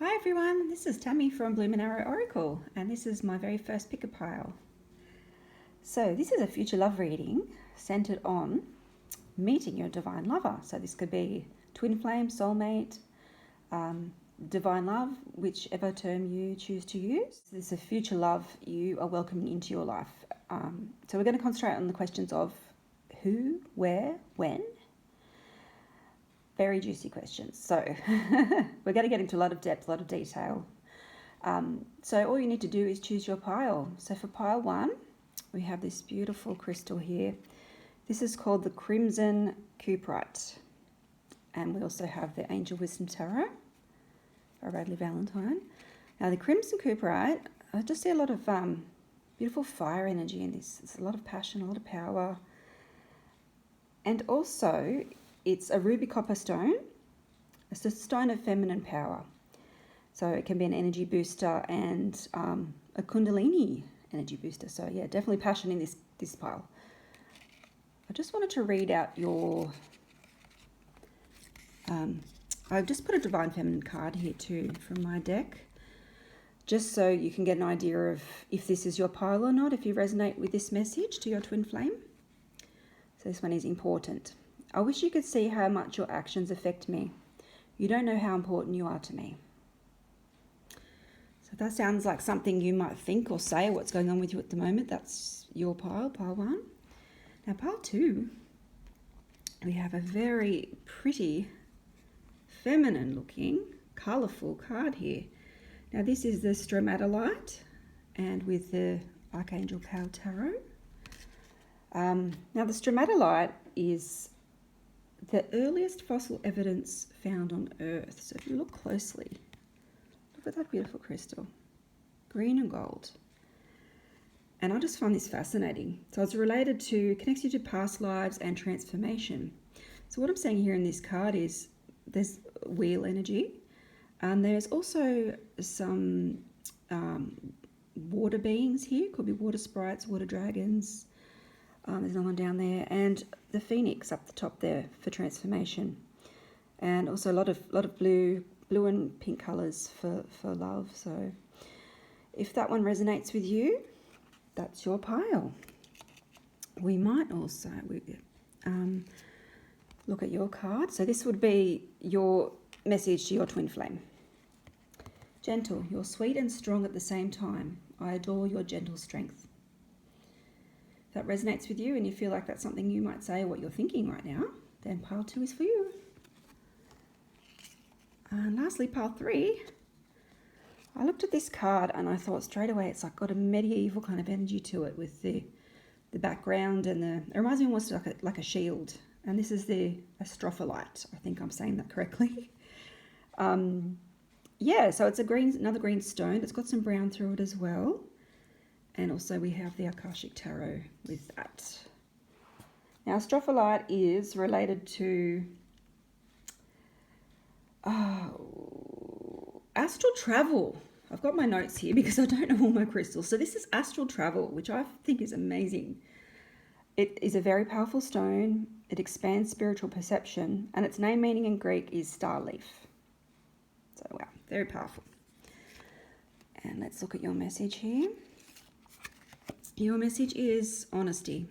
Hi everyone, this is Tammy from Bloom and Arrow Oracle, and this is my very first picker pile. So this is a future love reading centered on meeting your divine lover. So this could be twin flame, soulmate, divine love, whichever term you choose to use. This is a future love you are welcoming into your life. So we're going to concentrate on the questions of who, where, when. Very juicy questions. So we're going to get into a lot of depth, a lot of detail. So all you need to do is choose your pile. So for pile 1, we have this beautiful crystal here. This is called the Crimson Cuprite. And we also have the Angel Wisdom Tarot by Radleigh Valentine. Now the Crimson Cuprite, I just see a lot of beautiful fire energy in this. It's a lot of passion, a lot of power. And also, it's a ruby copper stone. It's a stone of feminine power. So it can be an energy booster and a kundalini energy booster. So yeah, definitely passion in this pile. I just wanted to read out your... I've just put a Divine Feminine card here too from my deck, just so you can get an idea of if this is your pile or not, if you resonate with this message to your twin flame. So this one is important. I wish you could see how much your actions affect me. You don't know how important you are to me. So that sounds like something you might think or say, what's going on with you at the moment. That's your pile 1. Now pile 2, we have a very pretty, feminine looking, colourful card here. Now this is the stromatolite, and with the Archangel Power Tarot. Now the stromatolite is the earliest fossil evidence found on Earth. So if you look closely, look at that beautiful crystal, green and gold. And I just find this fascinating. So it's related to, connects you to past lives and transformation. So what I'm saying here in this card is there's wheel energy, and there's also some water beings here. Could be water sprites, water dragons. There's another one down there, and the phoenix up the top there for transformation, and also a lot of blue and pink colours for love. So if that one resonates with you, that's your pile. We might also look at your card. So this would be your message to your twin flame. Gentle, you're sweet and strong at the same time. I adore your gentle strength. If that resonates with you and you feel like that's something you might say or what you're thinking right now, then pile 2 is for you. And lastly, pile 3. I looked at this card and I thought straight away it's like got a medieval kind of energy to it with the background, and it reminds me almost like a shield. And this is the Astrophyllite. I think I'm saying that correctly. Yeah, so it's another green stone. It's got some brown through it as well. And also we have the Akashic Tarot with that. Now, Astrophyllite is related to astral travel. I've got my notes here because I don't know all my crystals. So this is astral travel, which I think is amazing. It is a very powerful stone. It expands spiritual perception, and its name meaning in Greek is star leaf. So wow, very powerful. And let's look at your message here. Your message is honesty.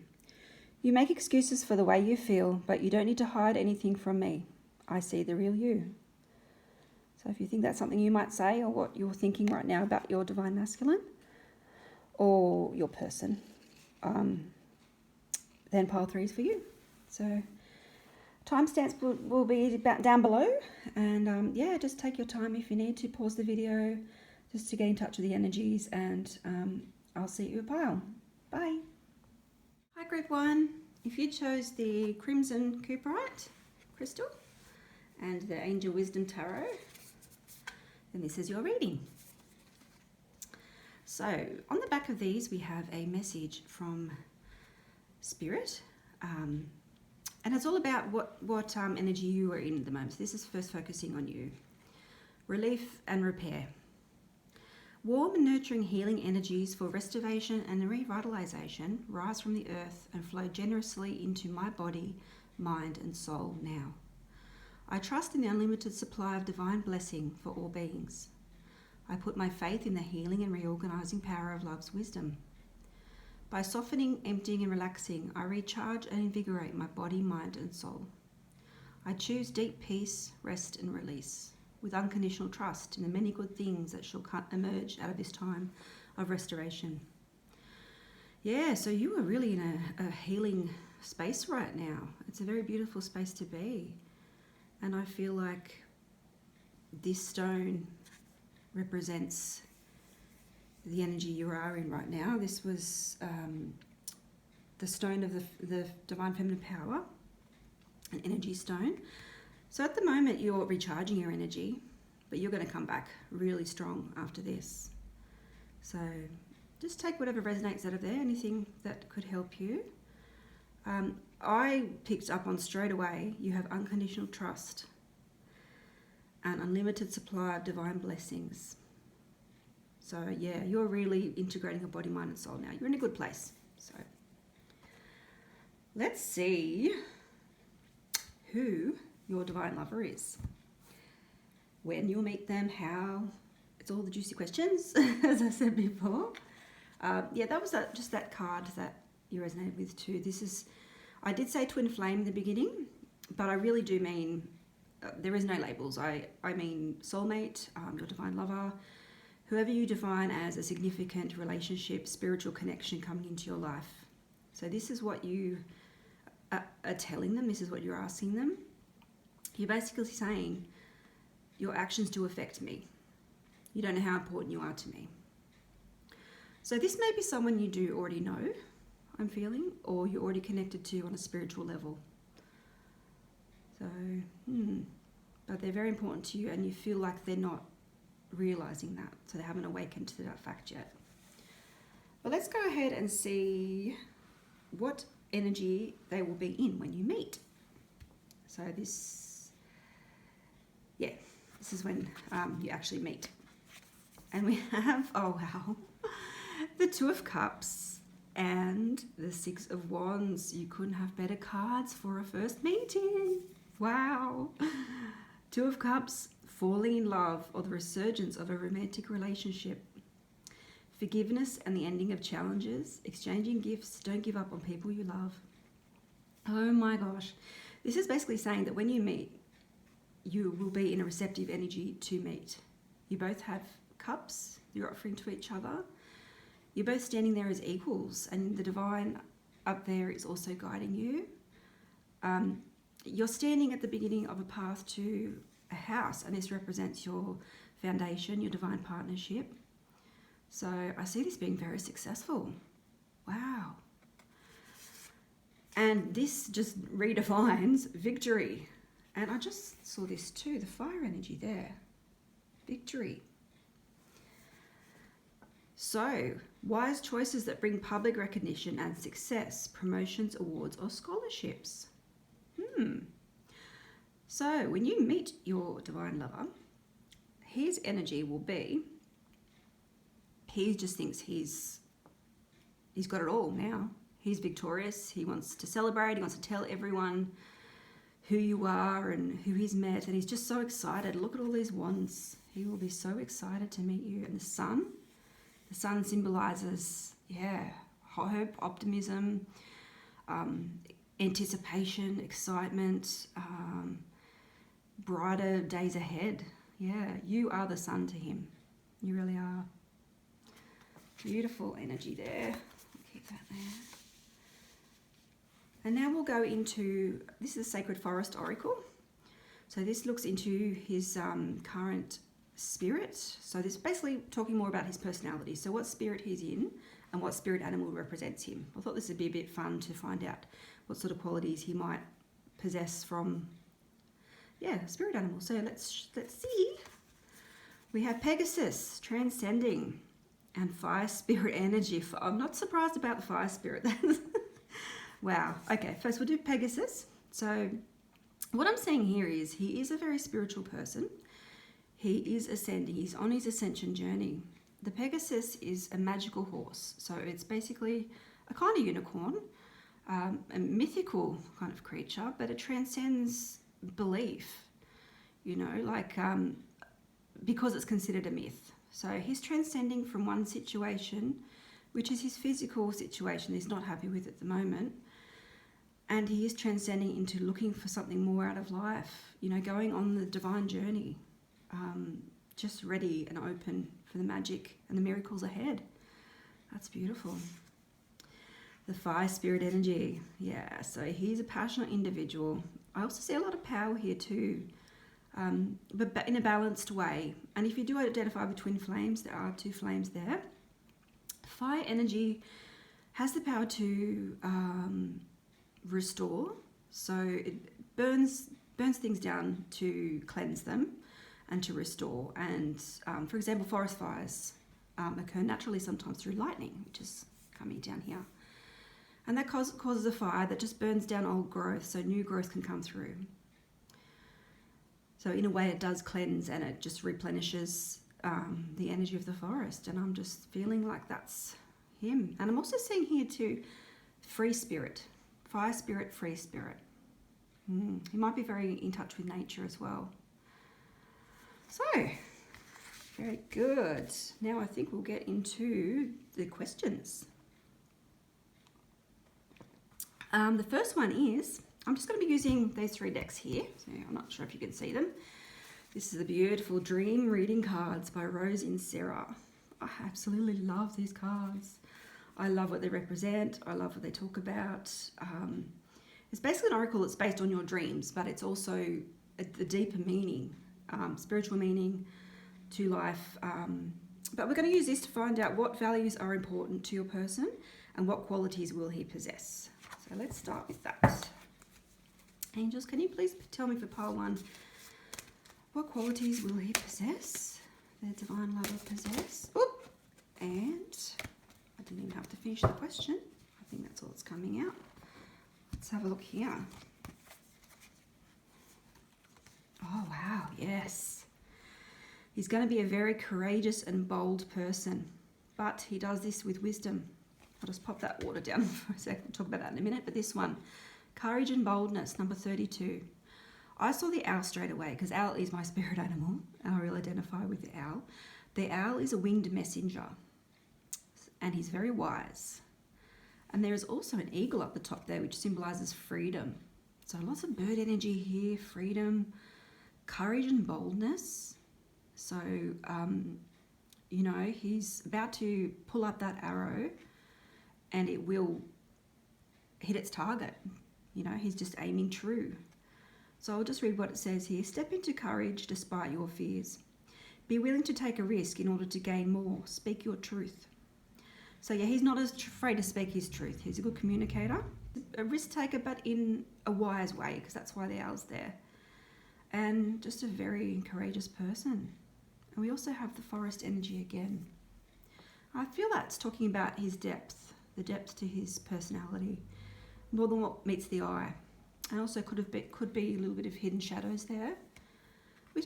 You make excuses for the way you feel, but you don't need to hide anything from me. I see the real you. So if you think that's something you might say, or what you're thinking right now about your divine masculine or your person, then pile 3 is for you. So timestamps will be down below, and yeah, just take your time if you need to. Pause the video just to get in touch with the energies, and I'll see you at pile. Bye. Hi group 1. If you chose the Crimson Cuprite crystal and the Angel Wisdom Tarot, then this is your reading. So on the back of these we have a message from Spirit, and it's all about what energy you are in at the moment. So this is first focusing on you. Relief and repair. Warm and nurturing healing energies for restoration and revitalization rise from the earth and flow generously into my body, mind and soul now. I trust in the unlimited supply of divine blessing for all beings. I put my faith in the healing and reorganizing power of love's wisdom. By softening, emptying and relaxing, I recharge and invigorate my body, mind and soul. I choose deep peace, rest and release, with unconditional trust in the many good things that shall emerge out of this time of restoration. Yeah, so you are really in a healing space right now. It's a very beautiful space to be. And I feel like this stone represents the energy you are in right now. This was the stone of the divine feminine power, an energy stone. So at the moment you're recharging your energy, but you're going to come back really strong after this. So just take whatever resonates out of there, anything that could help you. I picked up on straight away, you have unconditional trust and unlimited supply of divine blessings. So yeah, you're really integrating your body, mind and soul now. You're in a good place. So let's see who your divine lover is. When you'll meet them, how. It's all the juicy questions, as I said before. Yeah, that was just that card that you resonated with too. I did say twin flame in the beginning, but I really do mean, there is no labels. I mean soulmate, your divine lover, whoever you define as a significant relationship, spiritual connection coming into your life. So this is what you are telling them. This is what you're asking them. You're basically saying, your actions do affect me. You don't know how important you are to me. So this may be someone you do already know, I'm feeling, or you're already connected to on a spiritual level. So, but they're very important to you and you feel like they're not realizing that. So they haven't awakened to that fact yet. But let's go ahead and see what energy they will be in when you meet. So this is when you actually meet. And we have, oh wow, the Two of Cups and the Six of Wands. You couldn't have better cards for a first meeting. Wow. Two of Cups, falling in love or the resurgence of a romantic relationship. Forgiveness and the ending of challenges, exchanging gifts, don't give up on people you love. Oh my gosh. This is basically saying that when you meet, you will be in a receptive energy to meet. You both have cups you're offering to each other. You're both standing there as equals and the divine up there is also guiding you. You're standing at the beginning of a path to a house and this represents your foundation, your divine partnership. So I see this being very successful. Wow. And this just redefines victory. And I just saw this too, the fire energy there. Victory. So, wise choices that bring public recognition and success, promotions, awards, or scholarships. So, when you meet your divine lover, his energy will be, he just thinks he's got it all now. He's victorious. He wants to celebrate. He wants to tell everyone who you are and who he's met. And he's just so excited. Look at all these wands. He will be so excited to meet you. And the sun symbolizes, hope, optimism, anticipation, excitement, brighter days ahead. Yeah, you are the sun to him. You really are. Beautiful energy there. Keep that there. And now we'll go into, this is Sacred Forest Oracle. So this looks into his current spirit. So this is basically talking more about his personality. So what spirit he's in and what spirit animal represents him. I thought this would be a bit fun to find out what sort of qualities he might possess from, spirit animal. So let's see. We have Pegasus, transcending, and fire spirit energy. I'm not surprised about the fire spirit. Wow. Okay, first we'll do Pegasus. So what I'm saying here is he is a very spiritual person. He is ascending. He's on his ascension journey. The Pegasus is a magical horse. So it's basically a kind of unicorn, a mythical kind of creature, but it transcends belief, because it's considered a myth. So he's transcending from one situation, which is his physical situation he's not happy with at the moment. And he is transcending into looking for something more out of life, you know, going on the divine journey, just ready and open for the magic and the miracles ahead. That's beautiful. The fire spirit energy. Yeah, so he's a passionate individual. I also see a lot of power here too, but in a balanced way. And if you do identify with twin flames, there are two flames there. Fire energy has the power to restore. So it burns things down to cleanse them and to restore. And for example, forest fires occur naturally sometimes through lightning, which is coming down here. And that causes a fire that just burns down old growth so new growth can come through. So in a way it does cleanse and it just replenishes the energy of the forest. And I'm just feeling like that's him. And I'm also seeing here too, free spirit, fire spirit, free spirit. He might be very in touch with nature as well. So, very good. Now I think we'll get into the questions. The first one is, I'm just going to be using these three decks here. So I'm not sure if you can see them. This is the beautiful Dream Reading Cards by Rose Inserra. I absolutely love these cards. I love what they represent. I love what they talk about. It's basically an oracle that's based on your dreams, but it's also the deeper meaning, spiritual meaning to life. But we're going to use this to find out what values are important to your person and what qualities will he possess. So let's start with that. Angels, can you please tell me for pile one, what qualities will he possess? The divine lover possess. Oop! And I didn't even have to finish the question. I think that's all that's coming out. Let's have a look here. Oh, wow, yes. He's going to be a very courageous and bold person, but he does this with wisdom. I'll just pop that water down for a second. We'll talk about that in a minute. But this one, courage and boldness, number 32. I saw the owl straight away because owl is my spirit animal, and I really identify with the owl. The owl is a winged messenger, and he's very wise. And there is also an eagle up the top there, which symbolizes freedom. So lots of bird energy here, freedom, courage and boldness. So, you know, he's about to pull up that arrow and it will hit its target. You know, he's just aiming true. So I'll just read what it says here. Step into courage despite your fears. Be willing to take a risk in order to gain more. Speak your truth. So yeah, he's not as afraid to speak his truth. He's a good communicator, a risk taker, but in a wise way, because that's why the owl's there. And just a very courageous person. And we also have the forest energy again. I feel that's talking about his depth, the depth to his personality, more than what meets the eye. And also could be a little bit of hidden shadows there, which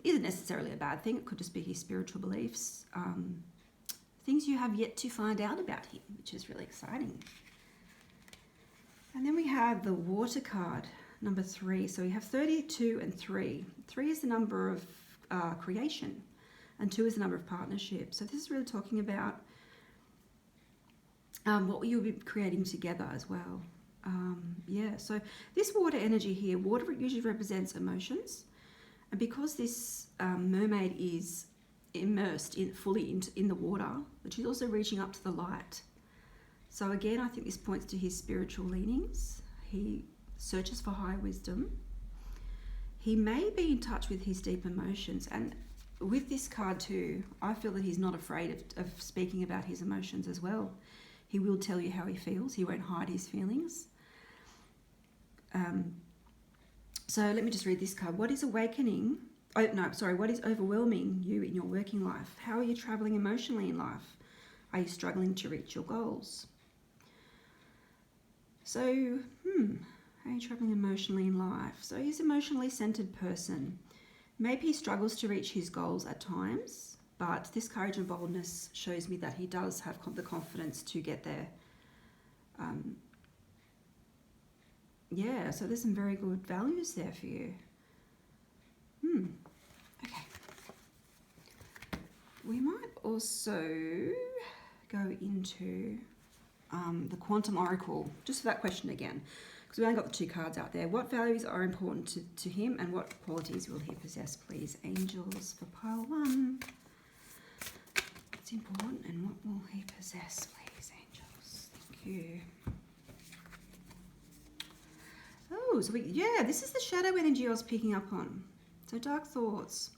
isn't necessarily a bad thing. It could just be his spiritual beliefs, things you have yet to find out about him, which is really exciting. And then we have the water card, number 3. So we have 32 and 3. 3 is the number of creation, and 2 is the number of partnership. So this is really talking about what you'll be creating together as well. Yeah, so this water energy here, water usually represents emotions. And because this mermaid is immersed fully in the water, but she's also reaching up to the light. So again, I think this points to his spiritual leanings. He searches for high wisdom. He may be in touch with his deep emotions. And with this card too, I feel that he's not afraid of speaking about his emotions as well. He will tell you how he feels. He won't hide his feelings. So let me just read this card. What is awakening? What is overwhelming you in your working life? How are you traveling emotionally in life? Are you struggling to reach your goals? So, how are you traveling emotionally in life? So he's an emotionally centered person. Maybe he struggles to reach his goals at times, but this courage and boldness shows me that he does have the confidence to get there. Yeah, so there's some very good values there for you. Okay. We might also go into the Quantum Oracle, just for that question again, because we only got the 2 cards out there. What values are important to him and what qualities will he possess, please? Angels for pile 1. What's important and what will he possess, please, angels? Thank you. Oh, so this is the shadow energy I was picking up on. So dark thoughts.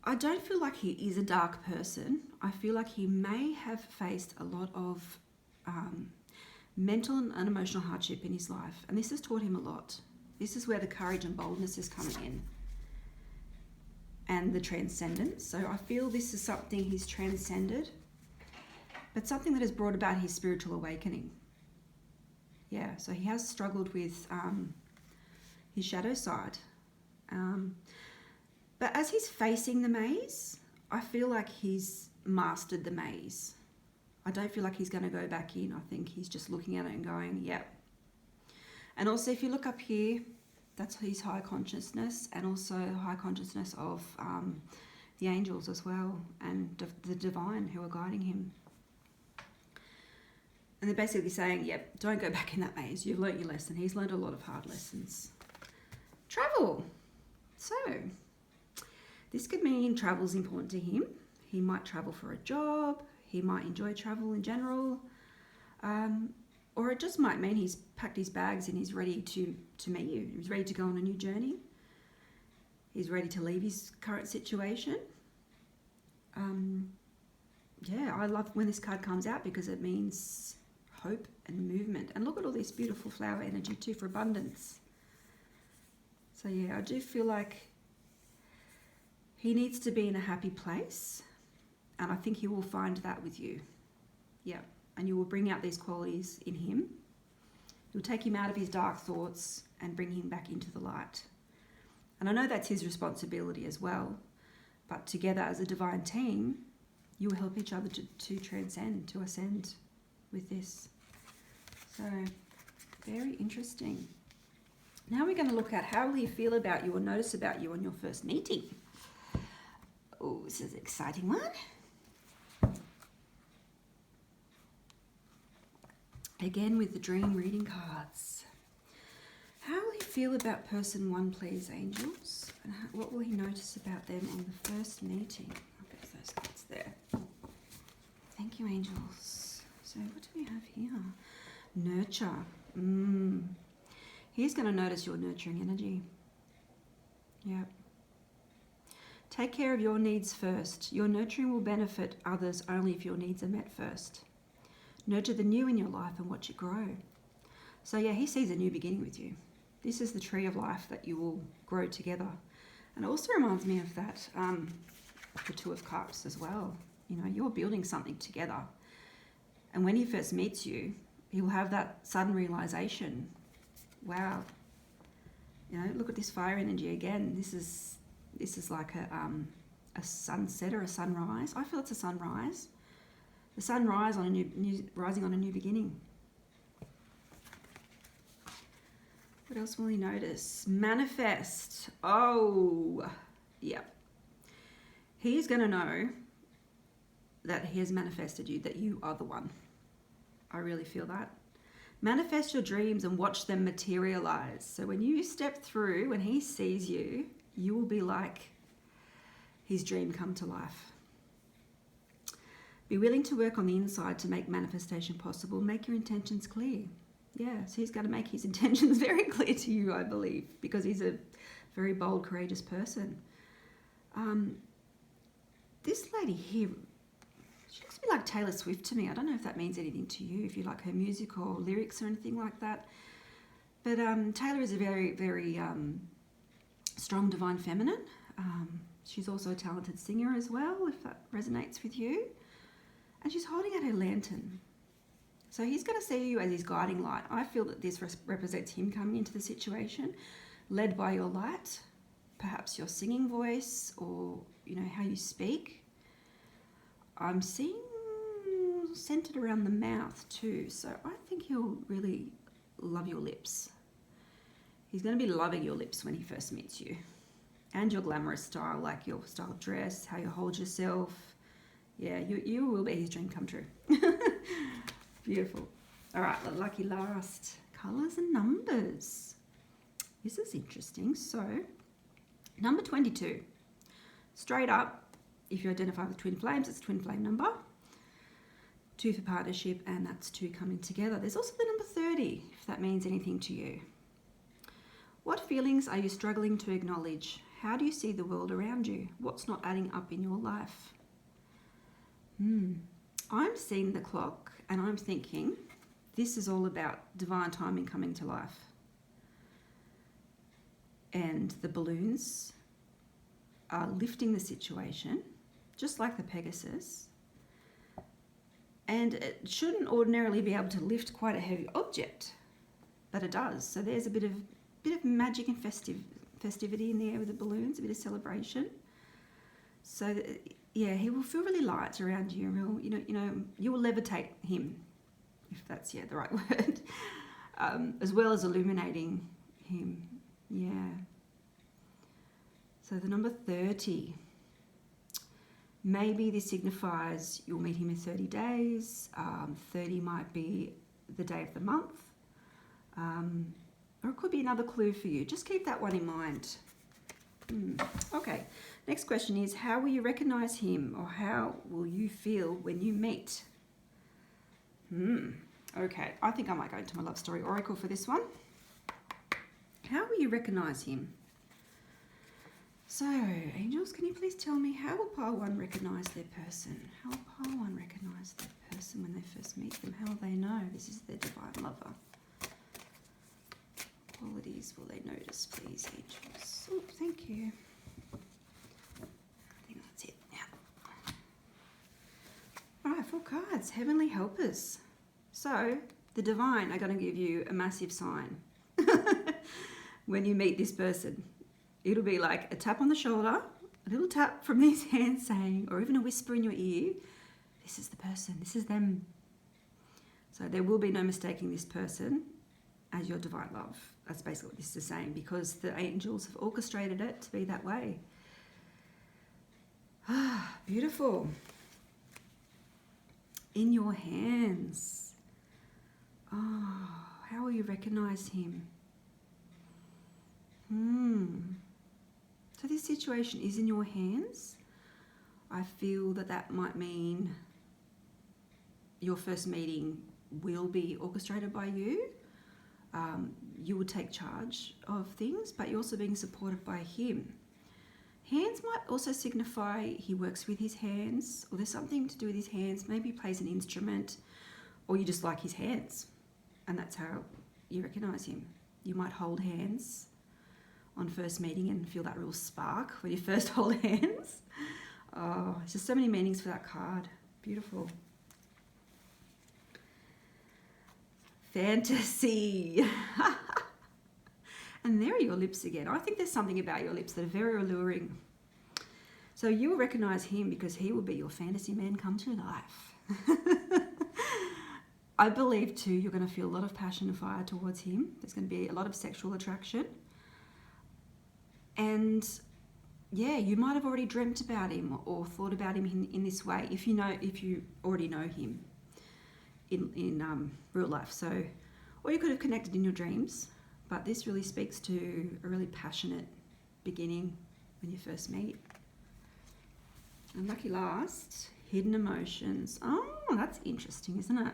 I don't feel like he is a dark person. I feel like he may have faced a lot of mental and emotional hardship in his life, and this has taught him a lot. This is where the courage and boldness is coming in, and the transcendence. So I feel this is something he's transcended, but something that has brought about his spiritual awakening. Yeah, so he has struggled with his shadow side. But as he's facing the maze, I feel like he's mastered the maze. I don't feel like he's going to go back in. I think he's just looking at it and going, yep. And also, if you look up here, that's his high consciousness, and also high consciousness of the angels as well, and the divine who are guiding him. And they're basically saying, yep, don't go back in that maze. You've learnt your lesson. He's learned a lot of hard lessons. Travel. So, this could mean travel's important to him. He might travel for a job. He might enjoy travel in general. Or it just might mean he's packed his bags and he's ready to meet you. He's ready to go on a new journey. He's ready to leave his current situation. Yeah, I love when this card comes out because it means hope and movement. And look at all this beautiful flower energy too for abundance. So yeah, I do feel like he needs to be in a happy place, and I think he will find that with you. Yeah, and you will bring out these qualities in him. You'll take him out of his dark thoughts and bring him back into the light. And I know that's his responsibility as well, but together as a divine team, you will help each other to transcend, to ascend with this. So, very interesting. Now we're going to look at how will he feel about you or notice about you on your first meeting. Oh, this is an exciting one. Again with the dream reading cards. How will he feel about person 1, please, angels? And what will he notice about them on the first meeting? I'll get those cards there. Thank you, angels. So what do we have here? Nurture. He's going to notice your nurturing energy. Yep. Take care of your needs first. Your nurturing will benefit others only if your needs are met first. Nurture the new in your life and watch it grow. So yeah, he sees a new beginning with you. This is the tree of life that you will grow together. And it also reminds me of that, the 2 of Cups as well. You know, you're building something together. And when he first meets you, he will have that sudden realization. Wow. You know, look at this fire energy again. This is like a sunset or a sunrise. I feel it's a sunrise. The sunrise on rising on a new beginning. What else will he notice? Manifest. Oh, yeah. He's going to know that he has manifested you, that you are the one. I really feel that. Manifest your dreams and watch them materialize. So when you step through, when he sees you, you will be like his dream come to life. Be willing to work on the inside to make manifestation possible. Make your intentions clear. Yeah, so he's going to make his intentions very clear to you, I believe, because he's a very bold, courageous person. This lady here, she looks a bit like Taylor Swift to me. I don't know if that means anything to you, if you like her music or lyrics or anything like that. But Taylor is a very, very strong divine feminine. She's also a talented singer as well, if that resonates with you. And she's holding out her lantern. So he's going to see you as his guiding light. I feel that this represents him coming into the situation, led by your light, perhaps your singing voice, or you know how you speak. I'm seeing centered around the mouth too, so I think he'll really love your lips. He's going to be loving your lips when he first meets you. and your glamorous style, like your style of dress, how you hold yourself. Yeah, you will be his dream come true. Beautiful. All right, the lucky last. Colours and numbers. This is interesting. So, number 22. Straight up, if you identify with twin flames, it's a twin flame number. 2 for partnership, and that's 2 coming together. There's also the number 30, if that means anything to you. What feelings are you struggling to acknowledge? How do you see the world around you? What's not adding up in your life? I'm seeing the clock and I'm thinking this is all about divine timing coming to life. And the balloons are lifting the situation, just like the Pegasus. And it shouldn't ordinarily be able to lift quite a heavy object, but it does. So there's a bit of magic and festivity in the air with the balloons, a bit of celebration. So yeah, he will feel really light around you, and you will levitate him, if that's the right word, as well as illuminating him. Yeah. So the number 30. Maybe this signifies you'll meet him in 30 days. 30 might be the day of the month. Or it could be another clue for you. Just keep that one in mind. Okay, next question is, how will you recognize him, or how will you feel when you meet? Okay, I think I might go into my love story oracle for this one. How will you recognize him? So, angels, can you please tell me, how will pile 1 recognize their person? How will pile 1 recognize their person when they first meet them? How will they know this is their divine lover? Qualities will they notice, please, angels? Oh, thank you. I think that's it now. All right, 4 cards, heavenly helpers. So, the divine are going to give you a massive sign when you meet this person. It'll be like a tap on the shoulder, a little tap from these hands saying, or even a whisper in your ear, this is the person, this is them. So there will be no mistaking this person as your divine love. That's basically what this is saying, because the angels have orchestrated it to be that way. Ah, beautiful. In your hands. Oh, how will you recognize him? So this situation is in your hands. I feel that might mean your first meeting will be orchestrated by you. You will take charge of things, but you're also being supported by him. Hands might also signify he works with his hands, or there's something to do with his hands. Maybe he plays an instrument, or you just like his hands, and that's how you recognize him. You might hold hands on first meeting and feel that real spark when you first hold hands. Oh, there's just so many meanings for that card. Beautiful. Fantasy. And there are your lips again. I think there's something about your lips that are very alluring. So you will recognize him because he will be your fantasy man come to life. I believe too you're going to feel a lot of passion and fire towards him. There's going to be a lot of sexual attraction. And yeah, you might have already dreamt about him or thought about him in this way if you already know him in real life. So, or you could have connected in your dreams, but this really speaks to a really passionate beginning when you first meet. And lucky last, hidden emotions. Oh, that's interesting, isn't it?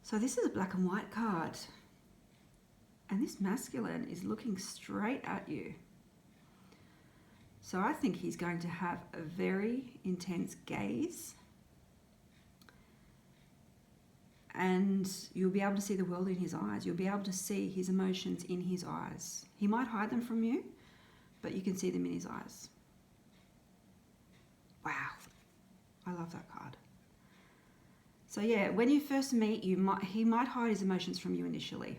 So this is a black and white card. And this masculine is looking straight at you. So I think he's going to have a very intense gaze. And you'll be able to see the world in his eyes. You'll be able to see his emotions in his eyes. He might hide them from you, but you can see them in his eyes. Wow. I love that card. So yeah, when you first meet, he might hide his emotions from you initially.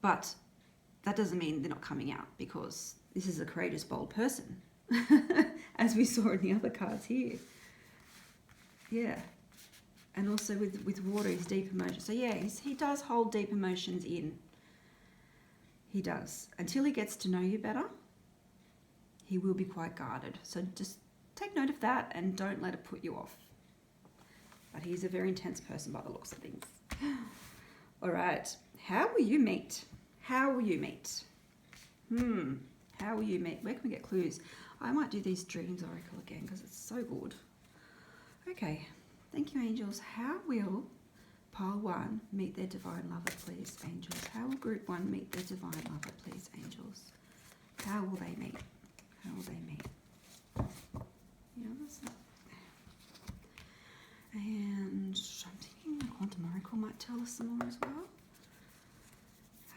But that doesn't mean they're not coming out, because this is a courageous, bold person, as we saw in the other cards here. Yeah. And also with water, his deep emotions. So yeah, he does hold deep emotions in. He does. Until he gets to know you better, he will be quite guarded. So just take note of that and don't let it put you off. But he's a very intense person by the looks of things. All right. How will you meet? How will you meet? How will you meet? Where can we get clues? I might do these dreams oracle again because it's so good. Okay. Thank you, angels. How will pile 1 meet their divine lover, please, angels? How will group 1 meet their divine lover, please, angels? How will they meet? How will they meet? Yeah, that's not... And I'm thinking the quantum oracle might tell us some more as well.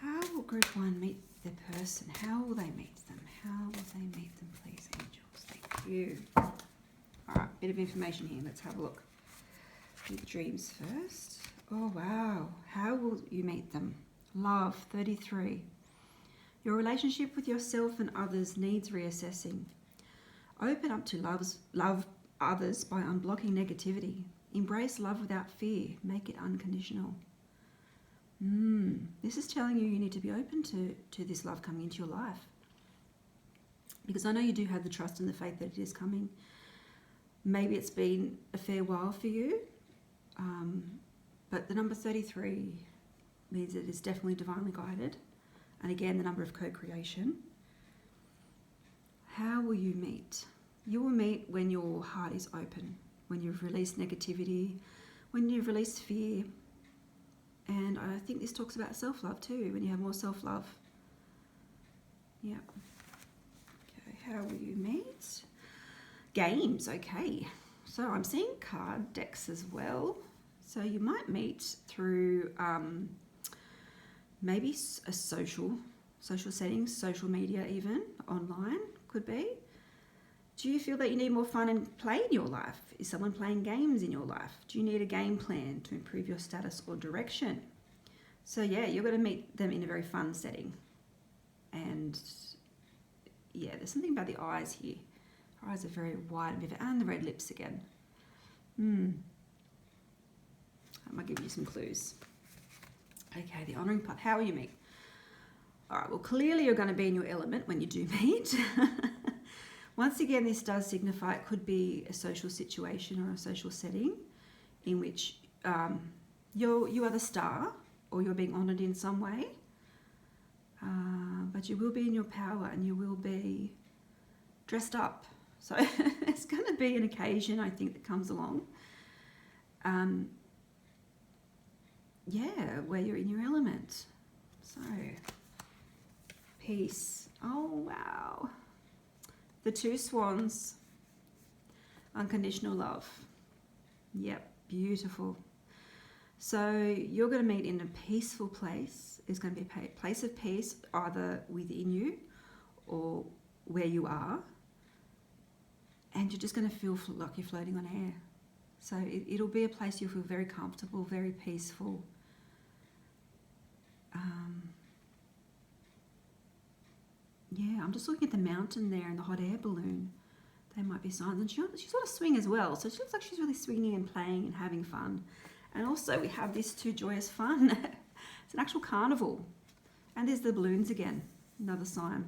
How will group 1 meet their person? How will they meet them? How will they meet them, please, angels? Thank you. All right, bit of information here. Let's have a look. Do the dreams first. Oh, wow. How will you meet them? Love, 33. Your relationship with yourself and others needs reassessing. Open up to love others by unblocking negativity. Embrace love without fear. Make it unconditional. This is telling you need to be open to this love coming into your life. Because I know you do have the trust and the faith that it is coming. Maybe it's been a fair while for you. But the number 33 means it is definitely divinely guided. And again, the number of co-creation. How will you meet? You will meet when your heart is open, when you've released negativity, when you've released fear. And I think this talks about self-love too, when you have more self-love. Yeah. Okay, how will you meet? Games, okay. So I'm seeing card decks as well. So you might meet through maybe a social settings, social media even, online, could be. Do you feel that you need more fun and play in your life? Is someone playing games in your life? Do you need a game plan to improve your status or direction? So yeah, you're going to meet them in a very fun setting. And yeah, there's something about the eyes here. Her eyes are very wide and vivid, and the red lips again. That might give you some clues. Okay, the honouring path. How will you meet? All right, well, clearly you're going to be in your element when you do meet. Once again, this does signify it could be a social situation or a social setting in which you are the star or you're being honoured in some way. But you will be in your power and you will be dressed up. So it's going to be an occasion, I think, that comes along. Yeah, where you're in your element. So, peace. Oh, wow. The 2 swans. Unconditional love. Yep, beautiful. So you're going to meet in a peaceful place. It's going to be a place of peace, either within you or where you are. And you're just going to feel like you're floating on air. So it'll be a place you'll feel very comfortable, very peaceful. Yeah, I'm just looking at the mountain there and the hot air balloon. They might be signs. And she sort of swing as well. So she looks like she's really swinging and playing and having fun. And also we have this too, joyous fun. It's an actual carnival. And there's the balloons again, another sign.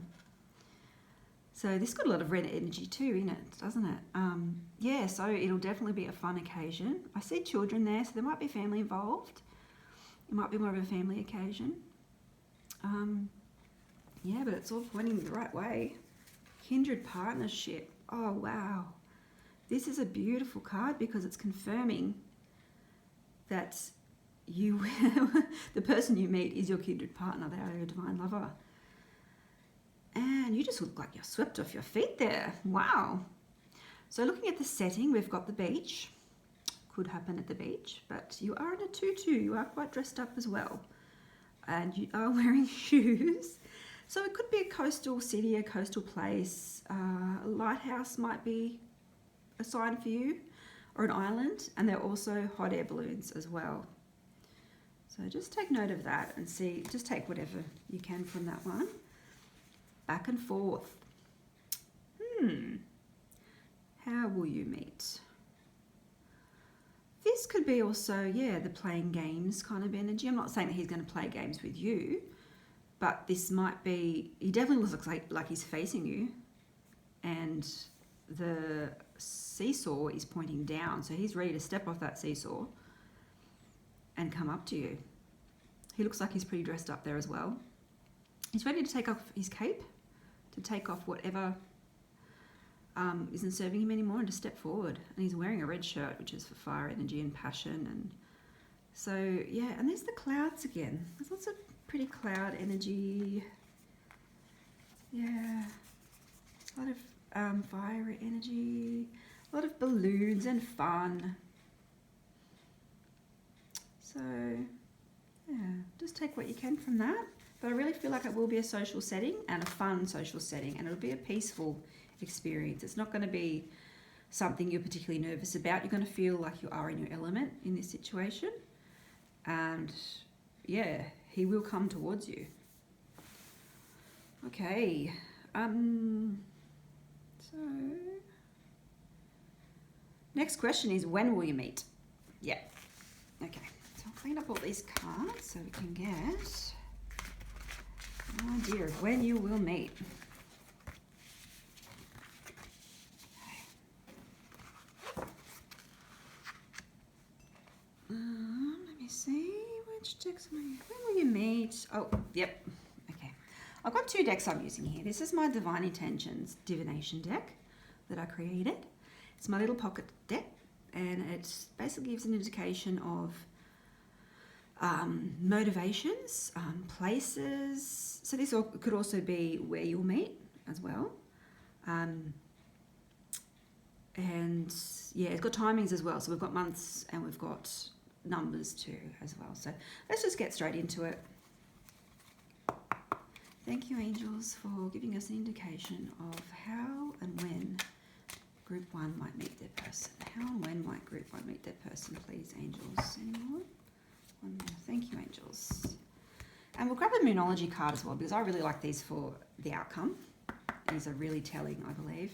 So this got a lot of red energy too in it, doesn't it? Yeah, so it'll definitely be a fun occasion. I see children there, so there might be family involved. It might be more of a family occasion. Yeah, but it's all pointing the right way. Kindred partnership. Oh, wow. This is a beautiful card because it's confirming that you, the person you meet is your kindred partner. They are your divine lover. And you just look like you're swept off your feet there. Wow. So looking at the setting, we've got the beach. Could happen at the beach, but you are in a tutu. You are quite dressed up as well. And you are wearing shoes. So it could be a coastal city, a coastal place. A lighthouse might be a sign for you, or an island. And there are also hot air balloons as well. So just take note of that and see, just take whatever you can from that one. Back and forth. How will you meet? This could be also, yeah, the playing games kind of energy. I'm not saying that he's going to play games with you, But this might be, he definitely looks like he's facing you, and the seesaw is pointing down, so he's ready to step off that seesaw and come up to you. He looks like he's pretty dressed up there as well. He's ready to take off his cape, to take off whatever isn't serving him anymore, and to step forward. And he's wearing a red shirt, which is for fire energy and passion. And so, yeah, and there's the clouds again. There's lots of pretty cloud energy. Yeah, a lot of fire energy, a lot of balloons and fun. So, yeah, just take what you can from that. But I really feel like it will be a social setting, and a fun social setting, and it'll be a peaceful experience. It's not going to be something you're particularly nervous about. You're going to feel like you are in your element in this situation. And yeah, he will come towards you. Okay. So next question is, when will you meet? Yeah. Okay. So I'll clean up all these cards so we can get an idea of when you will meet. Let me see, which decks am I using? When will you meet? Oh, yep. Okay. I've got 2 decks I'm using here. This is my Divine Intentions Divination deck that I created. It's my little pocket deck, and it basically gives an indication of motivations, places. So this could also be where you'll meet as well. And yeah, it's got timings as well. So we've got months and we've got numbers too as well. So let's just get straight into it. Thank you, angels, for giving us an indication of how and when group 1 might meet their person. How and when might group 1 meet their person, please, angels? Any more? One more. Thank you, angels. And we'll grab a Moonology card as well, because I really like these for the outcome. These are really telling, I believe.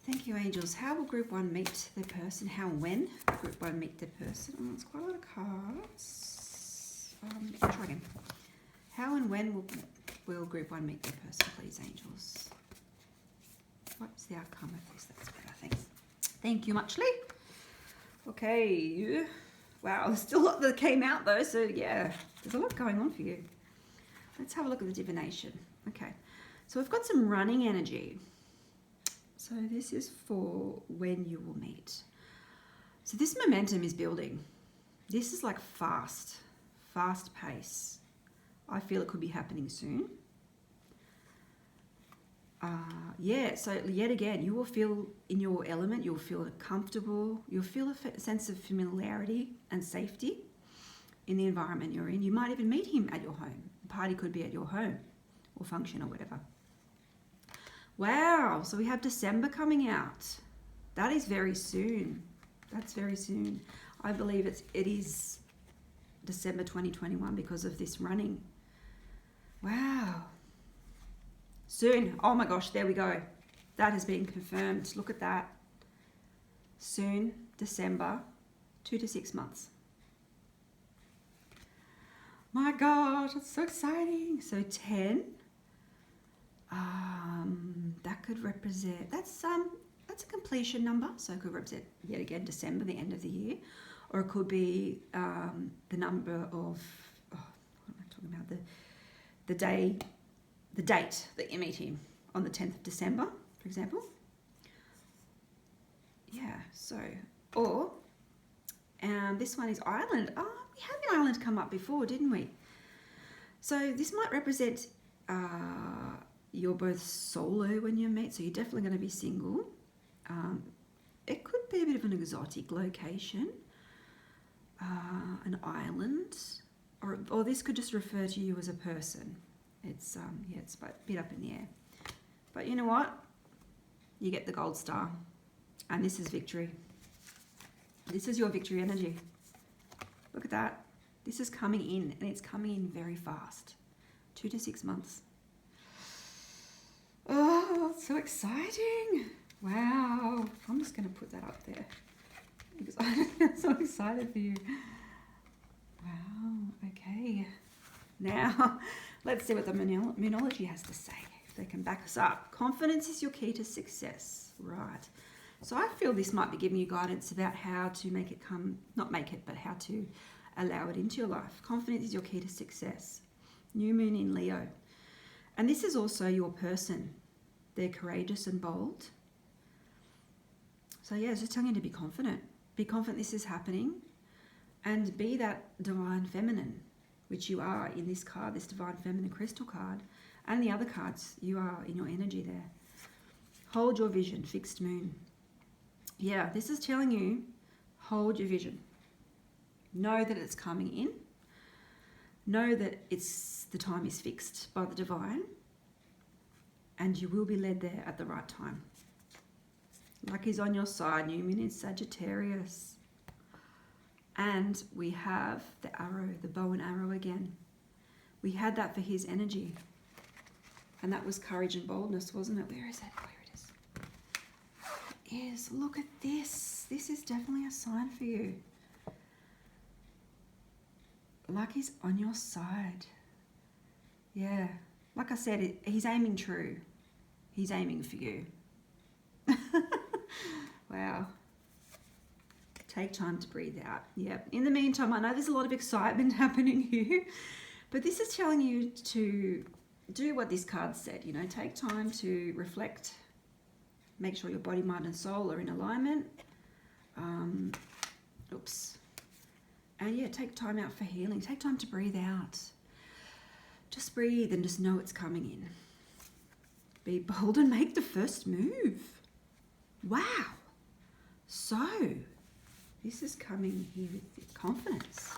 Thank you, angels. How will group 1 meet their person? How and when group 1 meet their person? Oh, it's quite a lot of cards. I'll try again. How and when will group 1 meet their person, please, angels? What's the outcome of this? That's better, thanks. Thank you muchly. Okay. Wow, there's still a lot that came out though, so yeah, there's a lot going on for you. Let's have a look at the divination. Okay, so we've got some running energy. So this is for when you will meet. So this momentum is building. This is like fast pace. I feel it could be happening soon. Yeah, so yet again, you will feel in your element, you'll feel comfortable, you'll feel a sense of familiarity and safety in the environment you're in. You might even meet him at your home. The party could be at your home or function or whatever. Wow, so we have December coming out. That is very soon. That's very soon. I believe it is December 2021 because of this running. Wow. Soon. Oh my gosh, there we go. That has been confirmed. Look at that. Soon, December, 2 to 6 months. My gosh, it's so exciting. So 10. That could represent, that's a completion number. So it could represent, yet again, December, the end of the year. Or it could be the number of, what am I talking about? The date that you meet him on the 10th of December, for example. Yeah, so, or this one is Island. Oh, we had the Island come up before, didn't we? So this might represent you're both solo when you meet, so you're definitely going to be single. It could be a bit of an exotic location, an island, or this could just refer to you as a person. It's yeah, it's a bit up in the air. But you know what? You get the gold star. And this is victory. This is your victory energy. Look at that. This is coming in, and it's coming in very fast. 2 to 6 months. Oh, it's so exciting. Wow. I'm just going to put that up there because I'm so excited for you. Wow. Okay. Now, Let's see what the Moonology has to say, if they can back us up. Confidence is your key to success. Right. So I feel this might be giving you guidance about how to make it come, not make it, but how to allow it into your life. Confidence is your key to success. New moon in Leo. And this is also your person. They're courageous and bold. So yeah, it's just telling you to be confident. Be confident this is happening. And be that divine feminine, which you are in this card, this divine feminine crystal card. And the other cards, you are in your energy there. Hold your vision, fixed moon. Yeah, this is telling you, hold your vision. Know that it's coming in. Know that the time is fixed by the divine. And you will be led there at the right time. Lucky's on your side. New moon in Sagittarius. And we have the arrow, the bow and arrow again. We had that for his energy. And that was courage and boldness, wasn't it? Where is it? Where it is. It is. Look at this. This is definitely a sign for you. Lucky's on your side. Yeah. Like I said, he's aiming true. He's aiming for you. Wow. Take time to breathe out. Yep. In the meantime, I know there's a lot of excitement happening here, but this is telling you to do what this card said. You know, take time to reflect. Make sure your body, mind, and soul are in alignment. And yeah, take time out for healing. Take time to breathe out. Just breathe and just know it's coming in. Be bold and make the first move. Wow. So, this is coming here with confidence.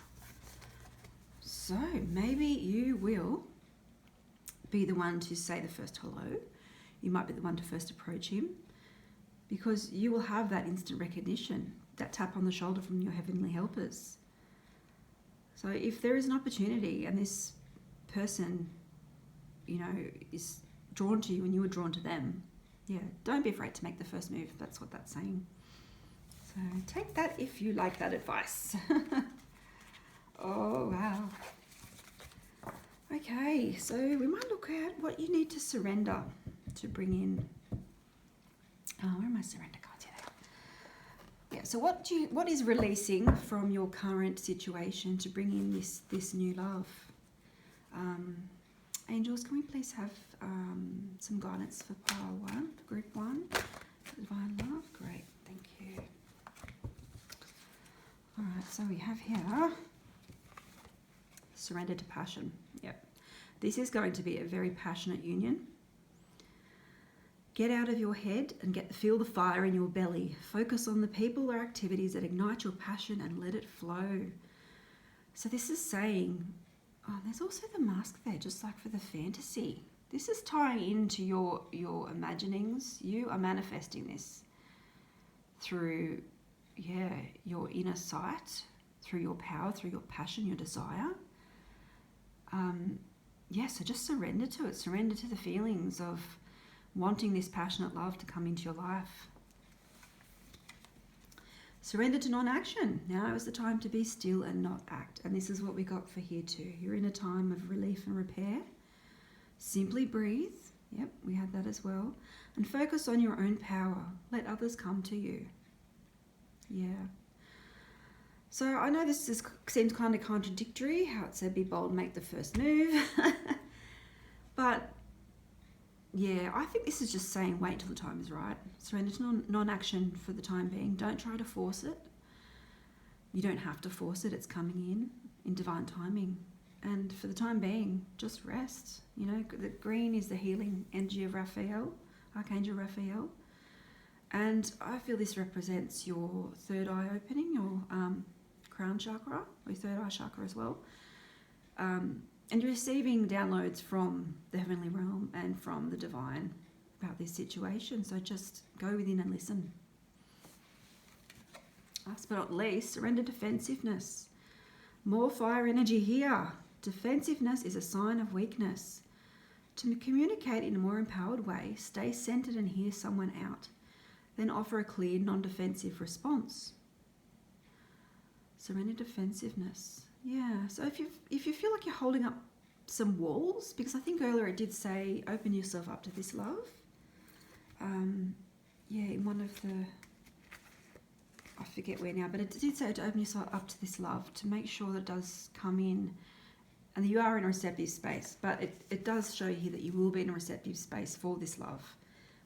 So, maybe you will be the one to say the first hello. You might be the one to first approach him because you will have that instant recognition, that tap on the shoulder from your heavenly helpers. So, if there is an opportunity and this person, you know, is drawn to you and you are drawn to them, yeah, don't be afraid to make the first move. That's what that's saying. So take that if you like that advice. Oh, wow. Okay, so we might look at what you need to surrender to bring in. Oh, where are my surrender cards here? Yeah, so what is releasing from your current situation to bring in this new love? Angels, can we please have some guidance for pile 1, for group 1, divine love? Great, thank you. All right, so we have here surrender to passion. Yep, this is going to be a very passionate union. Get out of your head and feel the fire in your belly. Focus on the people or activities that ignite your passion and let it flow. So this is saying, oh, there's also the mask there, just like for the fantasy. This is tying into your imaginings. You are manifesting this through, yeah, your inner sight, through your power, through your passion, your desire. Yeah, so just surrender to it. Surrender to the feelings of wanting this passionate love to come into your life. Surrender to non-action. Now is the time to be still and not act. And this is what we got for here too. You're in a time of relief and repair. Simply breathe. Yep, we had that as well. And focus on your own power. Let others come to you. Yeah. So I know this seems kind of contradictory, how it said be bold, make the first move. But yeah, I think this is just saying wait till the time is right. Surrender to non-action for the time being. Don't try to force it. You don't have to force it. It's coming in divine timing. And for the time being, just rest. You know, the green is the healing energy of Raphael, Archangel Raphael. And I feel this represents your third eye opening, your crown chakra, or third eye chakra as well. And you're receiving downloads from the heavenly realm and from the divine about this situation. So just go within and listen. Last but not least, surrender defensiveness. More fire energy here. Defensiveness is a sign of weakness. To communicate in a more empowered way, stay centered and hear someone out. Then offer a clear, non-defensive response. Surrender defensiveness. Yeah, so if you feel like you're holding up some walls, because I think earlier it did say open yourself up to this love. Yeah, in one of the, I forget where now, but it did say to open yourself up to this love, to make sure that it does come in and that you are in a receptive space. But it does show you that you will be in a receptive space for this love.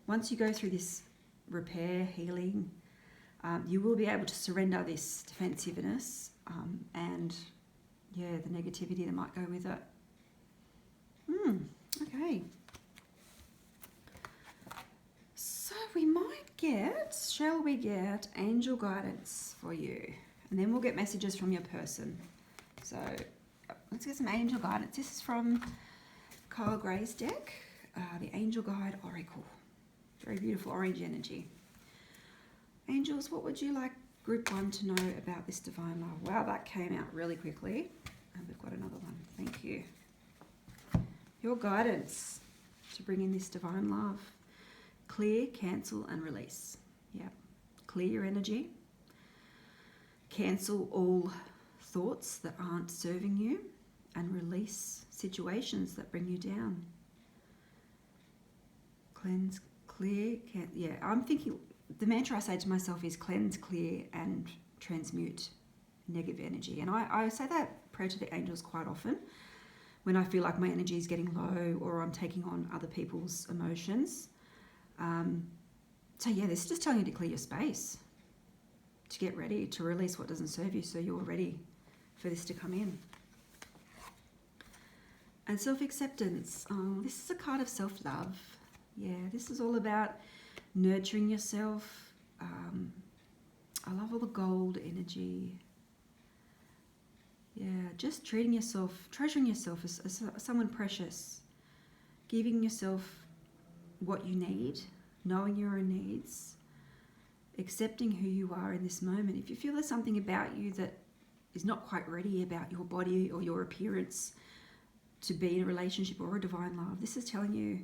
Once you go through this repair, healing, you will be able to surrender this defensiveness and, yeah, the negativity that might go with it. Okay. So shall we get angel guidance for you? And then we'll get messages from your person. So let's get some angel guidance. This is from Carl Gray's deck, the Angel Guide Oracle. Very beautiful orange energy. Angels, what would you like Group 1 to know about this divine love? Wow, that came out really quickly. And we've got another one. Thank you. Your guidance to bring in this divine love. Clear, cancel, and release. Yeah. Clear your energy. Cancel all thoughts that aren't serving you, and release situations that bring you down. Cleanse, clear, yeah. I'm thinking, the mantra I say to myself is cleanse, clear, and transmute negative energy. And I say that prayer to the angels quite often when I feel like my energy is getting low or I'm taking on other people's emotions. So yeah, this is just telling you to clear your space, to get ready, to release what doesn't serve you, so you're ready for this to come in. And self-acceptance. Oh, this is a card of self-love. Yeah, this is all about nurturing yourself. I love all the gold energy. Yeah, just treating yourself, treasuring yourself as someone precious. Giving yourself what you need, knowing your own needs, accepting who you are in this moment. If you feel there's something about you that is not quite ready about your body or your appearance to be in a relationship or a divine love, this is telling you,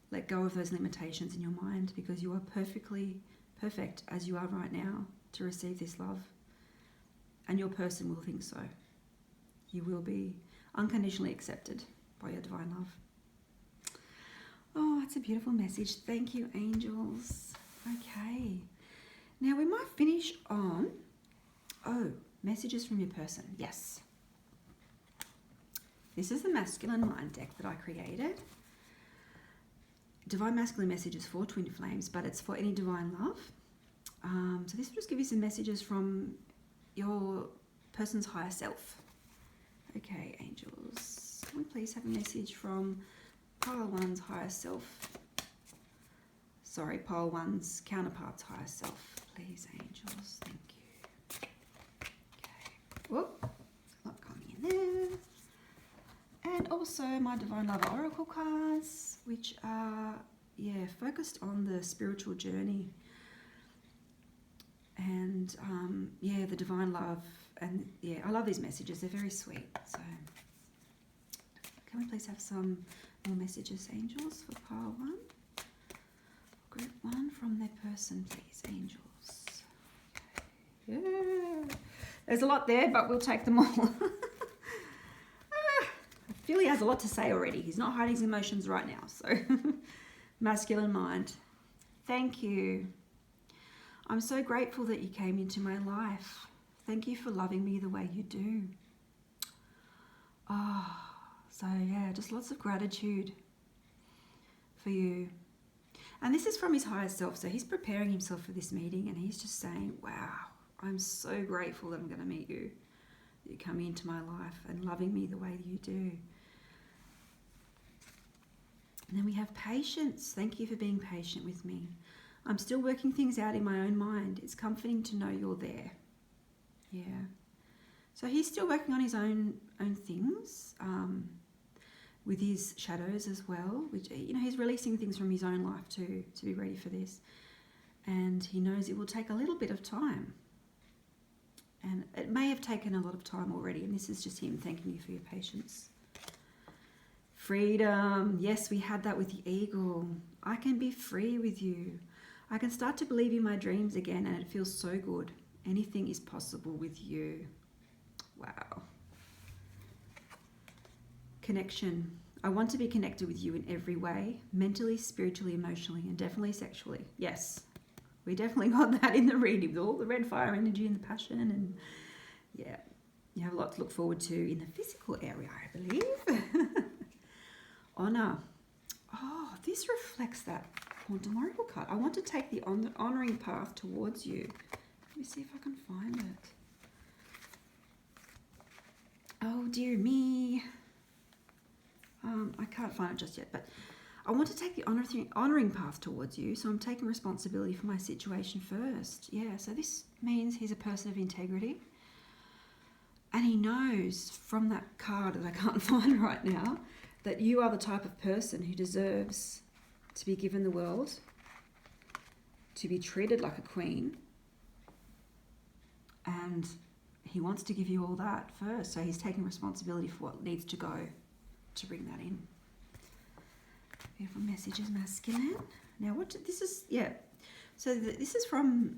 let go of those limitations in your mind, because you are perfect as you are right now to receive this love. And your person will think so. You will be unconditionally accepted by your divine love. Oh, it's a beautiful message. Thank you, angels. Okay. Now we might finish on, messages from your person. Yes. This is the Masculine Mind deck that I created. Divine Masculine messages for twin flames, but it's for any divine love. So this will just give you some messages from your person's higher self. Okay, angels. Can we please have a message from Pile 1's higher self? Sorry, Pile 1's counterpart's higher self. Please, angels. Thank you. Okay. Whoop. There's a lot coming in there. And also my Divine Love Oracle cards, which are, focused on the spiritual journey. And, the divine love. And, I love these messages. They're very sweet. So, can we please have some more messages, angels, for pile 1? Group 1 from their person, please, angels. Okay. Yeah. There's a lot there, but we'll take them all. I feel he has a lot to say already. He's not hiding his emotions right now. So, Masculine Mind. Thank you. I'm so grateful that you came into my life. Thank you for loving me the way you do. So just lots of gratitude for you. And this is from his higher self. So he's preparing himself for this meeting, and he's just saying, wow, I'm so grateful that I'm going to meet you. That you come into my life and loving me the way you do. And then we have patience. Thank you for being patient with me. I'm still working things out in my own mind. It's comforting to know you're there. Yeah. So he's still working on his own things, with his shadows as well, which, he's releasing things from his own life too, to be ready for this. And he knows it will take a little bit of time. And it may have taken a lot of time already, and this is just him thanking you for your patience. Freedom. Yes, we had that with the eagle. I can be free with you. I can start to believe in my dreams again, and it feels so good. Anything is possible with you. Wow. Connection. I want to be connected with you in every way, mentally, spiritually, emotionally, and definitely sexually. Yes, we definitely got that in the reading with all the red fire energy and the passion. And yeah, you have a lot to look forward to in the physical area, I believe. Honor. Oh, this reflects that quantum oracle card. I want to take the honoring path towards you. Let me see if I can find it. Oh, dear me. I can't find it just yet, but I want to take the honouring path towards you, so I'm taking responsibility for my situation first. Yeah, so this means he's a person of integrity, and he knows from that card that I can't find right now that you are the type of person who deserves to be given the world, to be treated like a queen, and he wants to give you all that first, so he's taking responsibility for what needs to go to bring that in. Beautiful messages, masculine. Now, this is, yeah. So this is from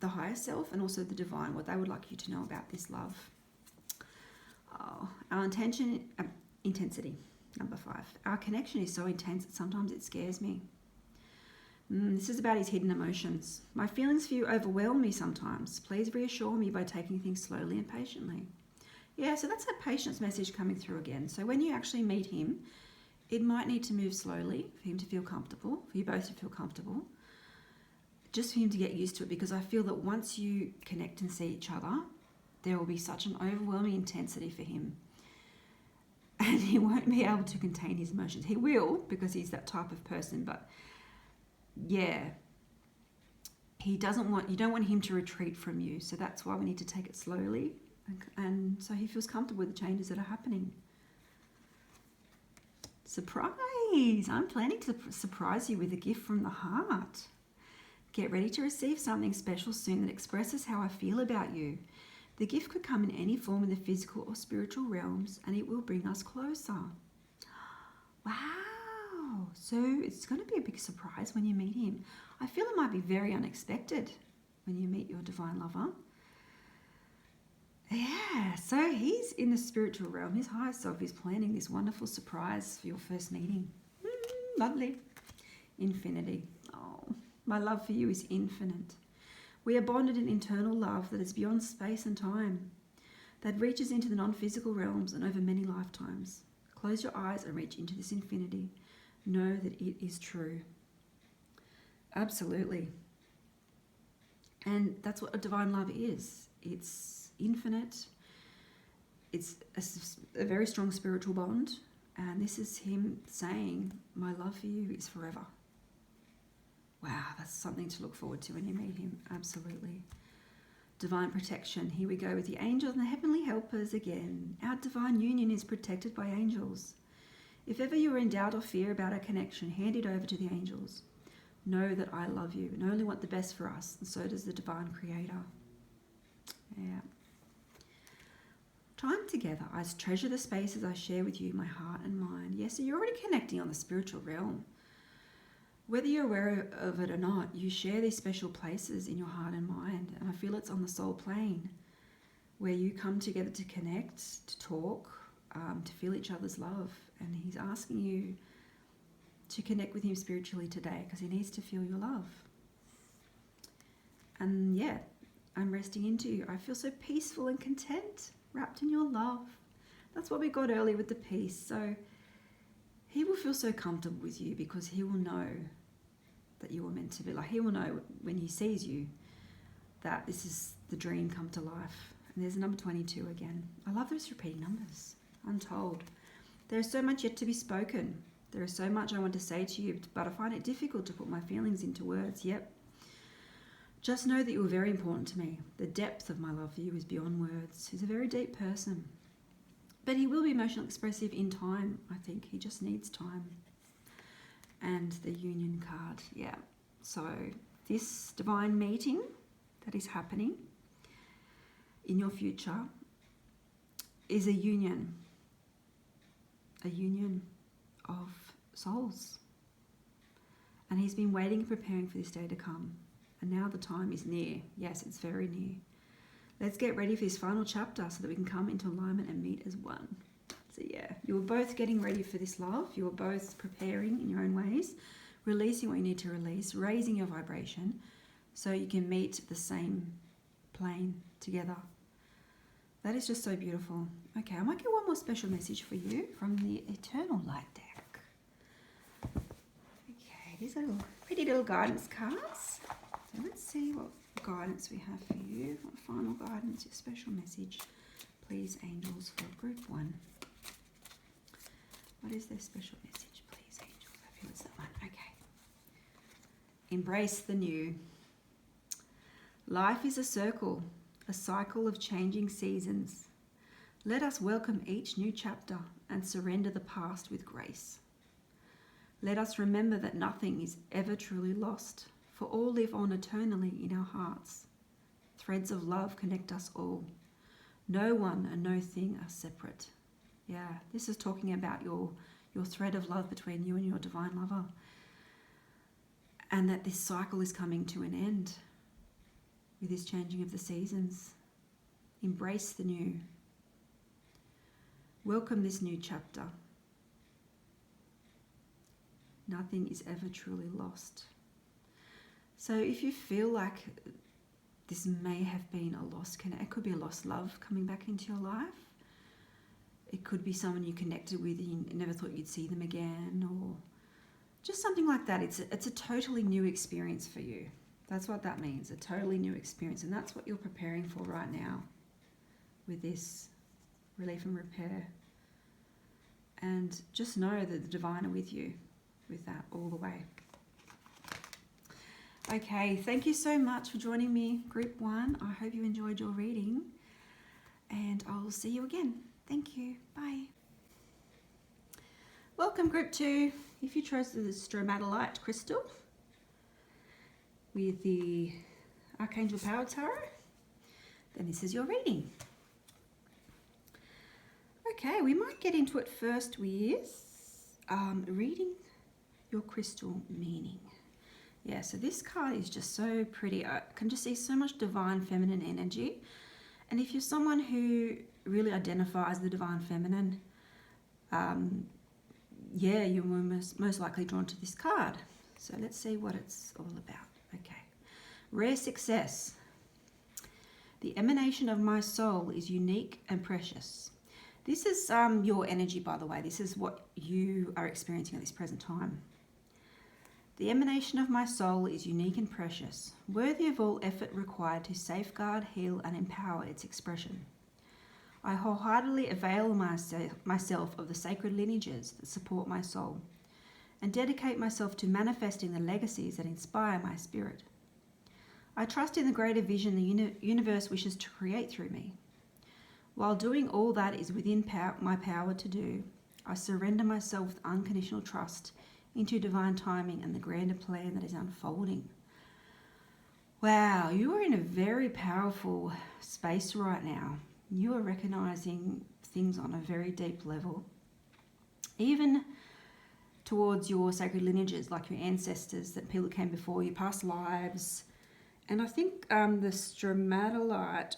the higher self and also the divine, what they would like you to know about this love. Oh, our intensity, number 5. Our connection is so intense that sometimes it scares me. This is about his hidden emotions. My feelings for you overwhelm me sometimes. Please reassure me by taking things slowly and patiently. Yeah, so that's that patience message coming through again. So when you actually meet him, it might need to move slowly for him to feel comfortable, for you both to feel comfortable, just for him to get used to it, because I feel that once you connect and see each other, there will be such an overwhelming intensity for him. And he won't be able to contain his emotions. He will, because he's that type of person, but yeah, you don't want him to retreat from you. So that's why we need to take it slowly. And so he feels comfortable with the changes that are happening. Surprise! I'm planning to surprise you with a gift from the heart. Get ready to receive something special soon that expresses how I feel about you. The gift could come in any form in the physical or spiritual realms, and it will bring us closer. Wow! So it's going to be a big surprise when you meet him. I feel it might be very unexpected when you meet your divine lover. Yeah, so he's in the spiritual realm. His higher self is planning this wonderful surprise for your first meeting. Lovely. Infinity. Oh, my love for you is infinite. We are bonded in internal love that is beyond space and time, that reaches into the non-physical realms and over many lifetimes. Close your eyes and reach into this infinity. Know that it is true. Absolutely. And that's what a divine love is. It's infinite. It's a very strong spiritual bond, and this is him saying, my love for you is forever. Wow, that's something to look forward to when you meet him. Absolutely. Divine protection. Here we go with the angels and the heavenly helpers again. Our divine union is protected by angels. If ever you are in doubt or fear about our connection, hand it over to the angels. Know that I love you and only want the best for us, and so does the divine creator. Yeah. Time together. I treasure the spaces I share with you, my heart and mind. Yes, so you're already connecting on the spiritual realm. Whether you're aware of it or not, you share these special places in your heart and mind. And I feel it's on the soul plane where you come together to connect, to talk, to feel each other's love. And he's asking you to connect with him spiritually today because he needs to feel your love. And yeah, I'm resting into you. I feel so peaceful and content, wrapped in your love. That's what we got earlier with the peace. So he will feel so comfortable with you because he will know that you were meant to be. Like, he will know when he sees you that this is the dream come to life. And there's number 22 again. I love those repeating numbers. Untold. There is so much yet to be spoken. There is so much I want to say to you, but I find it difficult to put my feelings into words. Yep. Just know that you are very important to me. The depth of my love for you is beyond words. He's a very deep person. But he will be emotionally expressive in time, I think. He just needs time. And the union card, yeah. So this divine meeting that is happening in your future is a union of souls. And he's been waiting and preparing for this day to come. And now the time is near. Yes, it's very near. Let's get ready for this final chapter so that we can come into alignment and meet as one. So yeah, you were both getting ready for this love. You were both preparing in your own ways, releasing what you need to release, raising your vibration so you can meet the same plane together. That is just so beautiful. Okay, I might get one more special message for you from the Eternal Light deck. Okay, these are pretty little guidance cards. So let's see what guidance we have for you. What final guidance, your special message, please, angels, for group 1. What is their special message, please, angels? I feel it's that one. Okay. Embrace the new. Life is a circle, a cycle of changing seasons. Let us welcome each new chapter and surrender the past with grace. Let us remember that nothing is ever truly lost, for all live on eternally in our hearts. Threads of love connect us all. No one and no thing are separate. Yeah, this is talking about your thread of love between you and your divine lover. And that this cycle is coming to an end with this changing of the seasons. Embrace the new. Welcome this new chapter. Nothing is ever truly lost. So if you feel like this may have been a lost connection, it could be a lost love coming back into your life. It could be someone you connected with and you never thought you'd see them again, or just something like that. It's a totally new experience for you. That's what that means, a totally new experience. And that's what you're preparing for right now with this relief and repair. And just know that the divine are with you with that all the way. Okay, thank you so much for joining me, Group 1. I hope you enjoyed your reading. And I'll see you again. Thank you. Bye. Welcome, Group 2. If you chose the stromatolite crystal with the Archangel Power Tarot, then this is your reading. Okay, we might get into it first with reading your crystal meaning. Yeah, so this card is just so pretty. I can just see so much divine feminine energy. And if you're someone who really identifies the divine feminine, yeah, you're most likely drawn to this card. So let's see what it's all about. Okay. Rare success. The emanation of my soul is unique and precious. This is your energy, by the way. This is what you are experiencing at this present time. The emanation of my soul is unique and precious, worthy of all effort required to safeguard, heal, and empower its expression. I wholeheartedly avail myself of the sacred lineages that support my soul, and dedicate myself to manifesting the legacies that inspire my spirit. I trust in the greater vision the universe wishes to create through me. While doing all that is within my power to do, I surrender myself with unconditional trust into divine timing and the grander plan that is unfolding. Wow, you are in a very powerful space right now. You are recognizing things on a very deep level, even towards your sacred lineages, like your ancestors, that people that came before you, past lives. And I think the stromatolite,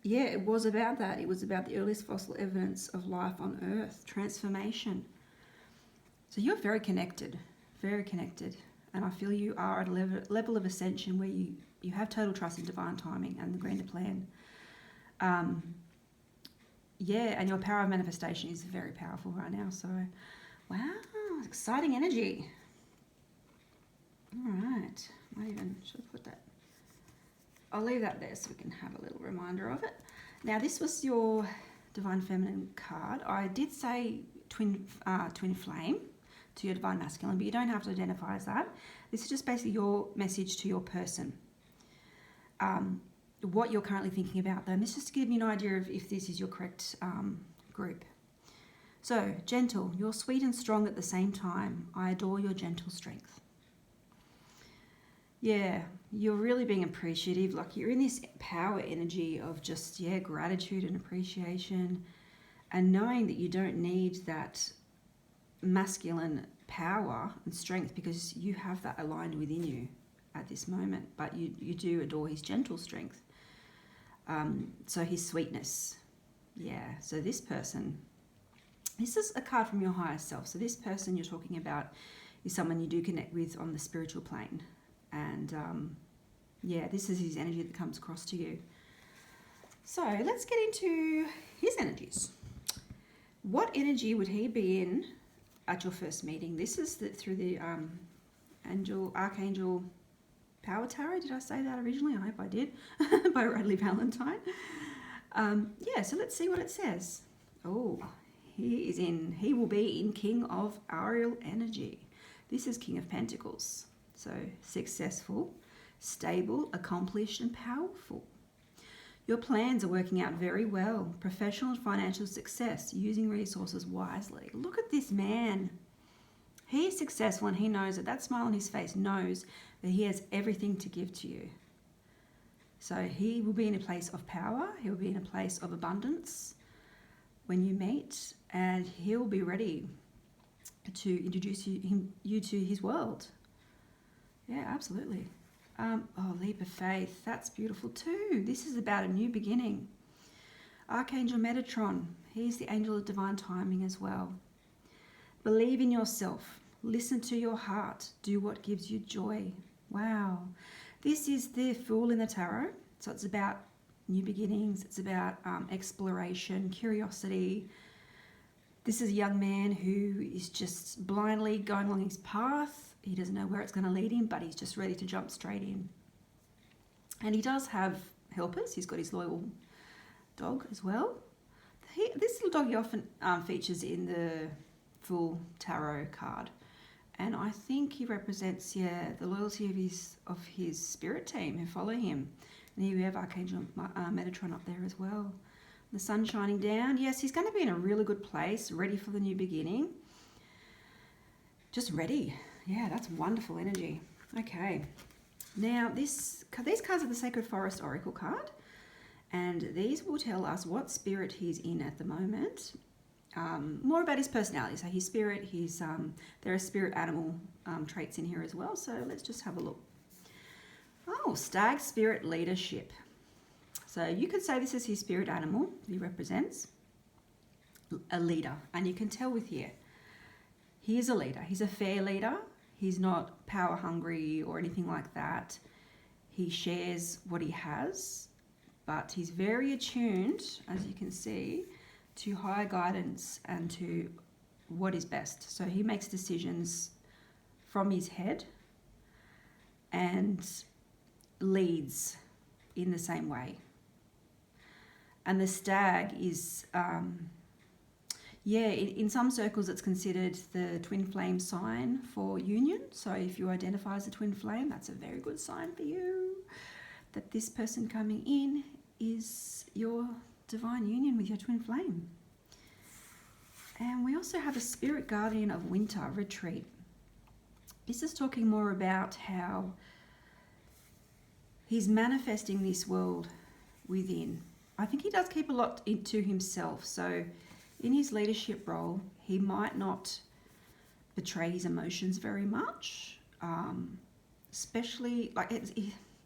yeah, it was about that. It was about the earliest fossil evidence of life on Earth, transformation. So you're very connected, and I feel you are at a level of ascension where you have total trust in divine timing and the grander plan. Yeah, and your power of manifestation is very powerful right now. So, wow, exciting energy. All right, should I put that? I'll leave that there so we can have a little reminder of it. Now, this was your divine feminine card. I did say twin flame to your divine masculine, but you don't have to identify as that. This is just basically your message to your person. What you're currently thinking about them. This is just to give you an idea of if this is your correct group. So, gentle, you're sweet and strong at the same time. I adore your gentle strength. Yeah, you're really being appreciative. Like you're in this power energy of just, gratitude and appreciation, and knowing that you don't need that masculine power and strength because you have that aligned within you at this moment, but you do adore his gentle strength. So his sweetness. Yeah, so this person This is a card from your higher self. So this person you're talking about is someone you do connect with on the spiritual plane. And yeah, this is his energy that comes across to you. So let's get into his energies. What energy would he be in at your first meeting? This is through the Archangel Power Tarot. Did I say that originally? I hope I did. By Radleigh Valentine. Yeah, so let's see what it says. Oh, he will be in King of Ariel energy. This is King of Pentacles. So successful, stable, accomplished, and powerful. Your plans are working out very well. Professional and financial success, using resources wisely. Look at this man. He is successful and he knows it. That smile on his face knows that he has everything to give to you. So he will be in a place of power. He will be in a place of abundance when you meet, and he'll be ready to introduce you to his world. Yeah, absolutely. Oh, leap of faith. That's beautiful too. This is about a new beginning. Archangel Metatron. He's the angel of divine timing as well. Believe in yourself. Listen to your heart. Do what gives you joy. Wow. This is the Fool in the Tarot. So it's about new beginnings. It's about exploration, curiosity. This is a young man who is just blindly going along his path. He doesn't know where it's going to lead him, but he's just ready to jump straight in. And he does have helpers. He's got his loyal dog as well. This little doggy often features in the Fool Tarot card. And I think he represents, yeah, the loyalty of his spirit team who follow him. And here we have Archangel Metatron up there as well. The sun shining down. Yes, he's going to be in a really good place, ready for the new beginning. Just ready. Yeah, that's wonderful energy. Okay. Now, these cards are the Sacred Forest Oracle card. And these will tell us what spirit he's in at the moment. More about his personality. So his spirit, there are spirit animal traits in here as well. So let's just have a look. Oh, Stag Spirit Leadership. So you could say this is his spirit animal he represents. A leader. And you can tell with here. He is a leader. He's a fair leader. He's not power hungry or anything like that. He shares what he has, but he's very attuned, as you can see, to higher guidance and to what is best. So he makes decisions from his head and leads in the same way. And the stag is, in some circles it's considered the twin flame sign for union. So if you identify as a twin flame, that's a very good sign for you that this person coming in is your divine union with your twin flame. And we also have a spirit guardian of winter retreat. This is talking more about how he's manifesting this world within. I think he does keep a lot into himself. So in his leadership role, he might not betray his emotions very much, especially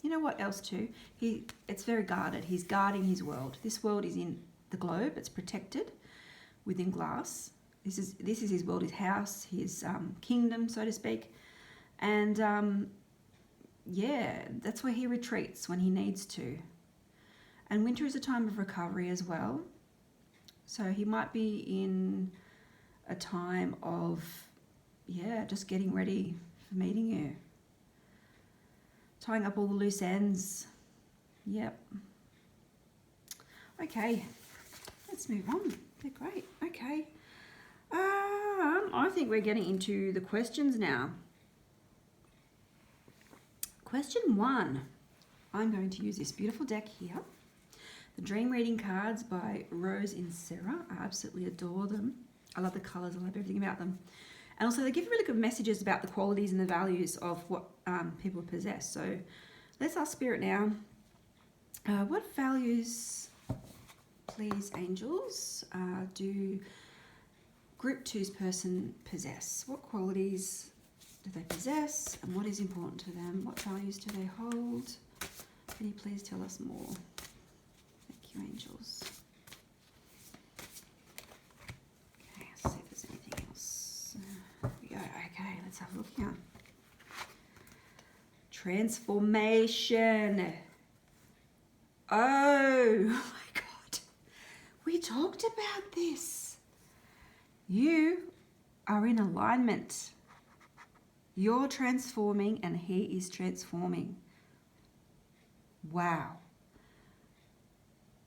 you know what else too? It's very guarded. He's guarding his world. This world is in the globe. It's protected within glass. This is his world, his house, his kingdom, so to speak. And that's where he retreats when he needs to. And winter is a time of recovery as well. So he might be in a time of, just getting ready for meeting you. Tying up all the loose ends. Yep. Okay, let's move on. They're great. Okay. I think we're getting into the questions now. Question 1. I'm going to use this beautiful deck here. The Dream Reading cards by Rose Inserra. I absolutely adore them. I love the colours. I love everything about them. And also they give really good messages about the qualities and the values of what people possess. So let's ask Spirit now. What values, please, angels, do Group 2's person possess? What qualities do they possess? And what is important to them? What values do they hold? Can you please tell us more? Thank you, angels. Okay, Let's have a look here. Transformation. Oh my God. We talked about this. You are in alignment. You're transforming and he is transforming. Wow.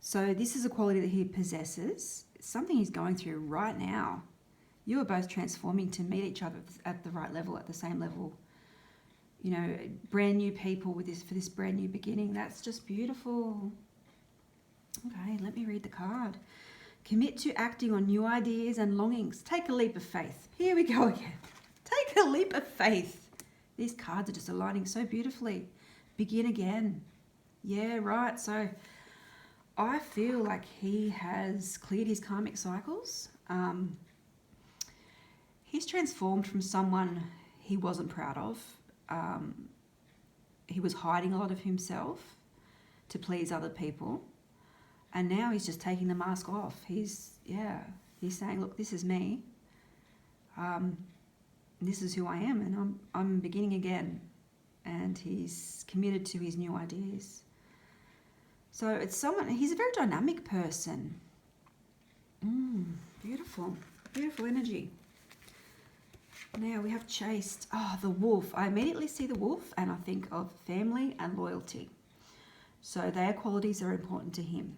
So this is a quality that he possesses. It's something he's going through right now. You are both transforming to meet each other at the right level, at the same level. You know, brand new people with this, for this brand new beginning. That's just beautiful. Okay, let me read the card. Commit to acting on new ideas and longings. Take a leap of faith. Here we go again. Take a leap of faith. These cards are just aligning so beautifully. Begin again. Yeah, right. So I feel like he has cleared his karmic cycles. He's transformed from someone he wasn't proud of. He was hiding a lot of himself to please other people. And now he's just taking the mask off. He's saying, look, this is me. This is who I am, and I'm beginning again. And he's committed to his new ideas. So it's someone, he's a very dynamic person. Beautiful, beautiful energy. Now we have chased. Oh, the wolf. I immediately see the wolf and I think of family and loyalty. So their qualities are important to him.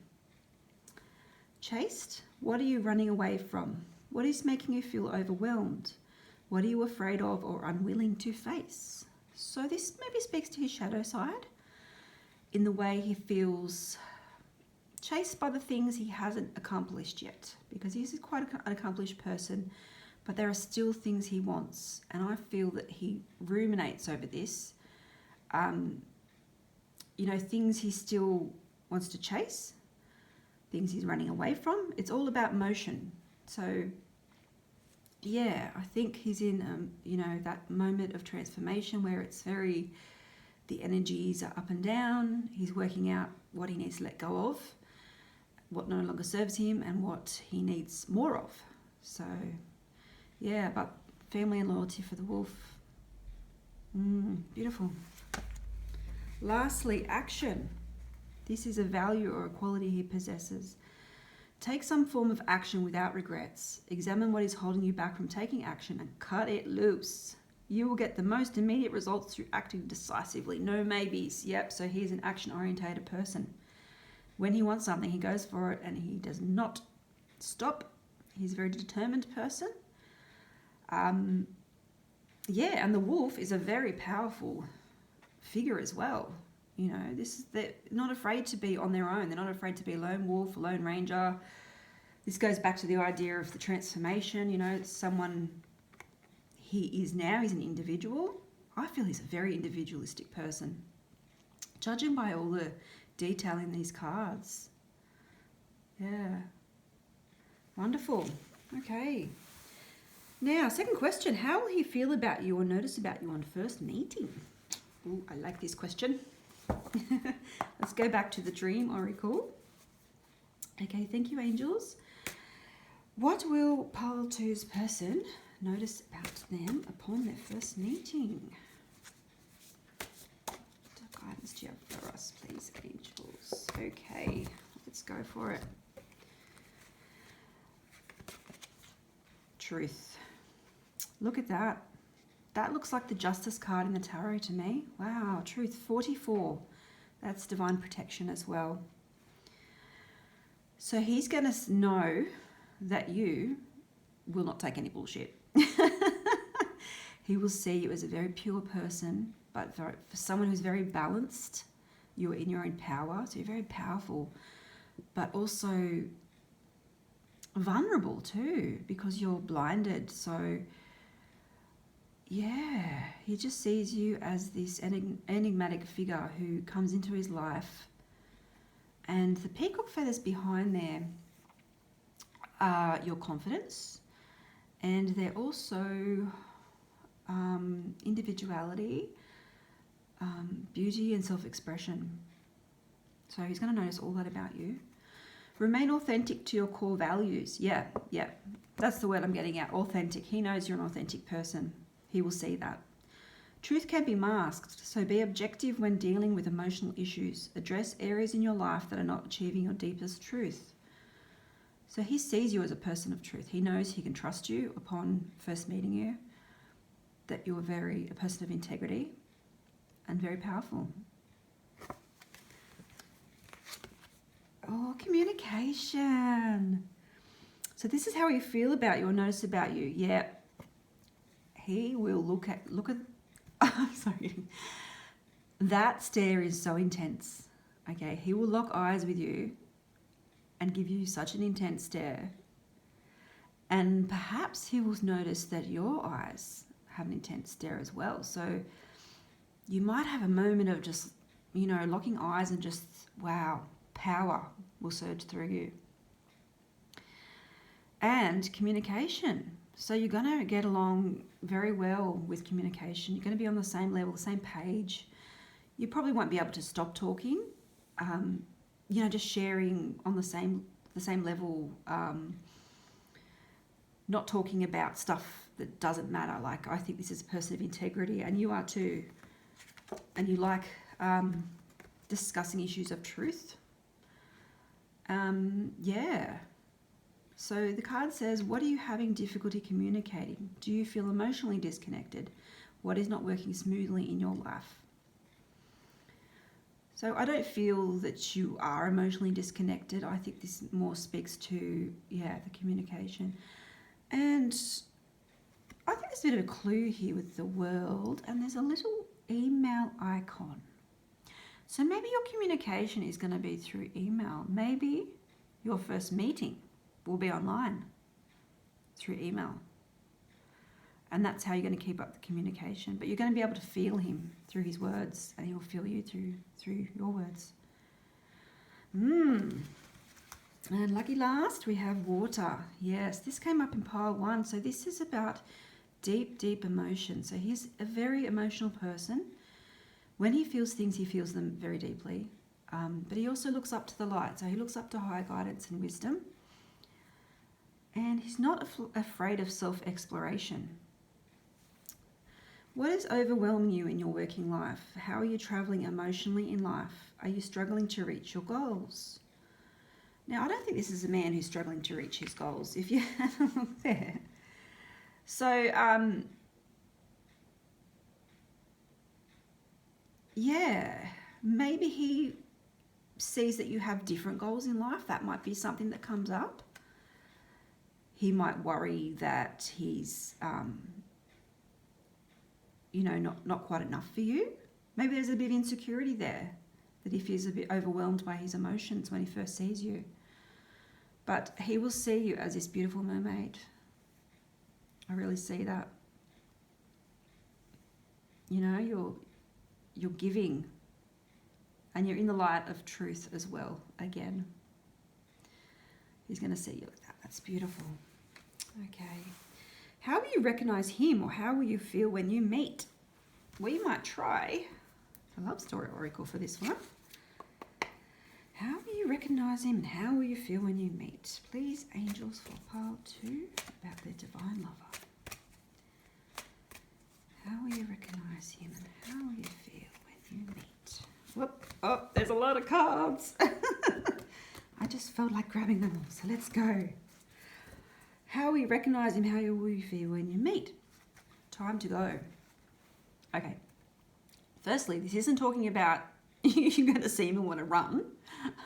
Chased. What are you running away from? What is making you feel overwhelmed? What are you afraid of or unwilling to face? So this maybe speaks to his shadow side in the way he feels chased by the things he hasn't accomplished yet, because he's quite an accomplished person, but there are still things he wants. And I feel that he ruminates over this. Things he still wants to chase, things he's running away from. It's all about motion. So yeah, I think he's in, that moment of transformation where it's the energies are up and down. He's working out what he needs to let go of, what no longer serves him, and what he needs more of. So yeah, but family and loyalty for the wolf. Beautiful. Lastly, action. This is a value or a quality he possesses. Take some form of action without regrets. Examine what is holding you back from taking action and cut it loose. You will get the most immediate results through acting decisively. No maybes. Yep, so he's an action-orientated person. When he wants something, he goes for it and he does not stop. He's a very determined person. And the wolf is a very powerful figure as well. They're not afraid to be on their own. They're not afraid to be a lone wolf, a lone ranger. This goes back to the idea of the transformation. It's someone he is now. He's an individual. I feel he's a very individualistic person, judging by all the detail in these cards. Yeah. Wonderful. Okay. Now, second question. How will he feel about you or notice about you on first meeting? Ooh, I like this question. Let's go back to the dream oracle. Okay, thank you, angels. What will pile 2's person notice about them upon their first meeting? What guidance do you have for us, please, angels? Okay, let's go for it. Truth. Look at that. That looks like the Justice card in the tarot to me. Wow, truth, 44. That's divine protection as well. So he's going to know that you will not take any bullshit. He will see you as a very pure person, but for someone who's very balanced, you're in your own power. So you're very powerful, but also vulnerable too, because you're blinded. So yeah, he just sees you as this enigmatic figure who comes into his life. And the peacock feathers behind there are your confidence, and they're also individuality, beauty and self-expression. So he's going to notice all that about you. Remain authentic to your core values. Yeah, that's the word I'm getting at, authentic. He knows you're an authentic person. He will see that. Truth can be masked, so be objective when dealing with emotional issues. Address areas in your life that are not achieving your deepest truth. So he sees you as a person of truth. He knows he can trust you upon first meeting you, that you're a person of integrity and very powerful. Oh, communication. So this is how he feel about you or notice about you. Yeah. He will look at sorry. That stare is so intense. Okay, he will lock eyes with you and give you such an intense stare. And perhaps he will notice that your eyes have an intense stare as well. So you might have a moment of just, locking eyes and just, wow, power will surge through you. And communication. So you're going to get along very well with communication. You're going to be on the same level, the same page. You probably won't be able to stop talking. Just sharing on the same level. Not talking about stuff that doesn't matter. Like, I think this is a person of integrity, and you are too. And you like discussing issues of truth. So the card says, what are you having difficulty communicating? Do you feel emotionally disconnected? What is not working smoothly in your life? So I don't feel that you are emotionally disconnected. I think this more speaks to, the communication. And I think there's a bit of a clue here with the world, and there's a little email icon. So maybe your communication is going to be through email. Maybe your first meeting will be online through email. And that's how you're going to keep up the communication. But you're going to be able to feel him through his words, and he'll feel you through your words. And lucky last, we have water. Yes, this came up in pile 1. So this is about deep, deep emotion. So he's a very emotional person. When he feels things, he feels them very deeply. But he also looks up to the light. So he looks up to higher guidance and wisdom. And he's not afraid of self-exploration. What is overwhelming you in your working life? How are you traveling emotionally in life? Are you struggling to reach your goals? Now, I don't think this is a man who's struggling to reach his goals, if you have a look there. So, maybe he sees that you have different goals in life. That might be something that comes up. He might worry that he's, not quite enough for you. Maybe there's a bit of insecurity there, that he feels a bit overwhelmed by his emotions when he first sees you. But he will see you as this beautiful mermaid. I really see that. You're giving, and you're in the light of truth as well, again. He's going to see you like that. That's beautiful. Okay. How will you recognize him, or how will you feel when you meet? We might try a love story oracle for this one. How will you recognize him, and how will you feel when you meet? Please, angels, for pile 2 about their divine lover. How will you recognize him, and how will you feel when you meet? Whoop. Oh, there's a lot of cards. I just felt like grabbing them all, so let's go. How will you recognize him? How will you feel when you meet? Time to go. Okay. Firstly, this isn't talking about you're going to see him and want to run.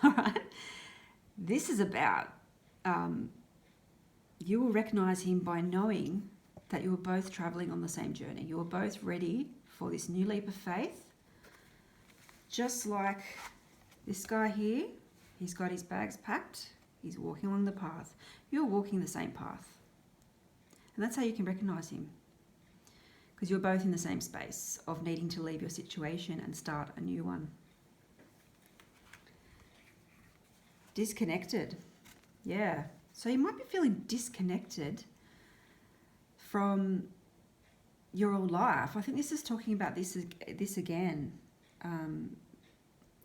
All right. This is about you will recognize him by knowing that you are both traveling on the same journey. You are both ready for this new leap of faith. Just like this guy here, he's got his bags packed. He's walking along the path. You're walking the same path. And that's how you can recognize him. Because you're both in the same space of needing to leave your situation and start a new one. Disconnected. Yeah. So you might be feeling disconnected from your old life. I think this is talking about this again.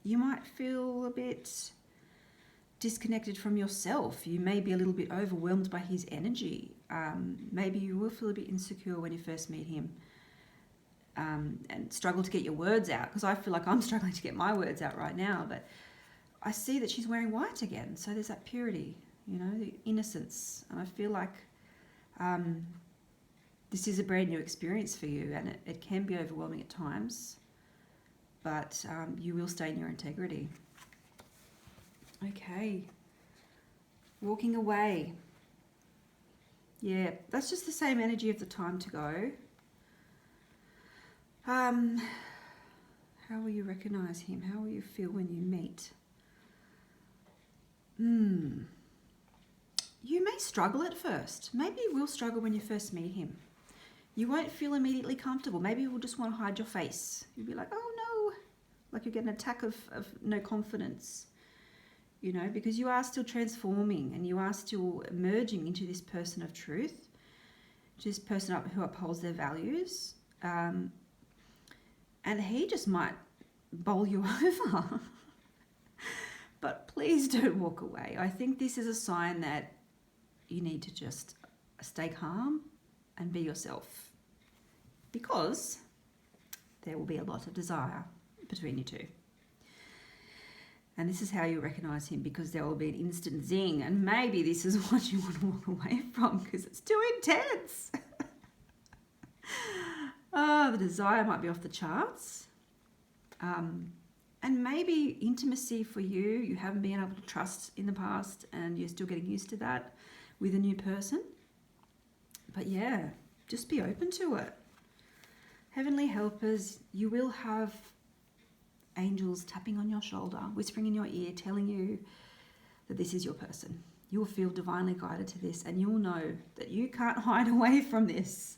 You might feel a bit disconnected from yourself. You may be a little bit overwhelmed by his energy. Maybe you will feel a bit insecure when you first meet him. and struggle to get your words out, because I feel like I'm struggling to get my words out right now, but I see that she's wearing white again. So there's that purity, you know, the innocence. And I feel like this is a brand new experience for you, and it can be overwhelming at times, but you will stay in your integrity. Okay. Walking away. Yeah, that's just the same energy of the time to go. How will you recognize him? How will you feel when you meet? You may struggle at first. Maybe you will struggle when you first meet him. You won't feel immediately comfortable. Maybe you will just want to hide your face. You'll be like, oh no, like you get an attack of no confidence, you know, because you are still transforming and you are still emerging into this person of truth, this person who upholds their values. And he just might bowl you over. But please don't walk away. I think this is a sign that you need to just stay calm and be yourself, because there will be a lot of desire between you two. And this is how you recognize him, because there will be an instant zing, and maybe this is what you want to walk away from because it's too intense. Oh, the desire might be off the charts. And maybe intimacy for you haven't been able to trust in the past, and you're still getting used to that with a new person. But yeah, just be open to it. Heavenly helpers, you will have angels tapping on your shoulder, whispering in your ear, telling you that this is your person. You will feel divinely guided to this, and you'll know that you can't hide away from this.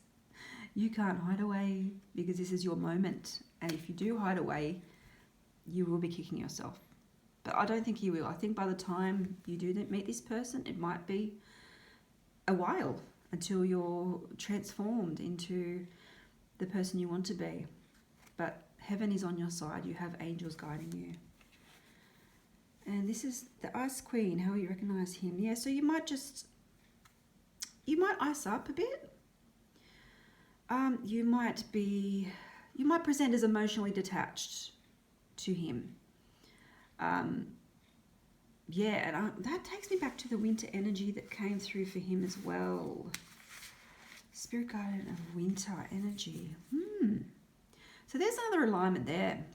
You can't hide away, because this is your moment. And if you do hide away, you will be kicking yourself. But I don't think you will. I think by the time you do meet this person, it might be a while until you're transformed into the person you want to be. But heaven is on your side. You have angels guiding you. And this is the Ice Queen. How will you recognize him? Yeah, so you might ice up a bit. You might present as emotionally detached to him. That takes me back to the winter energy that came through for him as well. Spirit guardian of winter energy. So there's another alignment there.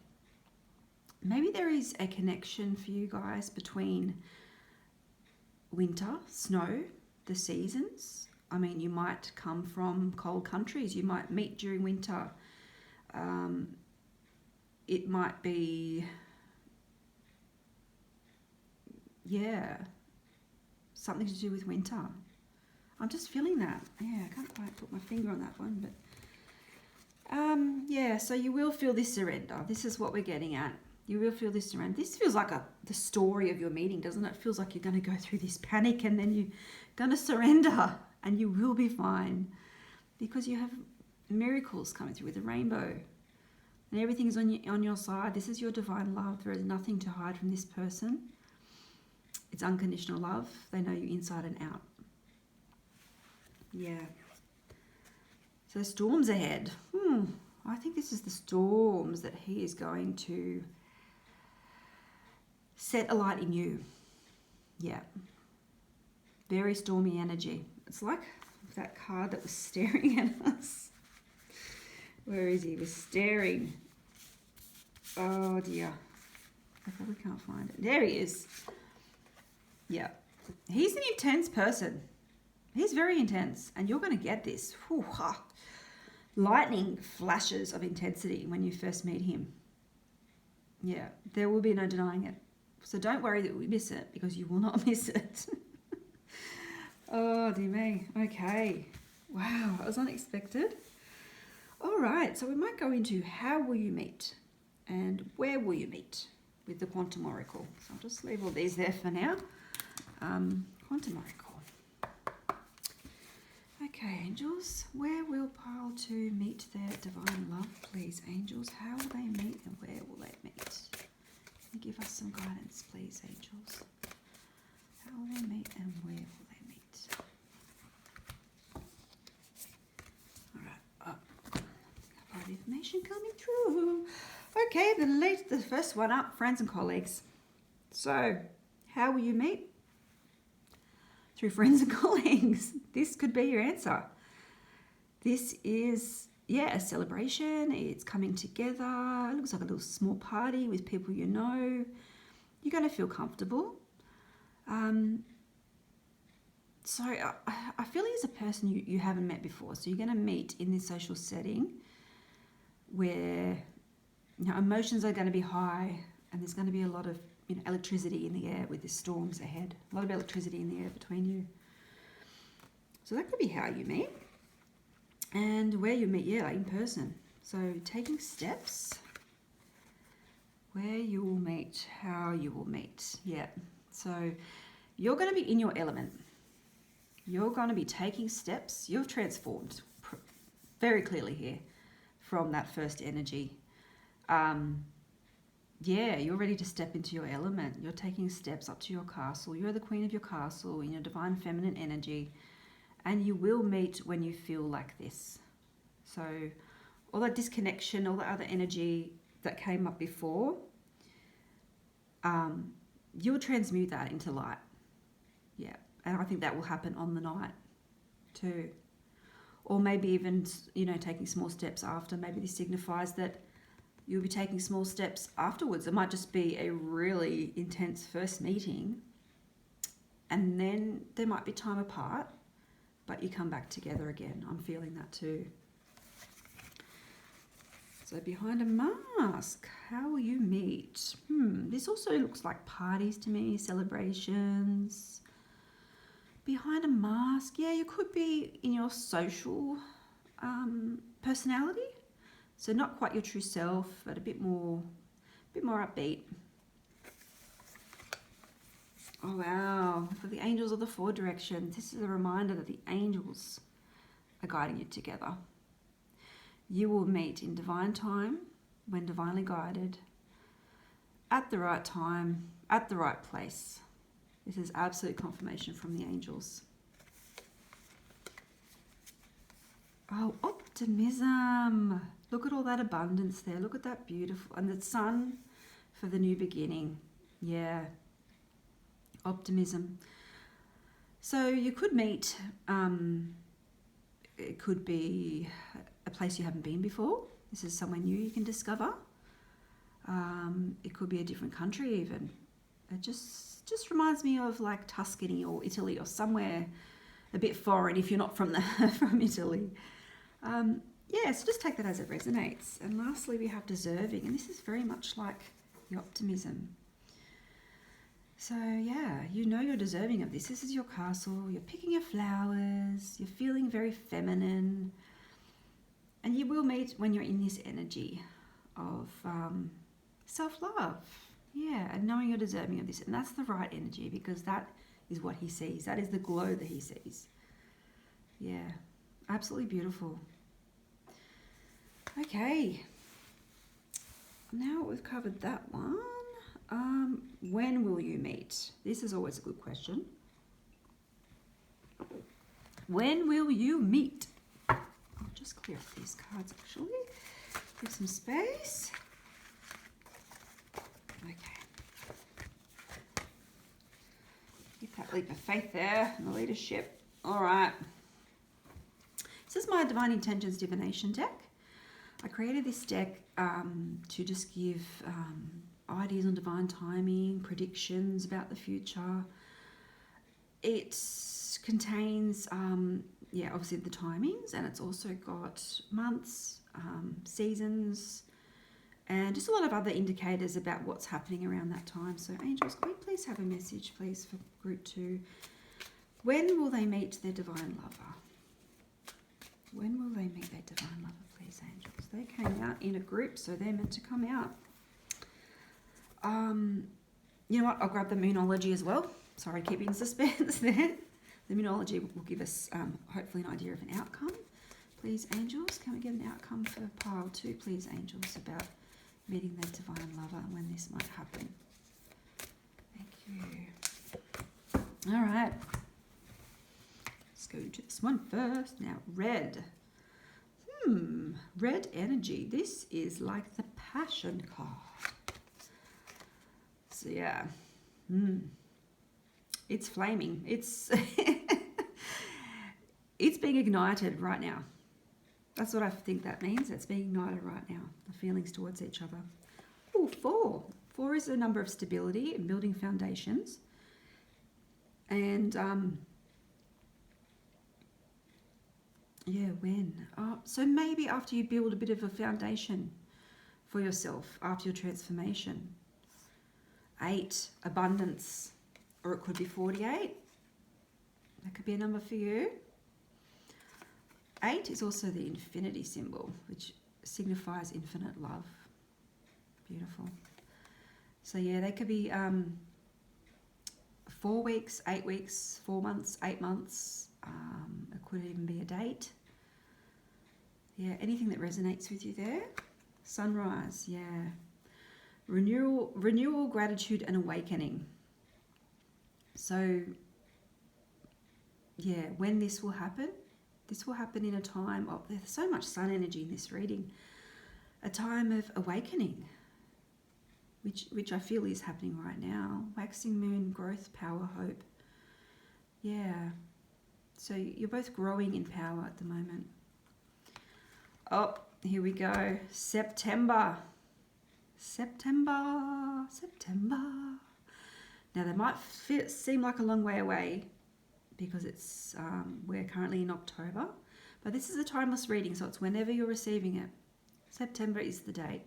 Maybe there is a connection for you guys between winter, snow, the seasons. I mean, you might come from cold countries. You might meet during winter. It might be, something to do with winter. I'm just feeling that. Yeah, I can't quite put my finger on that one, but so you will feel this surrender. This is what we're getting at. You will feel this surrender. This feels like the story of your meeting, doesn't it? It feels like you're going to go through this panic and then you're going to surrender, and you will be fine, because you have miracles coming through with a rainbow. And everything is on your side. This is your divine love. There is nothing to hide from this person. It's unconditional love. They know you inside and out. Yeah. So storms ahead. I think this is the storms that he is going to set alight in you. Yeah. Very stormy energy. It's like that card that was staring at us. Where is he? He was staring. Oh dear. I probably can't find it. There he is. Yeah. He's an intense person. He's very intense, and you're going to get this. Lightning flashes of intensity when you first meet him. Yeah, there will be no denying it. So don't worry that we miss it, because you will not miss it. Oh, dear me. Okay. Wow, that was unexpected. All right, so we might go into how will you meet and where will you meet with the Quantum Oracle. So I'll just leave all these there for now. Quantum Oracle. Okay, angels, where will Pile 2 meet their divine love, please? Angels, how will they meet and where will they meet? Can you give us some guidance, please, angels? How will they meet and where will they meet? All right, provide information. confirmation coming through. Okay, the first one up, friends and colleagues. So, how will you meet? Through friends and colleagues. This could be your answer. This is, a celebration. It's coming together. It looks like a little small party with people you know. You're going to feel comfortable. So I feel he's a person you haven't met before. So you're going to meet in this social setting where emotions are going to be high and there's going to be a lot of electricity in the air with the storms ahead. A lot of electricity in the air between you. So that could be how you meet. And where you meet, like in person. So taking steps, where you will meet, how you will meet. Yeah. So you're going to be in your element. You're going to be taking steps. You've transformed very clearly here from that first energy. You're ready to step into your element. You're taking steps up to your castle. You're the queen of your castle in your divine feminine energy. And you will meet when you feel like this. So all that disconnection, all the other energy that came up before, you'll transmute that into light. Yeah. And I think that will happen on the night too. Or maybe even, taking small steps after. Maybe this signifies that you'll be taking small steps afterwards. It might just be a really intense first meeting. And then there might be time apart, but you come back together again. I'm feeling that too. So behind a mask, how will you meet? This also looks like parties to me, celebrations. Behind a mask, you could be in your social personality. So not quite your true self, but a bit more upbeat. Oh wow, for the angels of the four directions, this is a reminder that the angels are guiding you together. You will meet in divine time, when divinely guided, at the right time, at the right place. This is absolute confirmation from the angels. Oh, optimism. Look at all that abundance there. Look at that beautiful. And the sun for the new beginning. Yeah. Optimism. So you could meet, it could be a place you haven't been before. This is somewhere new you can discover. It could be a different country even. It just reminds me of like Tuscany or Italy or somewhere a bit foreign if you're not from from Italy. So just take that as it resonates. And lastly, we have deserving, and this is very much like the optimism. So you're deserving of this. This is your castle. You're picking your flowers. You're feeling very feminine. And you will meet when you're in this energy of self-love. Yeah, and knowing you're deserving of this. And that's the right energy because that is what he sees. That is the glow that he sees. Yeah, absolutely beautiful. Okay. Now we've covered that one. When will you meet? This is always a good question. When will you meet? I'll just clear up these cards actually. Give some space. Okay. Get that leap of faith there and the leadership. All right. This is my Divine Intentions Divination deck. I created this deck to just give ideas on divine timing, predictions about the future. It contains, obviously the timings, and it's also got months, seasons, and just a lot of other indicators about what's happening around that time. So angels, can we please have a message, please, for group 2? When will they meet their divine lover? When will they meet their divine lover, please, angels? They came out in a group, so they're meant to come out. You know what? I'll grab the Moonology as well. Sorry to keep you in suspense there. The Moonology will give us hopefully an idea of an outcome. Please, angels, can we get an outcome for pile 2, please, angels, about meeting their divine lover and when this might happen? Thank you. All right. Let's go to this one first. Now, red. red energy. This is like the passion card. So yeah, it's flaming. It's it's being ignited right now. That's what I think that means. It's being ignited right now. The feelings towards each other. Oh, 4. 4 is a number of stability and building foundations. And yeah, when? So maybe after you build a bit of a foundation for yourself after your transformation. 8, abundance, or it could be 48. That could be a number for you. 8 is also the infinity symbol, which signifies infinite love. Beautiful. So yeah, they could be 4 weeks, 8 weeks, 4 months, 8 months. It could even be a date. Yeah, anything that resonates with you there. Sunrise, yeah. Renewal, gratitude, and awakening. So yeah, when this will happen in a time of, there's so much sun energy in this reading, a time of awakening, which I feel is happening right now. Waxing moon, growth, power, hope. Yeah. So you're both growing in power at the moment. Oh, here we go. September. Now that might seem like a long way away because it's we're currently in October, but this is a timeless reading, so it's whenever you're receiving it. September is the date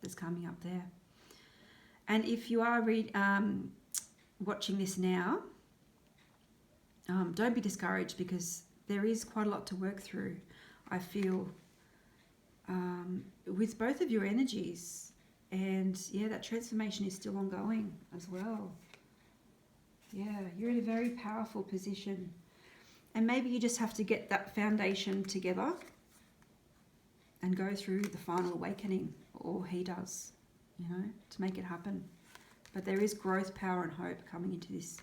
that's coming up there. And if you are watching this now, don't be discouraged because there is quite a lot to work through. I feel with both of your energies, and yeah, that transformation is still ongoing as well. Yeah, you're in a very powerful position, and maybe you just have to get that foundation together and go through the final awakening, or he does, you know, to make it happen. But there is growth, power, and hope coming into this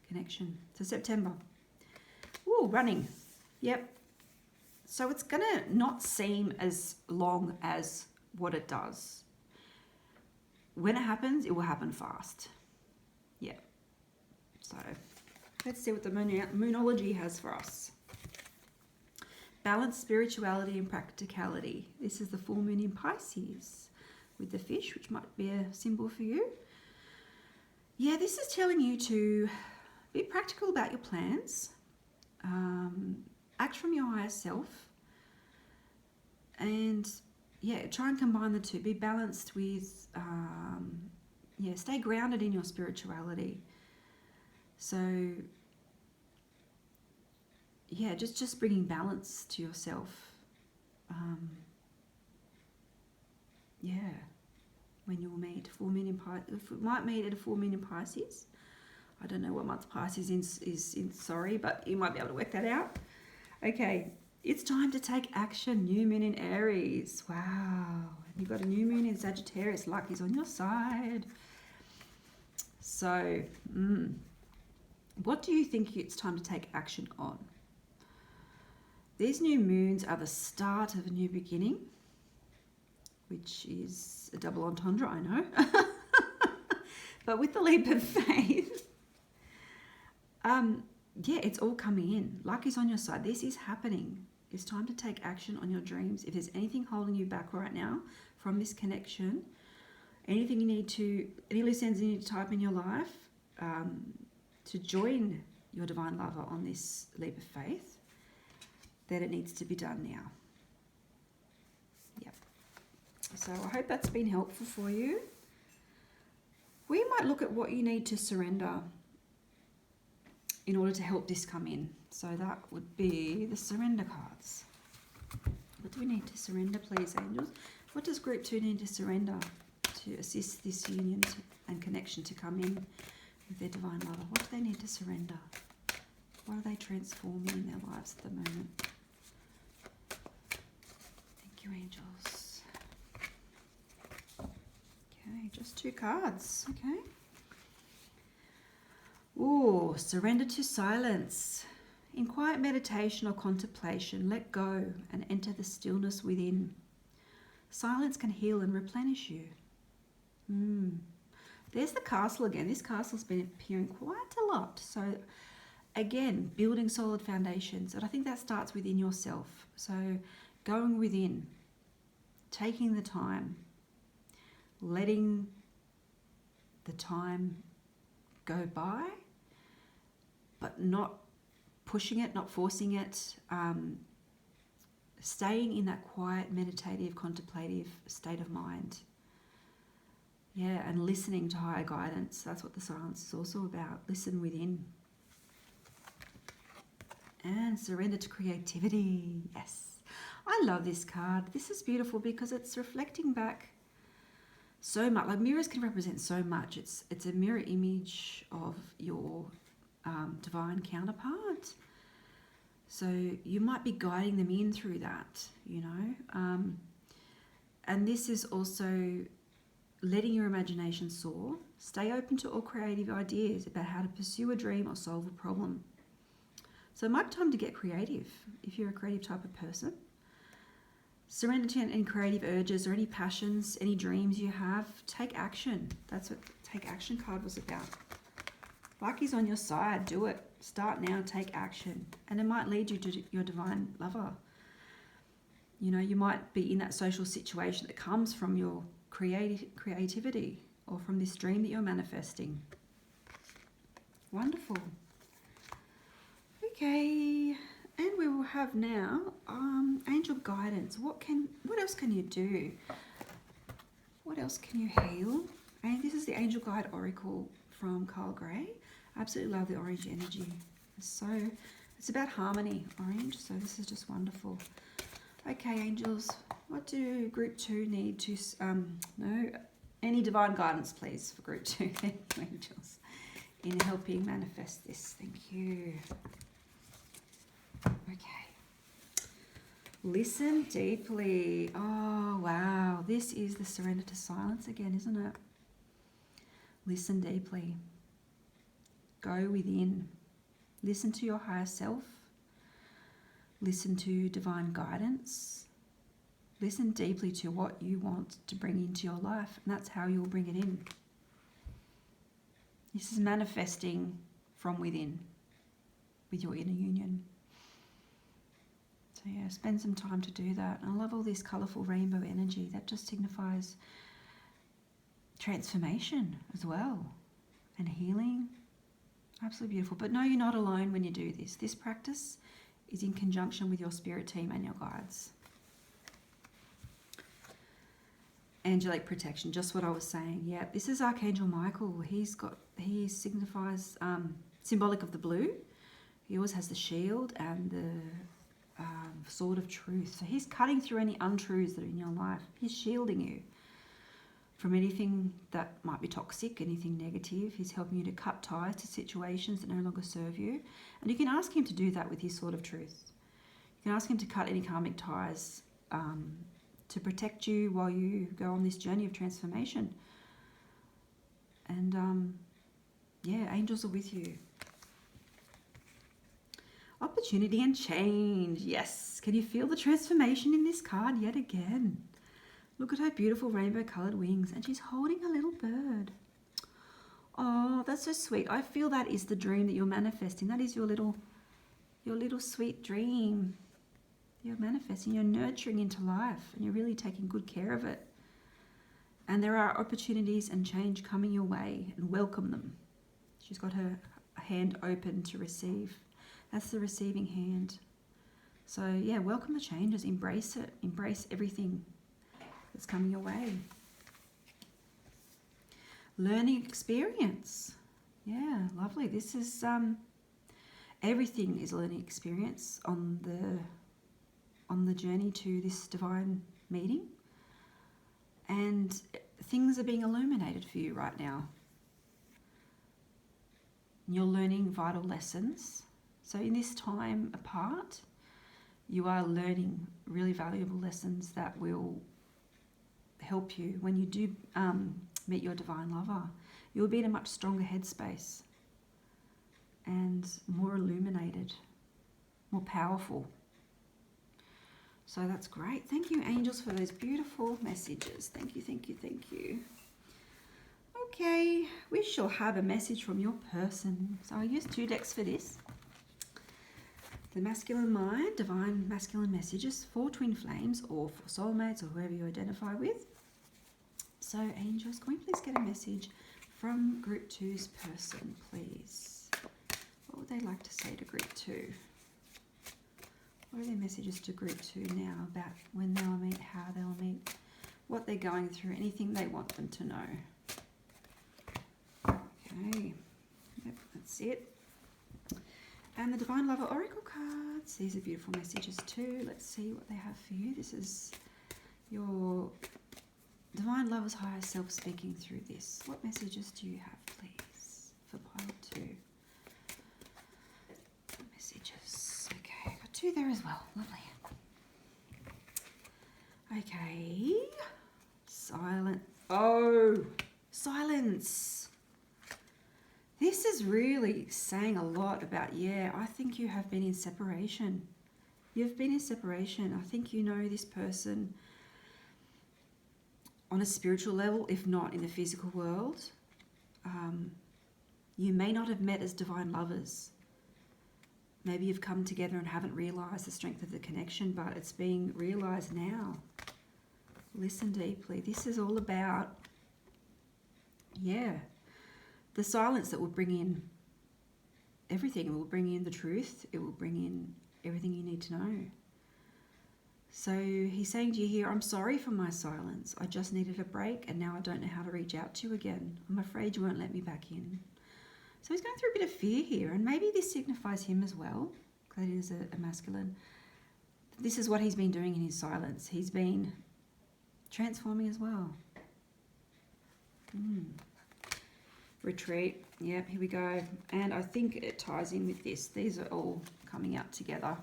connection. So September. Ooh, running. Yep. So it's going to not seem as long as what it does. When it happens, it will happen fast. Yeah. So let's see what the moonology has for us. Balance, spirituality, and practicality. This is the full moon in Pisces with the fish, which might be a symbol for you. Yeah, this is telling you to be practical about your plans. Act from your higher self, and yeah, try and combine the two. Be balanced with stay grounded in your spirituality. So yeah, just bringing balance to yourself. When you'll meet full moon in Pisces, it might meet at a full moon in Pisces. I don't know what month Pisces is in, sorry, but you might be able to work that out. Okay, it's time to take action. New moon in Aries. Wow. You've got a new moon in Sagittarius. Luck is on your side. So, what do you think it's time to take action on? These new moons are the start of a new beginning, which is a double entendre, I know. But with the leap of faith, it's all coming in. Luck is on your side. This is happening. It's time to take action on your dreams. If there's anything holding you back right now from this connection, any loose ends you need to tie up in your life to join your divine lover on this leap of faith, then it needs to be done now. Yep. So I hope that's been helpful for you. We might look at what you need to surrender in order to help this come in. So that would be the surrender cards. What do we need to surrender, please, angels? What does group 2 need to surrender to assist this union and connection to come in with their divine lover? What do they need to surrender? What are they transforming in their lives at the moment? Thank you, angels. Okay, just 2 cards. Okay. Ooh, surrender to silence. In quiet meditation or contemplation, let go and enter the stillness within. Silence can heal and replenish you. There's the castle again. This castle's been appearing quite a lot. So again, building solid foundations. And I think that starts within yourself. So going within, taking the time, letting the time go by, but not pushing it, not forcing it, staying in that quiet, meditative, contemplative state of mind. Yeah, and listening to higher guidance. That's what the silence is also about. Listen within. And surrender to creativity. Yes. I love this card. This is beautiful because it's reflecting back so much. Like mirrors can represent so much. It's a mirror image of your divine counterpart. So you might be guiding them in through that, you know. And this is also letting your imagination soar. Stay open to all creative ideas about how to pursue a dream or solve a problem. So it might be time to get creative if you're a creative type of person. Surrender to any creative urges or any passions, any dreams you have. Take action. That's what the Take Action card was about. Lucky's on your side. Do it. Start now. Take action. And it might lead you to your divine lover. You know, you might be in that social situation that comes from your creativity or from this dream that you're manifesting. Wonderful. Okay, and we will have now angel guidance. What else can you do? What else can you heal? And this is the Angel Guide Oracle from Carl Gray. I absolutely love the orange energy. It's about harmony, orange. So this is just wonderful. Okay, angels, what do group 2 need to, any divine guidance, please, for group 2. Thank you, angels, in helping manifest this. Thank you. Okay. Listen deeply. Oh, wow. This is the surrender to silence again, isn't it? Listen deeply. Go within. Listen to your higher self. Listen to divine guidance. Listen deeply to what you want to bring into your life, and that's how you'll bring it in. This is manifesting from within with your inner union. So yeah, spend some time to do that. And I love all this colourful rainbow energy. That just signifies transformation as well, and healing. Absolutely beautiful. But no, you're not alone when you do this. This practice is in conjunction with your spirit team and your guides. Angelic protection, just what I was saying. Yeah, this is Archangel Michael. He signifies symbolic of the blue. He always has the shield and the sword of truth. So he's cutting through any untruths that are in your life. He's shielding you from anything that might be toxic, anything negative. He's helping you to cut ties to situations that no longer serve you. And you can ask him to do that with his sword of truth. You can ask him to cut any karmic ties to protect you while you go on this journey of transformation. And yeah, angels are with you. Opportunity and change. Yes. Can you feel the transformation in this card yet again? Look at her beautiful rainbow coloured wings, and she's holding a little bird. Oh, that's so sweet. I feel that is the dream that you're manifesting. That is your little sweet dream. You're manifesting, you're nurturing into life, and you're really taking good care of it. And there are opportunities and change coming your way, and welcome them. She's got her hand open to receive. That's the receiving hand. So yeah, welcome the changes, embrace it, embrace everything that's coming your way. Learning experience. Yeah, lovely. This is everything is a learning experience on the journey to this divine meeting, and things are being illuminated for you right now. You're learning vital lessons. So in this time apart, you are learning really valuable lessons that will help you when you do meet your divine lover. You'll be in a much stronger headspace and more illuminated. more powerful. So that's great. Thank you, angels, for those beautiful messages. Thank you, thank you, thank you. Okay, we shall have a message from your person. So I use 2 decks for this. The masculine mind, divine masculine messages for twin flames or for soulmates or whoever you identify with. So angels, can we please get a message from group 2's person, please? What would they like to say to group 2? What are their messages to group 2 now about when they'll meet, how they'll meet, what they're going through, anything they want them to know? Okay, yep, that's it. And the Divine Lover Oracle cards. These are beautiful messages too. Let's see what they have for you. This is your Divine Lover's higher self speaking through this. What messages do you have, please, for pile 2? Messages. Okay, got 2 there as well. Lovely. Okay. Silent. Oh, silence. This is really saying a lot about, yeah, I think you have been in separation. You've been in separation. I think you know this person on a spiritual level, if not in the physical world. You may not have met as divine lovers. Maybe you've come together and haven't realised the strength of the connection, but it's being realised now. Listen deeply. This is all about, yeah, the silence that will bring in everything. It will bring in the truth. It will bring in everything you need to know. So he's saying to you here, I'm sorry for my silence. I just needed a break and now I don't know how to reach out to you again. I'm afraid you won't let me back in. So he's going through a bit of fear here, and maybe this signifies him as well, because it is a masculine. This is what he's been doing in his silence. He's been transforming as well. Retreat. Yep, here we go. And I think it ties in with this. These are all coming out together.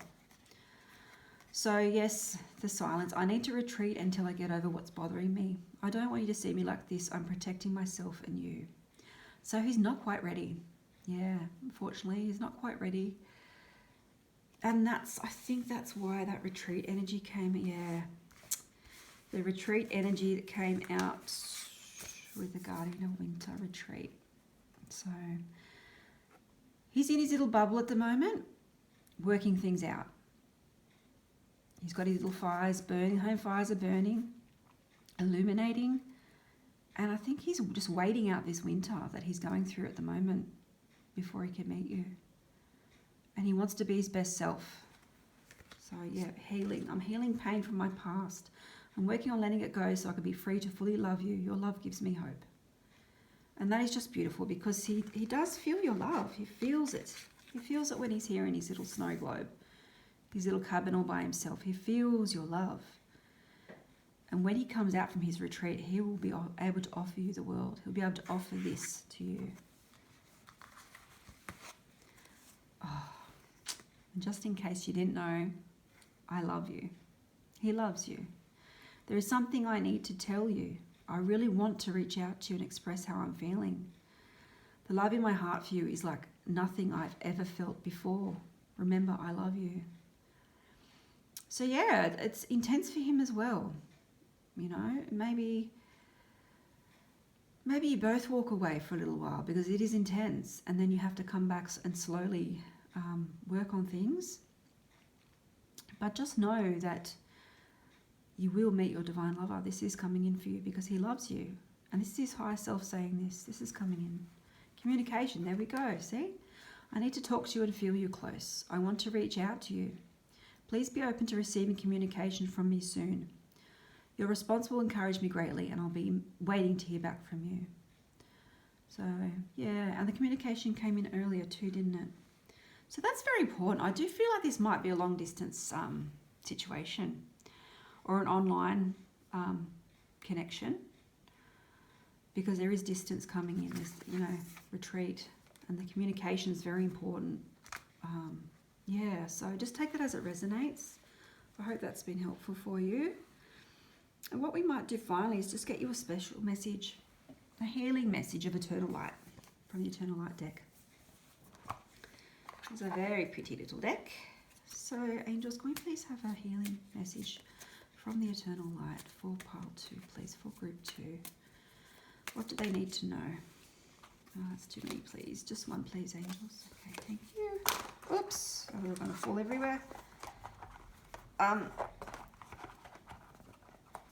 So yes, the silence. I need to retreat until I get over what's bothering me. I don't want you to see me like this. I'm protecting myself and you. So he's not quite ready. Yeah, unfortunately, he's not quite ready. And I think that's why that retreat energy came. Yeah, the retreat energy that came out with the Guardian of Winter retreat. So he's in his little bubble at the moment, working things out. He's got his little fires burning, home fires are burning, illuminating. And I think he's just waiting out this winter that he's going through at the moment before he can meet you. And he wants to be his best self. So yeah, healing. I'm healing pain from my past. I'm working on letting it go so I can be free to fully love you. Your love gives me hope. And that is just beautiful because he does feel your love. He feels it. He feels it when he's here in his little snow globe, his little cabin all by himself. He feels your love. And when he comes out from his retreat, he will be able to offer you the world. He'll be able to offer this to you. Oh, just in case you didn't know, I love you. He loves you. There is something I need to tell you. I really want to reach out to you and express how I'm feeling. The love in my heart for you is like nothing I've ever felt before. Remember, I love you. So yeah, it's intense for him as well. You know, maybe you both walk away for a little while because it is intense, and then you have to come back and slowly work on things. But just know that you will meet your divine lover. This is coming in for you because he loves you. And this is his higher self saying this. This is coming in. Communication, there we go, see? I need to talk to you and feel you close. I want to reach out to you. Please be open to receiving communication from me soon. Your response will encourage me greatly and I'll be waiting to hear back from you. So, yeah, and the communication came in earlier too, didn't it? So that's very important. I do feel like this might be a long distance situation or an online connection because there is distance coming in this, retreat, and the communication is very important. Yeah, so just take that as it resonates. I hope that's been helpful for you. And what we might do finally is just get you a special message, a healing message of Eternal Light from the Eternal Light deck. It's a very pretty little deck. So, angels, can we please have a healing message from the eternal light for pile 2, please, for group 2? What do they need to know? Oh, that's too many, please. Just one, please, angels. Okay, thank you. Oops, oh, we're going to fall everywhere.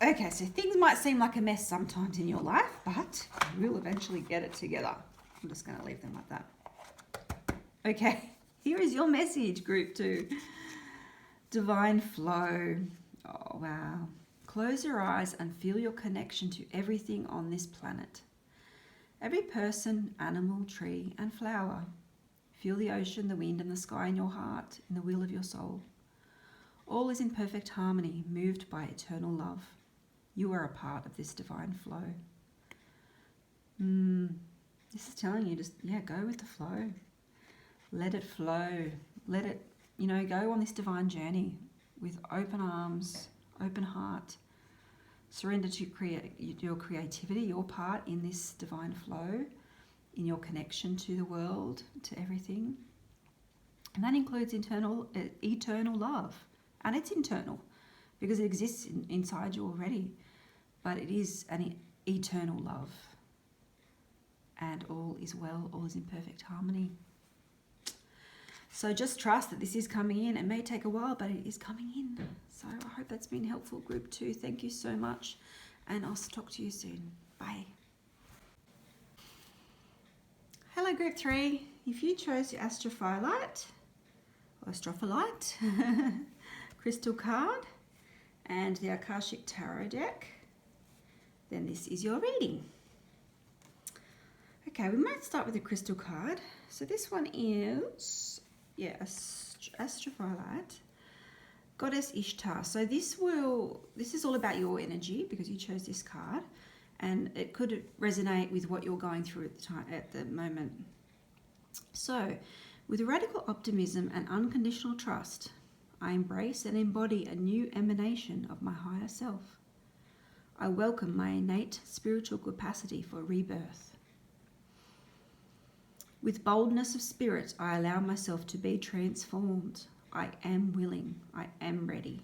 Okay, so things might seem like a mess sometimes in your life, but you will eventually get it together. I'm just going to leave them like that. Okay, here is your message, group 2. Divine flow. Oh, wow. Close your eyes and feel your connection to everything on this planet. Every person, animal, tree, and flower. Feel the ocean, the wind, and the sky in your heart, in the wheel of your soul. All is in perfect harmony, moved by eternal love. You are a part of this divine flow. This is telling you just, go with the flow. Let it flow. Let it, go on this divine journey with open arms, open heart. Surrender to your creativity, your part in this divine flow, in your connection to the world, to everything. And that includes eternal love. And it's internal because it exists inside you already. But it is an eternal love. And all is well, all is in perfect harmony. So just trust that this is coming in. It may take a while, but it is coming in. So I hope that's been helpful, group 2. Thank you so much. And I'll talk to you soon. Bye. Hello, group 3. If you chose the Astrophyllite, or Astrophyllite, crystal card, and the Akashic Tarot deck, then this is your reading. Okay, we might start with the crystal card. So this one is, Astrophyllite, Goddess Ishtar. So this is all about your energy because you chose this card, and it could resonate with what you're going through at the moment. So, with radical optimism and unconditional trust, I embrace and embody a new emanation of my higher self. I welcome my innate spiritual capacity for rebirth. With boldness of spirit, I allow myself to be transformed. I am willing. I am ready.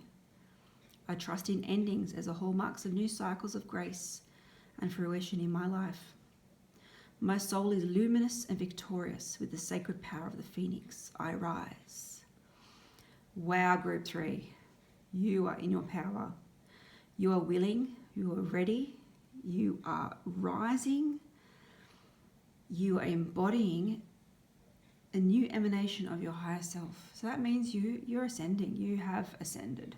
I trust in endings as the hallmarks of new cycles of grace and fruition in my life. My soul is luminous and victorious with the sacred power of the phoenix. I rise. Wow, group 3. You are in your power. You are willing. You are ready. You are rising. You are embodying a new emanation of your higher self. So that means you're ascending. You have ascended.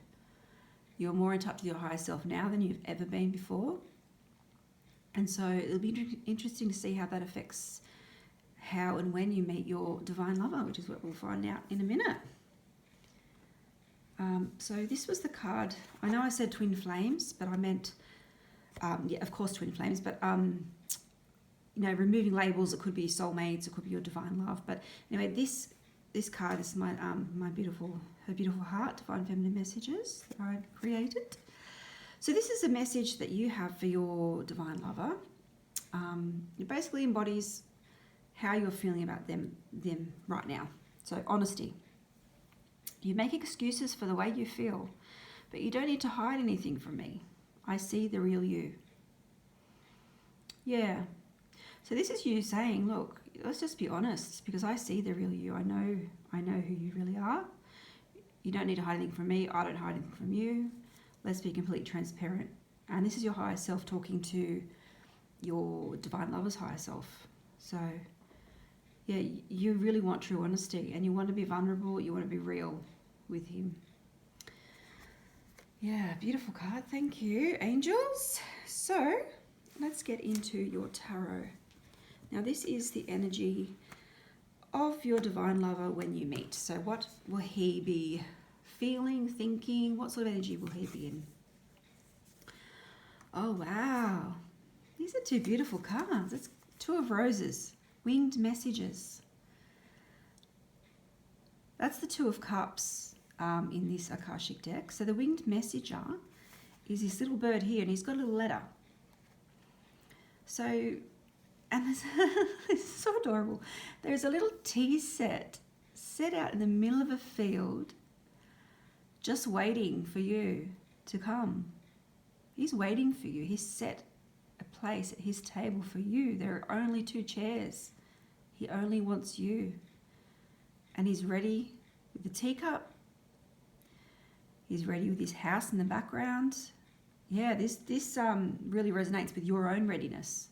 You're more in touch with your higher self now than you've ever been before. And so it'll be interesting to see how that affects how and when you meet your divine lover, which is what we'll find out in a minute. So this was the card. I know I said twin flames, but I meant, of course, twin flames, but removing labels. It could be soulmates, it could be your divine love. But anyway, this card is her beautiful heart, divine feminine messages that I created. So this is a message that you have for your divine lover. It basically embodies how you're feeling about them right now. So honesty. You make excuses for the way you feel, but you don't need to hide anything from me. I see the real you. Yeah. So this is you saying, look, let's just be honest, because I see the real you. I know who you really are. You don't need to hide anything from me. I don't hide anything from you. Let's be completely transparent. And this is your higher self talking to your divine lover's higher self. So, yeah, you really want true honesty, and you want to be vulnerable. You want to be real with him. Yeah, beautiful card. Thank you, angels. So, let's get into your tarot. Now, this is the energy of your divine lover when you meet. So what will he be feeling, thinking? What sort of energy will he be in? Oh, wow. These are two beautiful cards. It's 2 of Roses, winged messages. That's the 2 of Cups in this Akashic deck. So the winged messenger is this little bird here, and he's got a little letter. So, and this is so adorable. There's a little tea set out in the middle of a field just waiting for you to come. He's waiting for you. He's set a place at his table for you. There are only 2 chairs. He only wants you. And he's ready with the teacup. He's ready with his house in the background. Yeah, this really resonates with your own readiness.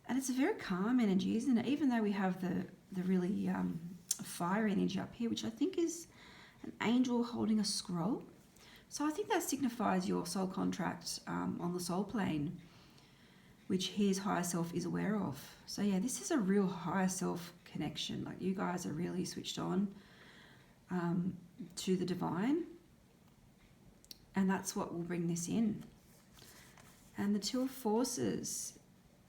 And it's a very calm energy, isn't it? Even though we have the really fire energy up here, which I think is an angel holding a scroll. So I think that signifies your soul contract on the soul plane, which his higher self is aware of. So yeah, this is a real higher self connection. Like you guys are really switched on to the divine. And that's what will bring this in. And the 2 of Forces,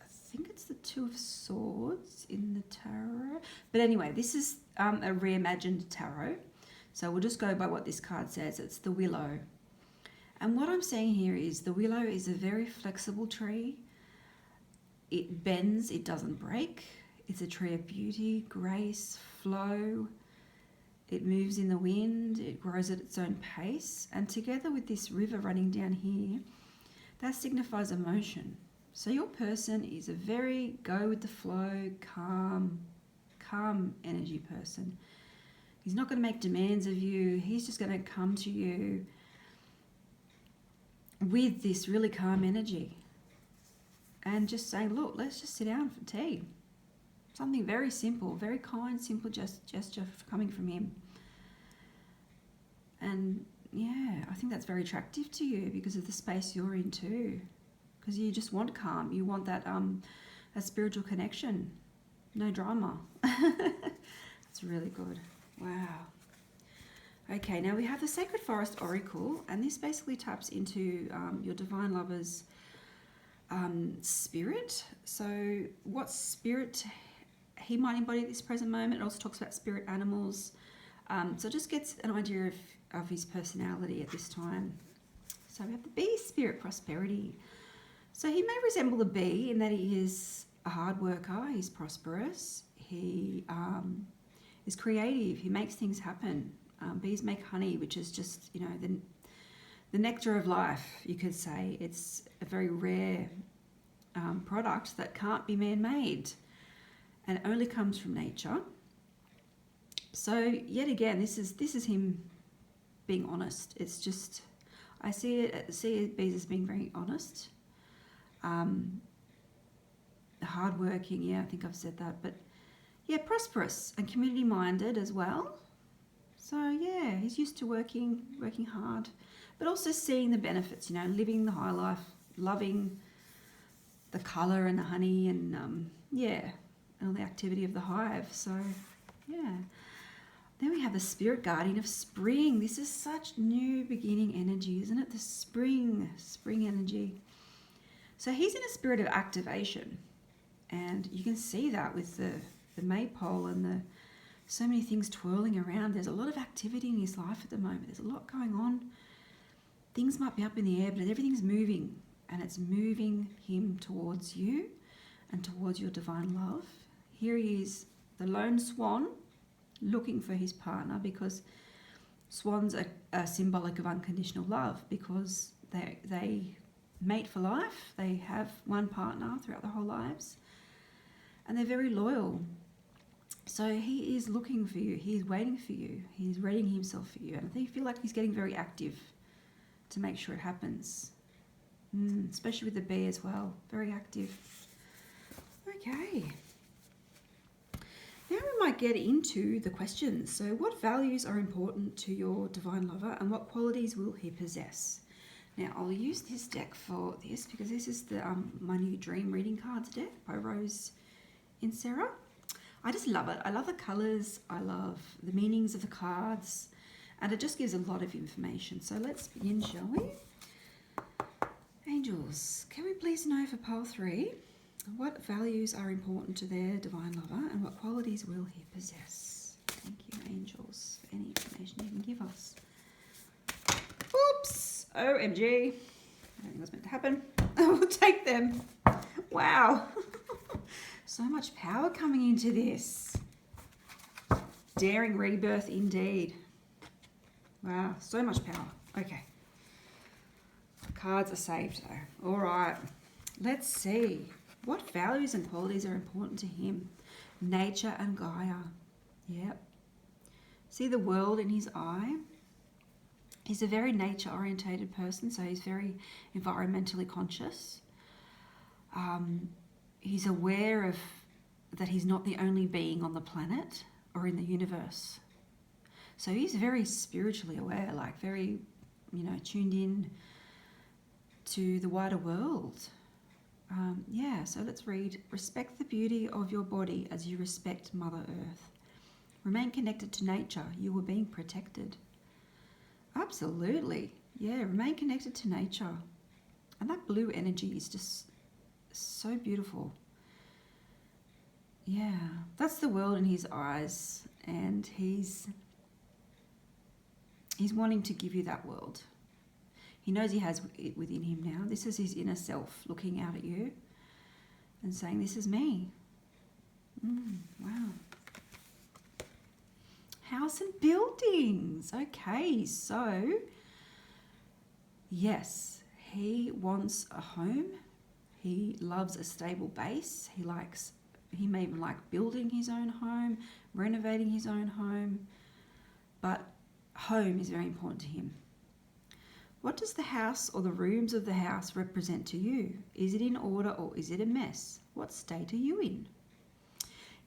I think it's the 2 of Swords in the tarot. But anyway, this is a reimagined tarot. So we'll just go by what this card says. It's the willow. And what I'm saying here is the willow is a very flexible tree. It bends, it doesn't break. It's a tree of beauty, grace, flow. It moves in the wind, it grows at its own pace. And together with this river running down here, that signifies emotion. So your person is a very go with the flow, calm energy person. He's not going to make demands of you. He's just going to come to you with this really calm energy and just saying, look, let's just sit down for tea. Something very simple, very kind, simple gesture coming from him. And yeah, I think that's very attractive to you because of the space you're in too. Because you just want calm. You want that a spiritual connection. No drama. It's really good. Wow. Okay, now we have the Sacred Forest Oracle, and this basically taps into your divine lover's spirit. So what spirit he might embody at this present moment. It also talks about spirit animals. So it just gets an idea of his personality at this time. So we have the bee spirit, prosperity. So he may resemble the bee in that he is a hard worker, he's prosperous, he is creative, he makes things happen. Bees make honey, which is just, you know, the nectar of life, you could say. It's a very rare product that can't be man-made and it only comes from nature. So yet again, this is him being honest. It's just, I see bees as being very honest, hardworking. Yeah, I think I've said that, but yeah, prosperous and community-minded as well. So yeah, he's used to working hard, but also seeing the benefits. You know, living the high life, loving the colour and the honey, and yeah, and all the activity of the hive. So yeah. Then we have the spirit guardian of spring. This is such new beginning energy, isn't it? The spring energy. So he's in a spirit of activation. And you can see that with the maypole and so many things twirling around. There's a lot of activity in his life at the moment. There's a lot going on. Things might be up in the air, but everything's moving. And it's moving him towards you and towards your divine love. Here he is, the lone swan, looking for his partner, because swans are symbolic of unconditional love, because they mate for life. They have one partner throughout their whole lives, and they're very loyal. So he is looking for you. He's waiting for you. He's readying himself for you, and I feel like he's getting very active to make sure it happens. Especially with the bee as well, very active. Okay. Now we might get into the questions. So what values are important to your divine lover and what qualities will he possess? Now I'll use this deck for this because this is the my new dream reading cards deck by Rose Inserra. I just love it. I love the colours. I love the meanings of the cards, and it just gives a lot of information. So let's begin, shall we? Angels, can we please know for pile 3 what values are important to their divine lover and what qualities will he possess? Thank you, angels, for any information you can give us. Oops! OMG. I don't think it was meant to happen. We'll take them. Wow. So much power coming into this. Daring rebirth indeed. Wow, so much power. Okay. Cards are saved though. All right. Let's see. What values and qualities are important to him? Nature and Gaia. Yep. See the world in his eye? He's a very nature-orientated person, so he's very environmentally conscious. He's aware of that he's not the only being on the planet or in the universe. So he's very spiritually aware, like very, tuned in to the wider world. So let's read. Respect the beauty of your body as you respect Mother Earth. Remain connected to nature. You are being protected. Absolutely. Yeah, remain connected to nature. And that blue energy is just so beautiful. Yeah, that's the world in his eyes, and he's wanting to give you that world. He knows he has it within him now. This is his inner self looking out at you and saying, this is me. Wow. House and buildings. Okay, so yes, he wants a home. He loves a stable base. He may even like building his own home, renovating his own home, but home is very important to him. What does the house or the rooms of the house represent to you? Is it in order or is it a mess? What state are you in?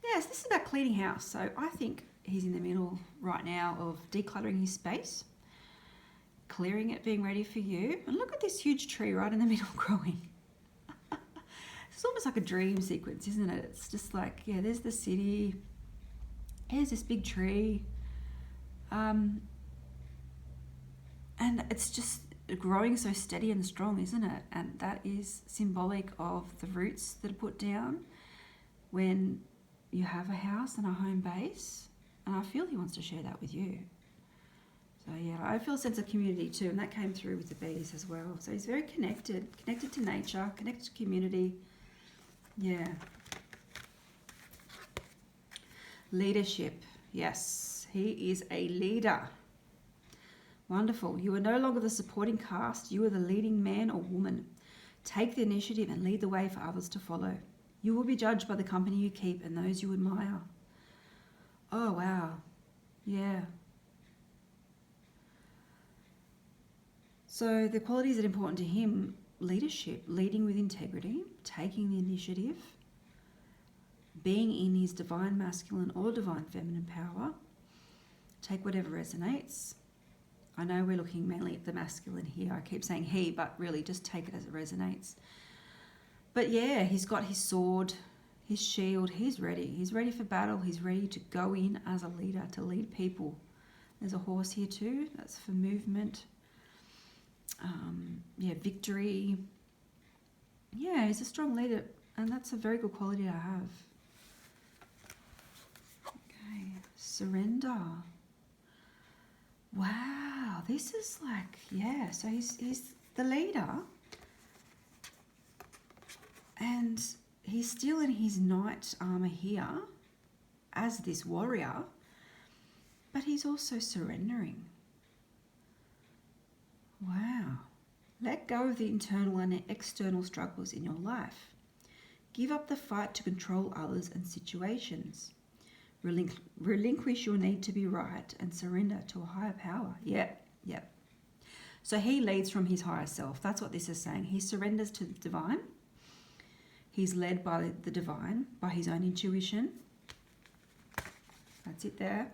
Yes, this is about cleaning house. So I think he's in the middle right now of decluttering his space, clearing it, being ready for you. And look at this huge tree right in the middle growing. It's almost like a dream sequence, isn't it? It's just like, yeah, there's the city. Here's this big tree. And it's just growing so steady and strong, isn't it? And that is symbolic of the roots that are put down when you have a house and a home base. And I feel he wants to share that with you. So yeah, I feel a sense of community too, and that came through with the bees as well. So he's very connected to nature, connected to community. Yeah. Leadership. Yes, he is a leader. Wonderful. You are no longer the supporting cast. You are the leading man or woman. Take the initiative and lead the way for others to follow. You will be judged by the company you keep and those you admire. Oh, wow. Yeah. So the qualities that are important to him: leadership, leading with integrity, taking the initiative, being in his divine masculine or divine feminine power. Take whatever resonates. I know we're looking mainly at the masculine here. I keep saying he, but really just take it as it resonates. But yeah, he's got his sword, his shield. He's ready. He's ready for battle. He's ready to go in as a leader, to lead people. There's a horse here too. That's for movement. Victory. Yeah, he's a strong leader, and that's a very good quality to have. Okay, surrender. Wow, this is like, yeah, so he's the leader, and he's still in his knight armor here as this warrior, but he's also surrendering. Wow. Let go of the internal and external struggles in your life. Give up the fight to control others and situations. Relinquish your need to be right and surrender to a higher power. Yep. So he leads from his higher self. That's what this is saying. He surrenders to the divine. He's led by the divine, by his own intuition. That's it there.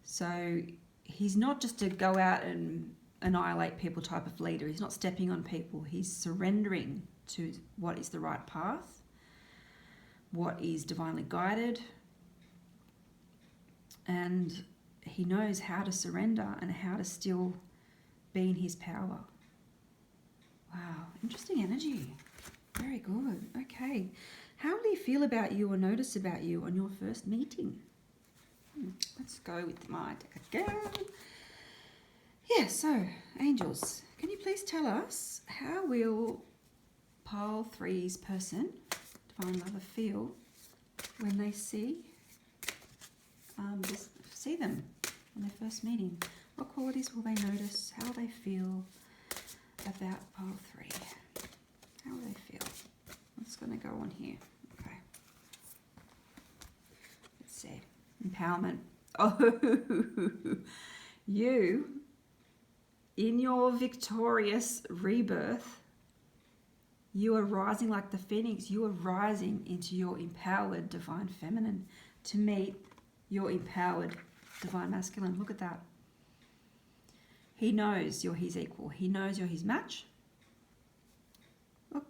So he's not just to go out and annihilate people type of leader. He's not stepping on people. He's surrendering to what is the right path, what is divinely guided, and he knows how to surrender and how to still be in his power. Wow, interesting energy. Very good. Okay. How will he feel about you or notice about you on your first meeting? Let's go with my deck again. Yeah, so, angels, can you please tell us, how will pile 3's person, divine lover, feel when they see them on their first meeting? What qualities will they notice? How will they feel about pile 3? How will they feel? What's going to go on here? Okay. Let's see. Empowerment. Oh, you, in your victorious rebirth, you are rising like the phoenix. You are rising into your empowered divine feminine to meet your empowered divine masculine. Look at that. He knows you're his equal. He knows you're his match. Look,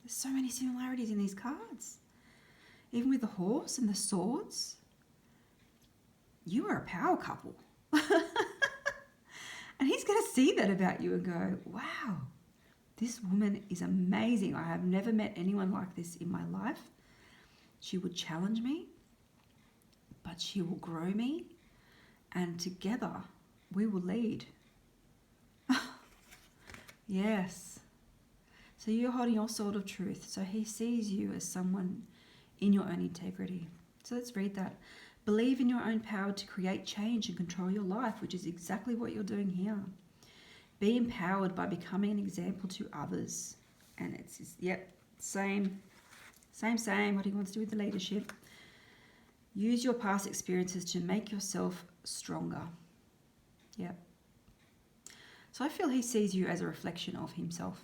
there's so many similarities in these cards. Even with the horse and the swords, you are a power couple. And he's going to see that about you and go, wow, this woman is amazing. I have never met anyone like this in my life. She would challenge me, but she will grow me, and together we will lead. Yes. So you're holding your sword of truth. So he sees you as someone in your own integrity. So let's read that. Believe in your own power to create change and control your life, which is exactly what you're doing here. Be empowered by becoming an example to others. And it's, yep, same, what he wants to do with the leadership. Use your past experiences to make yourself stronger. Yep. So I feel he sees you as a reflection of himself.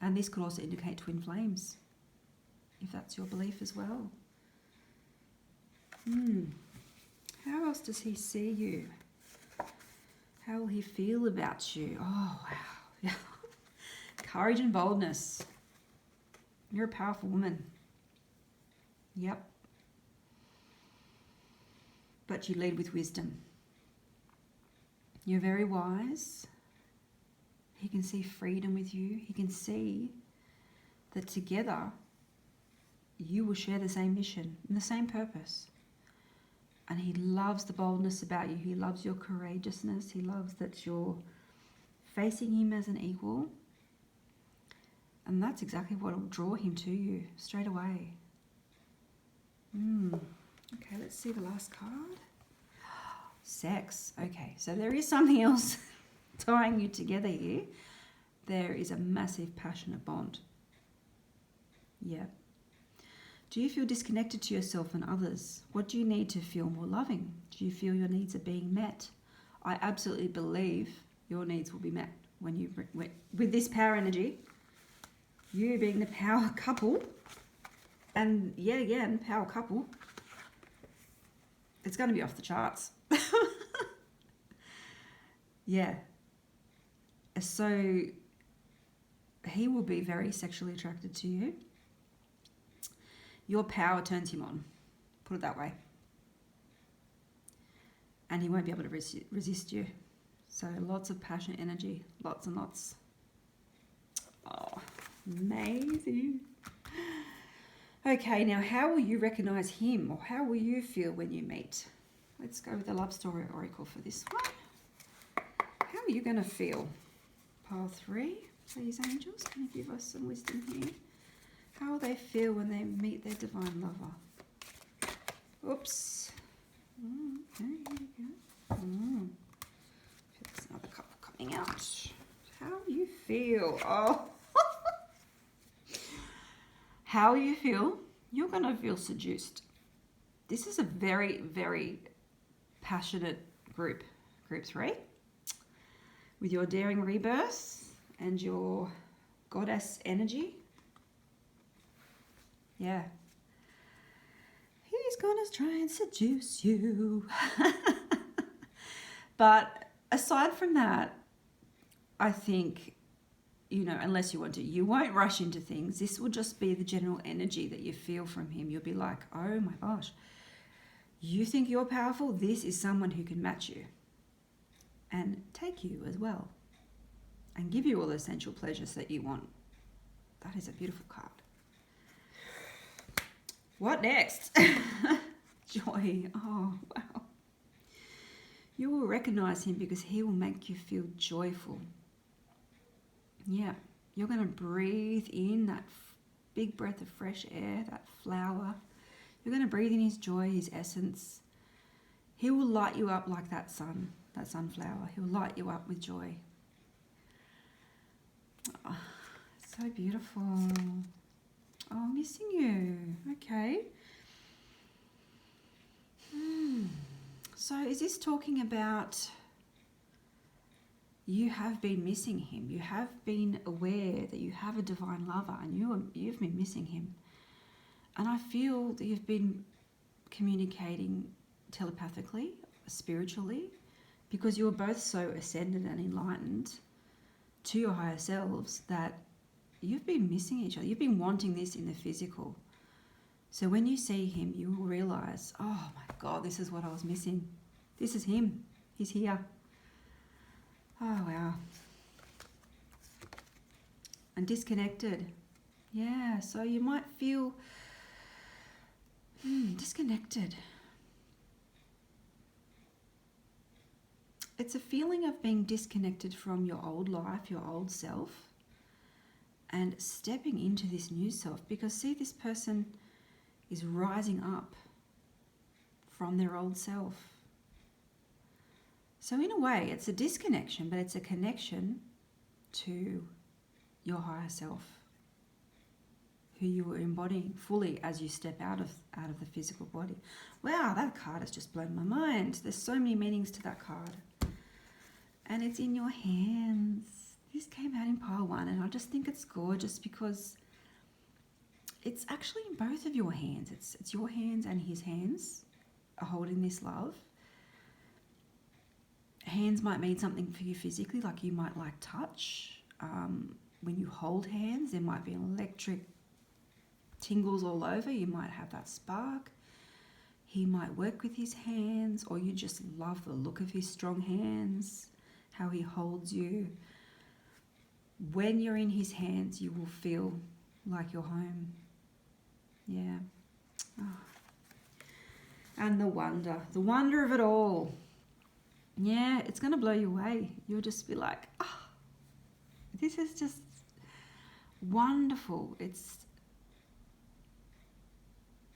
And this could also indicate twin flames, if that's your belief as well. How else does he see you? How will he feel about you? Oh, wow. Courage and boldness. You're a powerful woman. Yep. But you lead with wisdom. You're very wise. He can see freedom with you. He can see that together you will share the same mission and the same purpose. And he loves the boldness about you. He loves your courageousness. He loves that you're facing him as an equal. And that's exactly what will draw him to you straight away. Okay, let's see the last card. Sex. Okay, so there is something else tying you together here. There is a massive passionate bond. Yeah. Do you feel disconnected to yourself and others? What do you need to feel more loving? Do you feel your needs are being met? I absolutely believe your needs will be met when you with this power energy. You being the power couple, and yet again, power couple. It's going to be off the charts. Yeah. So he will be very sexually attracted to you. Your power turns him on, put it that way. And he won't be able to resist you. So lots of passionate energy, lots and lots. Oh, amazing. Okay, now how will you recognize him, or how will you feel when you meet? Let's go with the love story oracle for this one. How are you going to feel? Pile 3, please, angels, can you give us some wisdom here? How will they feel when they meet their divine lover? Oops. Okay, here we go. There's another couple coming out. How will you feel? Oh. How you feel? You're going to feel seduced. This is a very, very passionate group 3, with your daring rebirth and your goddess energy. Yeah. He's going to try and seduce you. But aside from that, I think, you know, unless you want to, you won't rush into things. This will just be the general energy that you feel from him. You'll be like, oh my gosh, you think you're powerful? This is someone who can match you and take you as well and give you all the essential pleasures that you want. That is a beautiful card. What next? Joy. Oh, wow. You will recognize him because he will make you feel joyful. Yeah, you're going to breathe in that big breath of fresh air, that flower. You're going to breathe in his joy, his essence. He will light you up like that sun. that sunflower. He'll light you up with joy. Oh, so beautiful. Oh, missing you. Okay. So is this talking about you have been missing him? You have been aware that you have a divine lover and you've been missing him. And I feel that you've been communicating telepathically, spiritually, because you are both so ascended and enlightened to your higher selves that you've been missing each other. You've been wanting this in the physical. So when you see him, you will realize, oh my God, this is what I was missing. This is him. He's here. Oh, wow. And disconnected. Yeah, so you might feel disconnected. It's a feeling of being disconnected from your old life, your old self, and stepping into this new self. Because see, this person is rising up from their old self. So in a way, it's a disconnection, but it's a connection to your higher self, who you are embodying fully as you step out of the physical body. Wow, that card has just blown my mind. There's so many meanings to that card. And it's in your hands. This came out in pile 1, and I just think it's gorgeous because it's actually in both of your hands. It's your hands and his hands are holding this love. Hands might mean something for you physically, like you might like touch. When you hold hands, there might be an electric tingles all over. You might have that spark. He might work with his hands, or you just love the look of his strong hands, how he holds you. When you're in his hands, you will feel like you're home. Yeah. Oh. And the wonder of it all. Yeah, it's going to blow you away. You'll just be like, oh, this is just wonderful. It's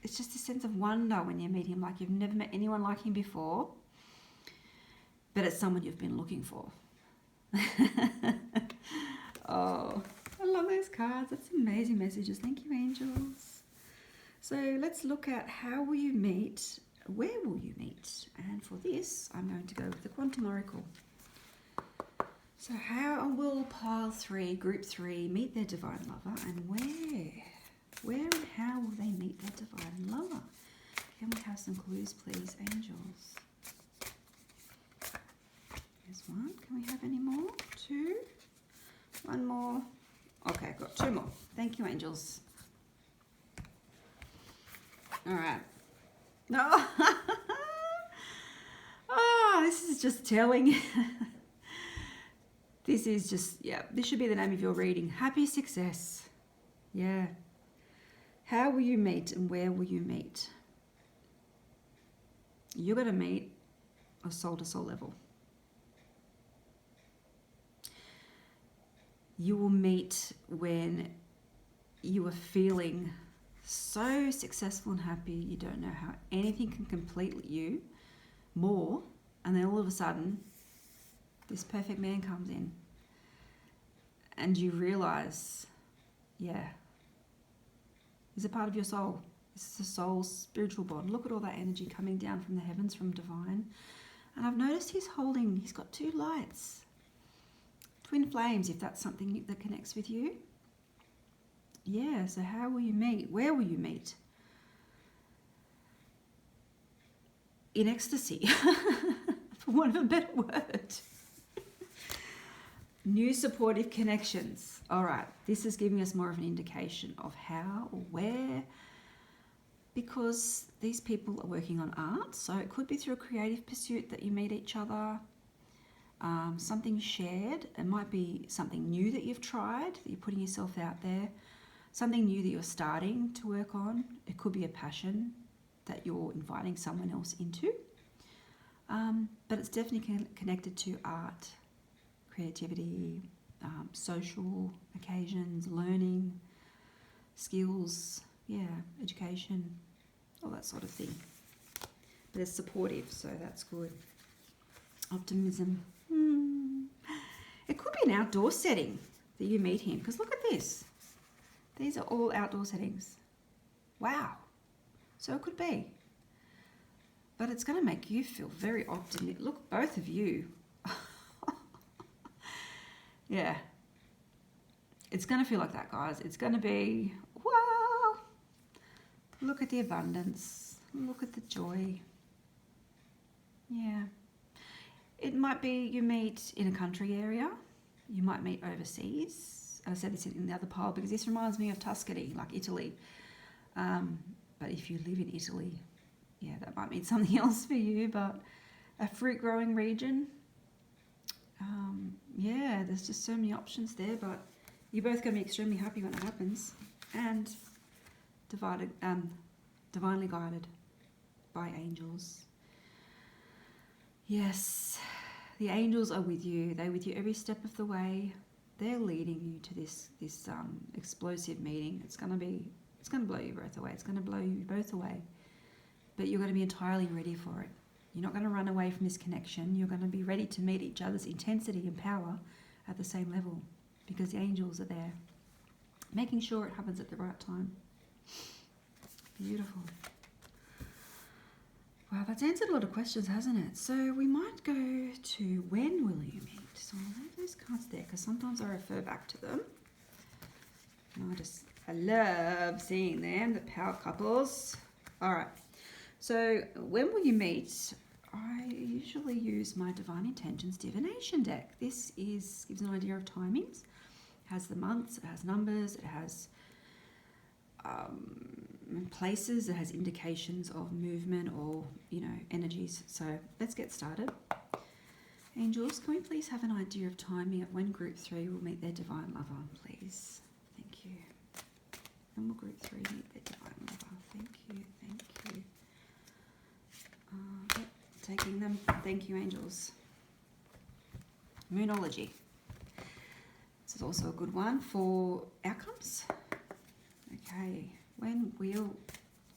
just a sense of wonder when you meet him, like you've never met anyone like him before, but it's someone you've been looking for. Oh, I love those cards. That's amazing messages. Thank you, angels. So let's look at how will you meet, where will you meet? And for this, I'm going to go with the Quantum Oracle. So how will pile 3, group 3, meet their divine lover, and where? Where and how will they meet their divine lover? Can we have some clues, please, angels? There's 1. Can we have any more? 2. 1 more. Okay, got 2 more. Thank you, angels. All right. No. Oh, this is just telling. This is just, yeah, this should be the name of your reading. Happy success. Yeah. How will you meet and where will you meet? You're going to meet a soul-to-soul level. You will meet when you are feeling so successful and happy, you don't know how anything can complete you more, and then all of a sudden, this perfect man comes in, and you realize, yeah, he's a part of your soul. This is a soul's spiritual bond. Look at all that energy coming down from the heavens, from divine. And I've noticed he's got 2 lights. Twin flames, if that's something that connects with you. Yeah, so how will you meet? Where will you meet? In ecstasy, for want of a better word. New supportive connections. All right, this is giving us more of an indication of how or where, because these people are working on art, so it could be through a creative pursuit that you meet each other. Something shared. It might be something new that you've tried, that you're putting yourself out there. Something new that you're starting to work on. It could be a passion that you're inviting someone else into. But it's definitely connected to art, creativity, social occasions, learning, skills, yeah, education, all that sort of thing. But it's supportive, so that's good. Optimism. It could be an outdoor setting that you meet him, because look at this. These are all outdoor settings. Wow. So it could be. But it's going to make you feel very optimistic. Look, both of you. Yeah. It's going to feel like that, guys. It's going to be, wow. Look at the abundance. Look at the joy. Yeah. It might be you meet in a country area. You might meet overseas. I said this in the other pile because this reminds me of Tuscany, like Italy. But if you live in Italy, yeah, that might mean something else for you. But a fruit growing region, yeah, there's just so many options there. But you're both going to be extremely happy when it happens, and divinely guided by angels. Yes, the angels are with you. They're with you every step of the way. They're leading you to this explosive meeting. It's going to blow you both away. It's going to blow you both away. But you're going to be entirely ready for it. You're not going to run away from this connection. You're going to be ready to meet each other's intensity and power at the same level, because the angels are there, making sure it happens at the right time. Beautiful. Wow, that's answered a lot of questions, hasn't it? So we might go to when will you meet? So I'll leave those cards there because sometimes I refer back to them. And I love seeing them, the power couples. All right. So when will you meet? I usually use my Divine Intentions Divination deck. This gives an idea of timings. It has the months, it has numbers, it has places, it has indications of movement or, energies. So let's get started. Angels, can we please have an idea of timing of when group 3 will meet their divine lover, please? Thank you. When will group 3 meet their divine lover? Thank you, thank you. Yep, taking them. Thank you, angels. Moonology. This is also a good one for outcomes. Okay, when will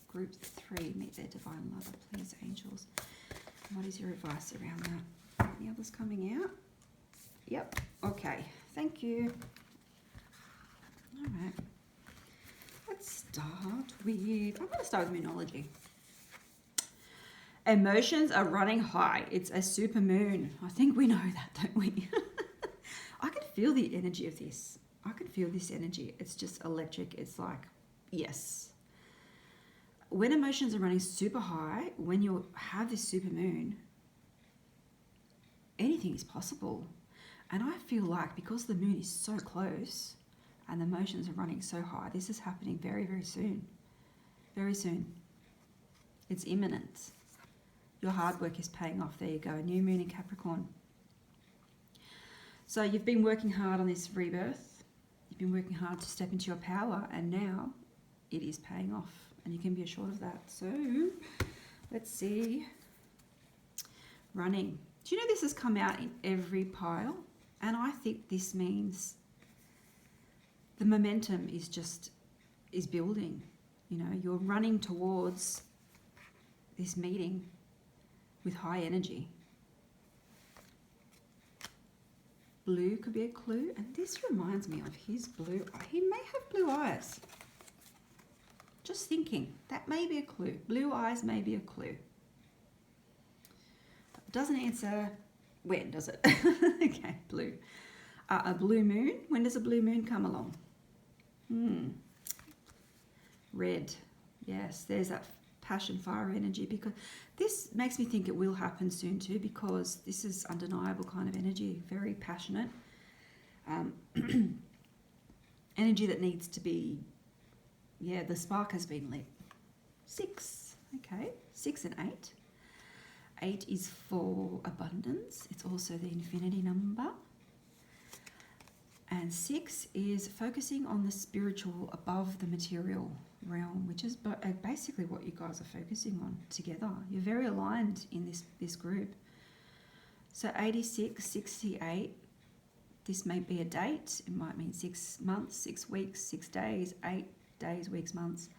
group 3 meet their divine lover, please, angels? What is your advice around that? Any others coming out? Yep, okay, thank you. All right, let's start with, I'm going to start with moonology. Emotions are running high. It's a super moon. I think we know that, don't we? I can feel the energy of this. I can feel this energy. It's just electric. It's like, yes. When emotions are running super high, when you have this super moon, anything is possible. And I feel like because the moon is so close and the emotions are running so high, this is happening very, very soon. Very soon. It's imminent. Your hard work is paying off. There you go. New moon in Capricorn. So you've been working hard on this rebirth. You've been working hard to step into your power, and now it is paying off, and you can be assured of that. So let's see. Running. Do you know this has come out in every pile? And I think this means the momentum is building. You're running towards this meeting with high energy. Blue could be a clue, and this reminds me of his blue eye. He may have blue eyes. Just thinking, that may be a clue. Blue eyes may be a clue. Doesn't answer when, does it? Okay, blue. A blue moon. When does a blue moon come along? Red. Yes, there's that passion, fire energy, because this makes me think it will happen soon too, because this is undeniable kind of energy, very passionate. Energy that needs to be, the spark has been lit. 6, okay, 6 and 8. 8 is for abundance. It's also the infinity number. And 6 is focusing on the spiritual above the material realm, which is basically what you guys are focusing on together. You're very aligned in this group. So 86, 68, this may be a date. It might mean 6 months, 6 weeks, 6 days, 8 days, weeks, months.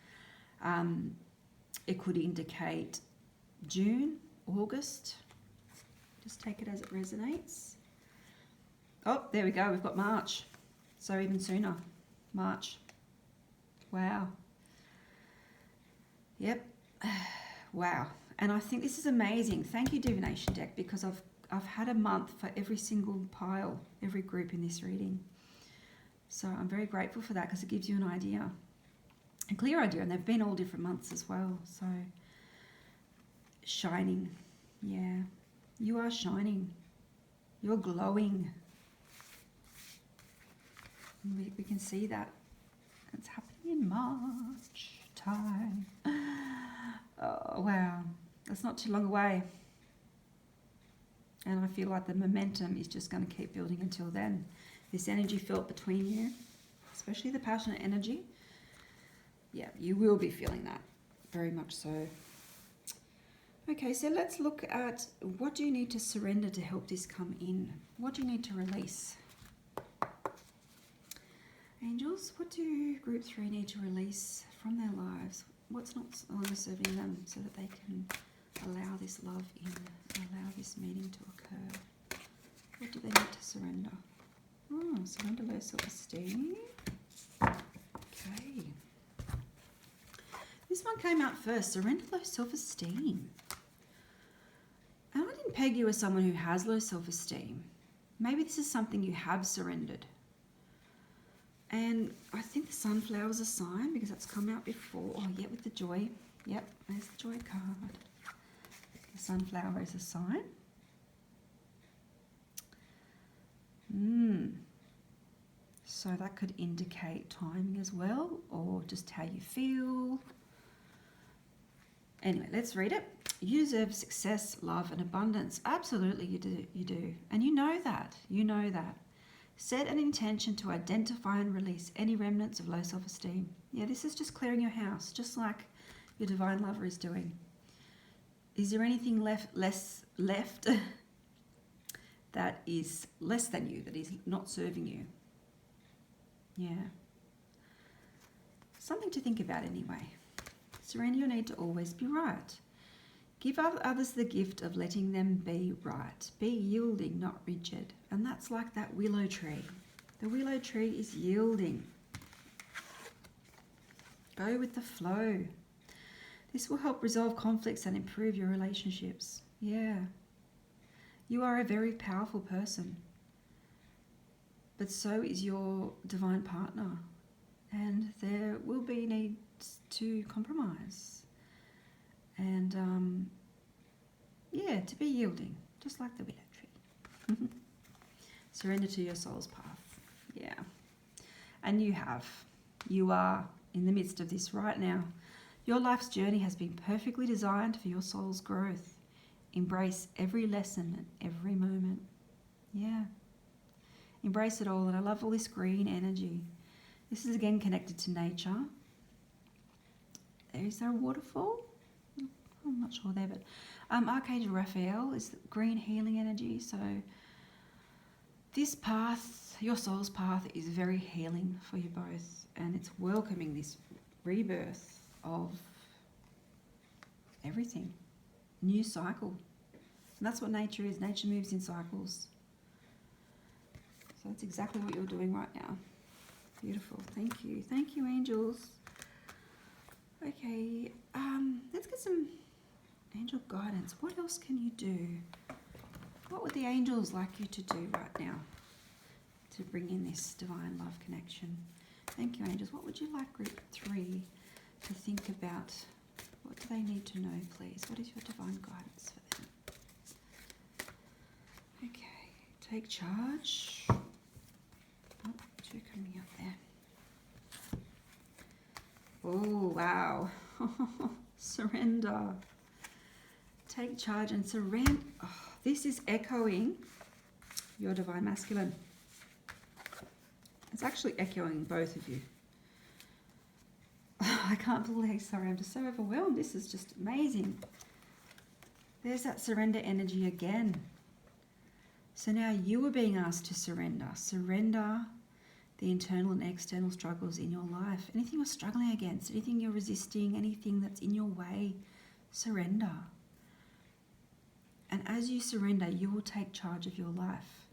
It could indicate June, August. Just take it as it resonates. Oh, there we go. We've got March. So even sooner. March. Wow. Yep. Wow. And I think this is amazing. Thank you, Divination deck, because I've had a month for every single pile, every group in this reading. So I'm very grateful for that because it gives you an idea, a clear idea. And they've been all different months as well. So shining. Yeah. You are shining. You're glowing. We can see that. It's happening in March time. Oh, wow. That's not too long away. And I feel like the momentum is just going to keep building until then. This energy felt between you, especially the passionate energy. Yeah, you will be feeling that. Very much so. Okay, so let's look at what do you need to surrender to help this come in? What do you need to release? Angels, what do group 3 need to release from their lives? What's not longer serving them so that they can allow this love in, allow this meeting to occur? What do they need to surrender? Oh, surrender low self-esteem. Okay. This one came out first, surrender low self-esteem. And I didn't peg you as someone who has low self-esteem. Maybe this is something you have surrendered. And I think the sunflower's a sign because that's come out before. Oh, yeah, with the joy. Yep, there's the joy card. The sunflower is a sign. So that could indicate timing as well, or just how you feel. Anyway, let's read it. You deserve success, love, and abundance. Absolutely, you do. You do. And you know that. You know that. Set an intention to identify and release any remnants of low self-esteem. Yeah, this is just clearing your house, just like your divine lover is doing. Is there anything left that is less than you, that is not serving you? Yeah. Something to think about anyway. Surrender your need to always be right. Give others the gift of letting them be right. Be yielding, not rigid. And that's like that willow tree. The willow tree is yielding. Go with the flow. This will help resolve conflicts and improve your relationships. Yeah. You are a very powerful person. But so is your divine partner. And there will be needs to compromise. And, yeah, to be yielding, just like the willow tree. Surrender to your soul's path. Yeah. And you are in the midst of this right now. Your life's journey has been perfectly designed for your soul's growth. Embrace every lesson and every moment. Yeah. Embrace it all. And I love all this green energy. This is again connected to nature. Is there a waterfall? I'm not sure there, but Archangel Raphael is green healing energy. So this path, your soul's path, is very healing for you both, and it's welcoming this rebirth of everything, new cycle. And that's what nature is. Nature moves in cycles. So that's exactly what you're doing right now. Beautiful. Thank you. Thank you, angels. Okay, let's get some angel guidance. What else can you do? What would the angels like you to do right now to bring in this divine love connection? Thank you, angels. What would you like group 3 to think about? What do they need to know, please? What is your divine guidance for them? Okay, take charge. Oh, 2 coming up there. Oh, wow. Surrender. Take charge and surrender. Oh, this is echoing your divine masculine. It's actually echoing both of you. Oh, I can't believe, sorry, I'm just so overwhelmed. This is just amazing. There's that surrender energy again. So now you are being asked to surrender. Surrender the internal and external struggles in your life. Anything you're struggling against, anything you're resisting, anything that's in your way, surrender. And as you surrender, you will take charge of your life.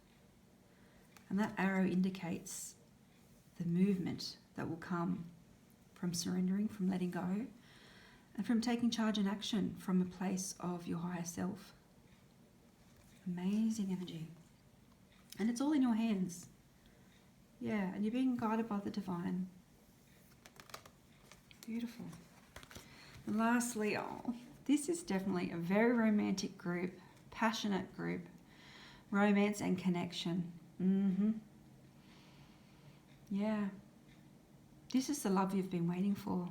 And that arrow indicates the movement that will come from surrendering, from letting go, and from taking charge and action from a place of your higher self. Amazing energy. And it's all in your hands. Yeah, and you're being guided by the divine. Beautiful. And lastly, this is definitely a very romantic group, passionate group, romance and connection. Yeah. This is the love you've been waiting for.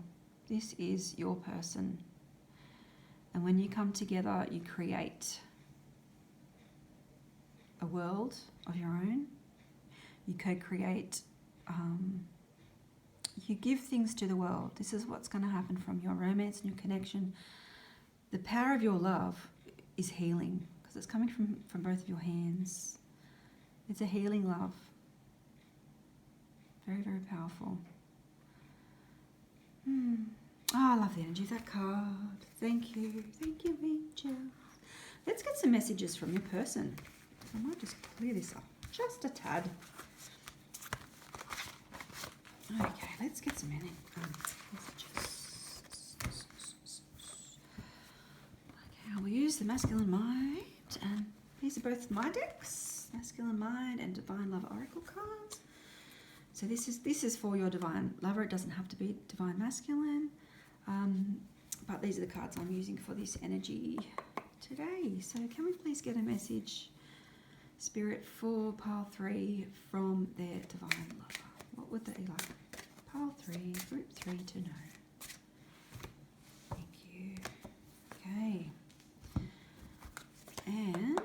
This is your person. And when you come together, you create a world of your own. You co-create, you give things to the world. This is what's going to happen from your romance and your connection. The power of your love is healing, because it's coming from both of your hands. It's a healing love. Very, very powerful. Oh, I love the energy of that card. Thank you. Thank you, angels. Let's get some messages from your person. I might just clear this up just a tad. Okay, let's get some messages. Okay, I'll use the Masculine Mind, and these are both my decks, Masculine Mind and Divine Love Oracle cards. So this is for your divine lover. It doesn't have to be divine masculine, but these are the cards I'm using for this energy today. So can we please get a message, Spirit, for pile 3 from their divine lover? What would they like? Pile 3, group 3 to know. Thank you. Okay. And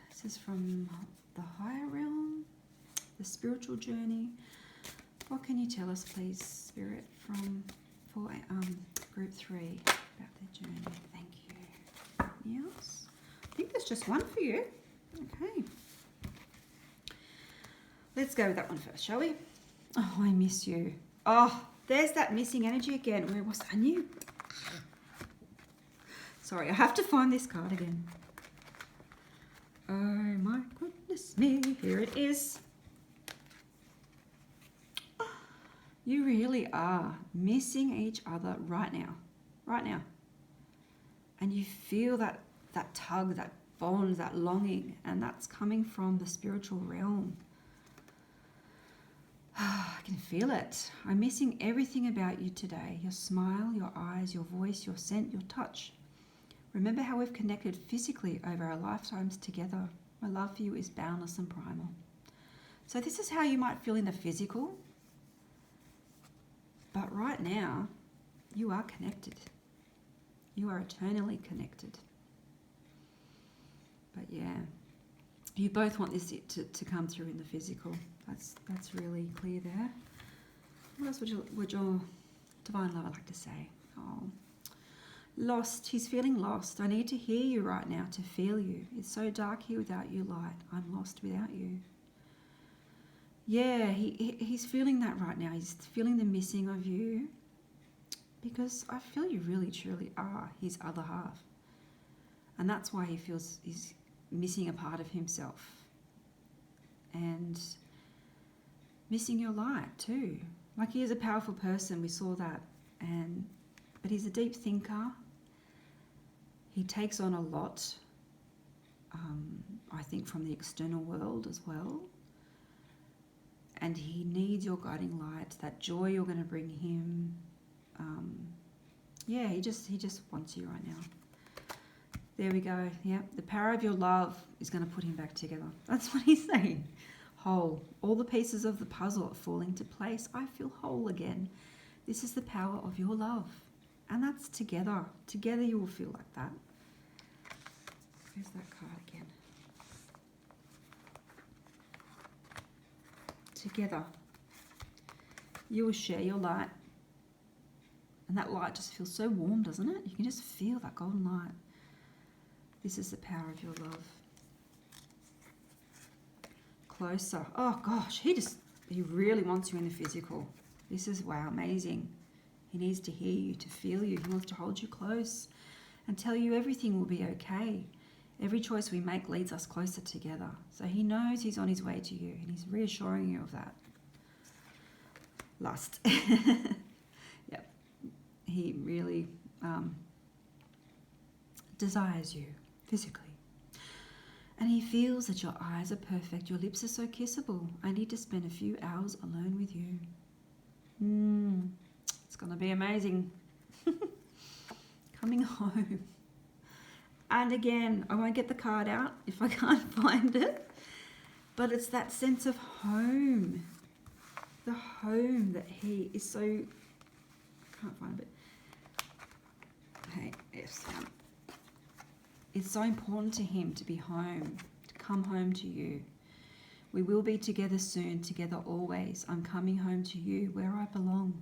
this is from the higher realm, the spiritual journey. What can you tell us, please, Spirit, for group 3 about their journey? Thank you. Anything else? I think there's just one for you. Okay. Let's go with that one first, shall we? Oh, I miss you. Oh, there's that missing energy again. Where was I? Knew. Sorry, I have to find this card again. Oh my goodness me. Here it is. You really are missing each other right now. Right now. And you feel that tug, that bond, that longing, and that's coming from the spiritual realm. I can feel it. I'm missing everything about you today. Your smile, your eyes, your voice, your scent, your touch. Remember how we've connected physically over our lifetimes together. My love for you is boundless and primal. So this is how you might feel in the physical. But right now, you are connected. You are eternally connected. But yeah, you both want this to come through in the physical. That's really clear there. What else would your divine lover like to say? Oh, lost. He's feeling lost. I need to hear you right now to feel you. It's so dark here without you, light. I'm lost without you. Yeah, he's feeling that right now. He's feeling the missing of you, because I feel you really truly are his other half. And that's why he feels he's missing a part of himself. And missing your light too. Like, he is a powerful person, we saw that. But he's a deep thinker. He takes on a lot, I think, from the external world as well. And he needs your guiding light, that joy you're going to bring him. Yeah, he just wants you right now. There we go. Yeah, the power of your love is going to put him back together. That's what he's saying. Whole. All the pieces of the puzzle are falling into place. I feel whole again. This is the power of your love. And that's together. Together you will feel like that. Where's that card again? Together, you will share your light. And that light just feels so warm, doesn't it? You can just feel that golden light. This is the power of your love. Closer. Oh gosh, he really wants you in the physical. This is, wow, amazing. He needs to hear you, to feel you. He wants to hold you close and tell you everything will be okay. Every choice we make leads us closer together. So he knows he's on his way to you, and he's reassuring you of that. Lust. Yep. He really desires you physically. And he feels that your eyes are perfect, your lips are so kissable. I need to spend a few hours alone with you. It's going to be amazing. Coming home. And again, I won't get the card out if I can't find it. But it's that sense of home. The home that he is so... I can't find it. Hey, yes. It's so important to him to be home, to come home to you. We will be together soon, together always. I'm coming home to you, where I belong.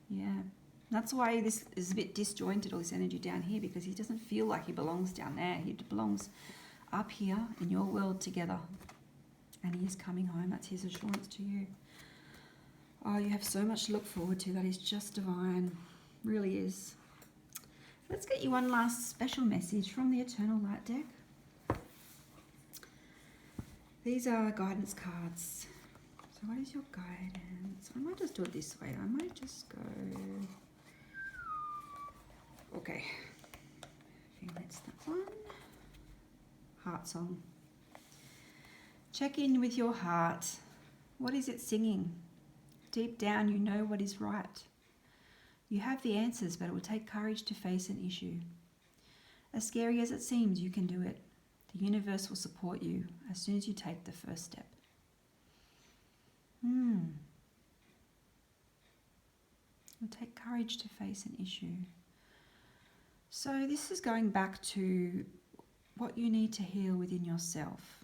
Yeah. That's why this is a bit disjointed, all this energy down here, because he doesn't feel like he belongs down there. He belongs up here in your world together. And he is coming home. That's his assurance to you. Oh, you have so much to look forward to. That is just divine. Really is. Let's get you one last special message from the Eternal Light deck. These are guidance cards. So what is your guidance? I might just do it this way. I might just go... Okay. I think that's that one. Heart song. Check in with your heart. What is it singing? Deep down, you know what is right. You have the answers, but it will take courage to face an issue. As scary as it seems, you can do it. The universe will support you as soon as you take the first step. It will take courage to face an issue. So this is going back to what you need to heal within yourself,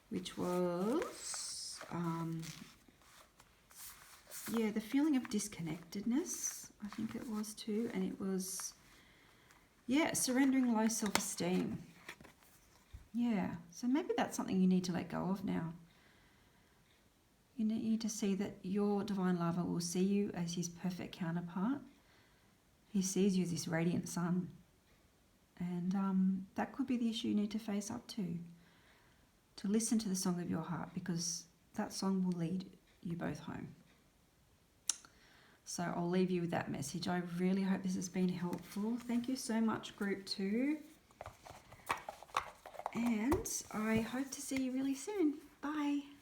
which was... the feeling of disconnectedness, I think it was too, and it was, surrendering low self-esteem. Yeah, so maybe that's something you need to let go of now. You need to see that your divine lover will see you as his perfect counterpart. He sees you as this radiant sun, and that could be the issue you need to face up to listen to the song of your heart, because that song will lead you both home. So I'll leave you with that message. I really hope this has been helpful. Thank you so much, Group 2. And I hope to see you really soon. Bye.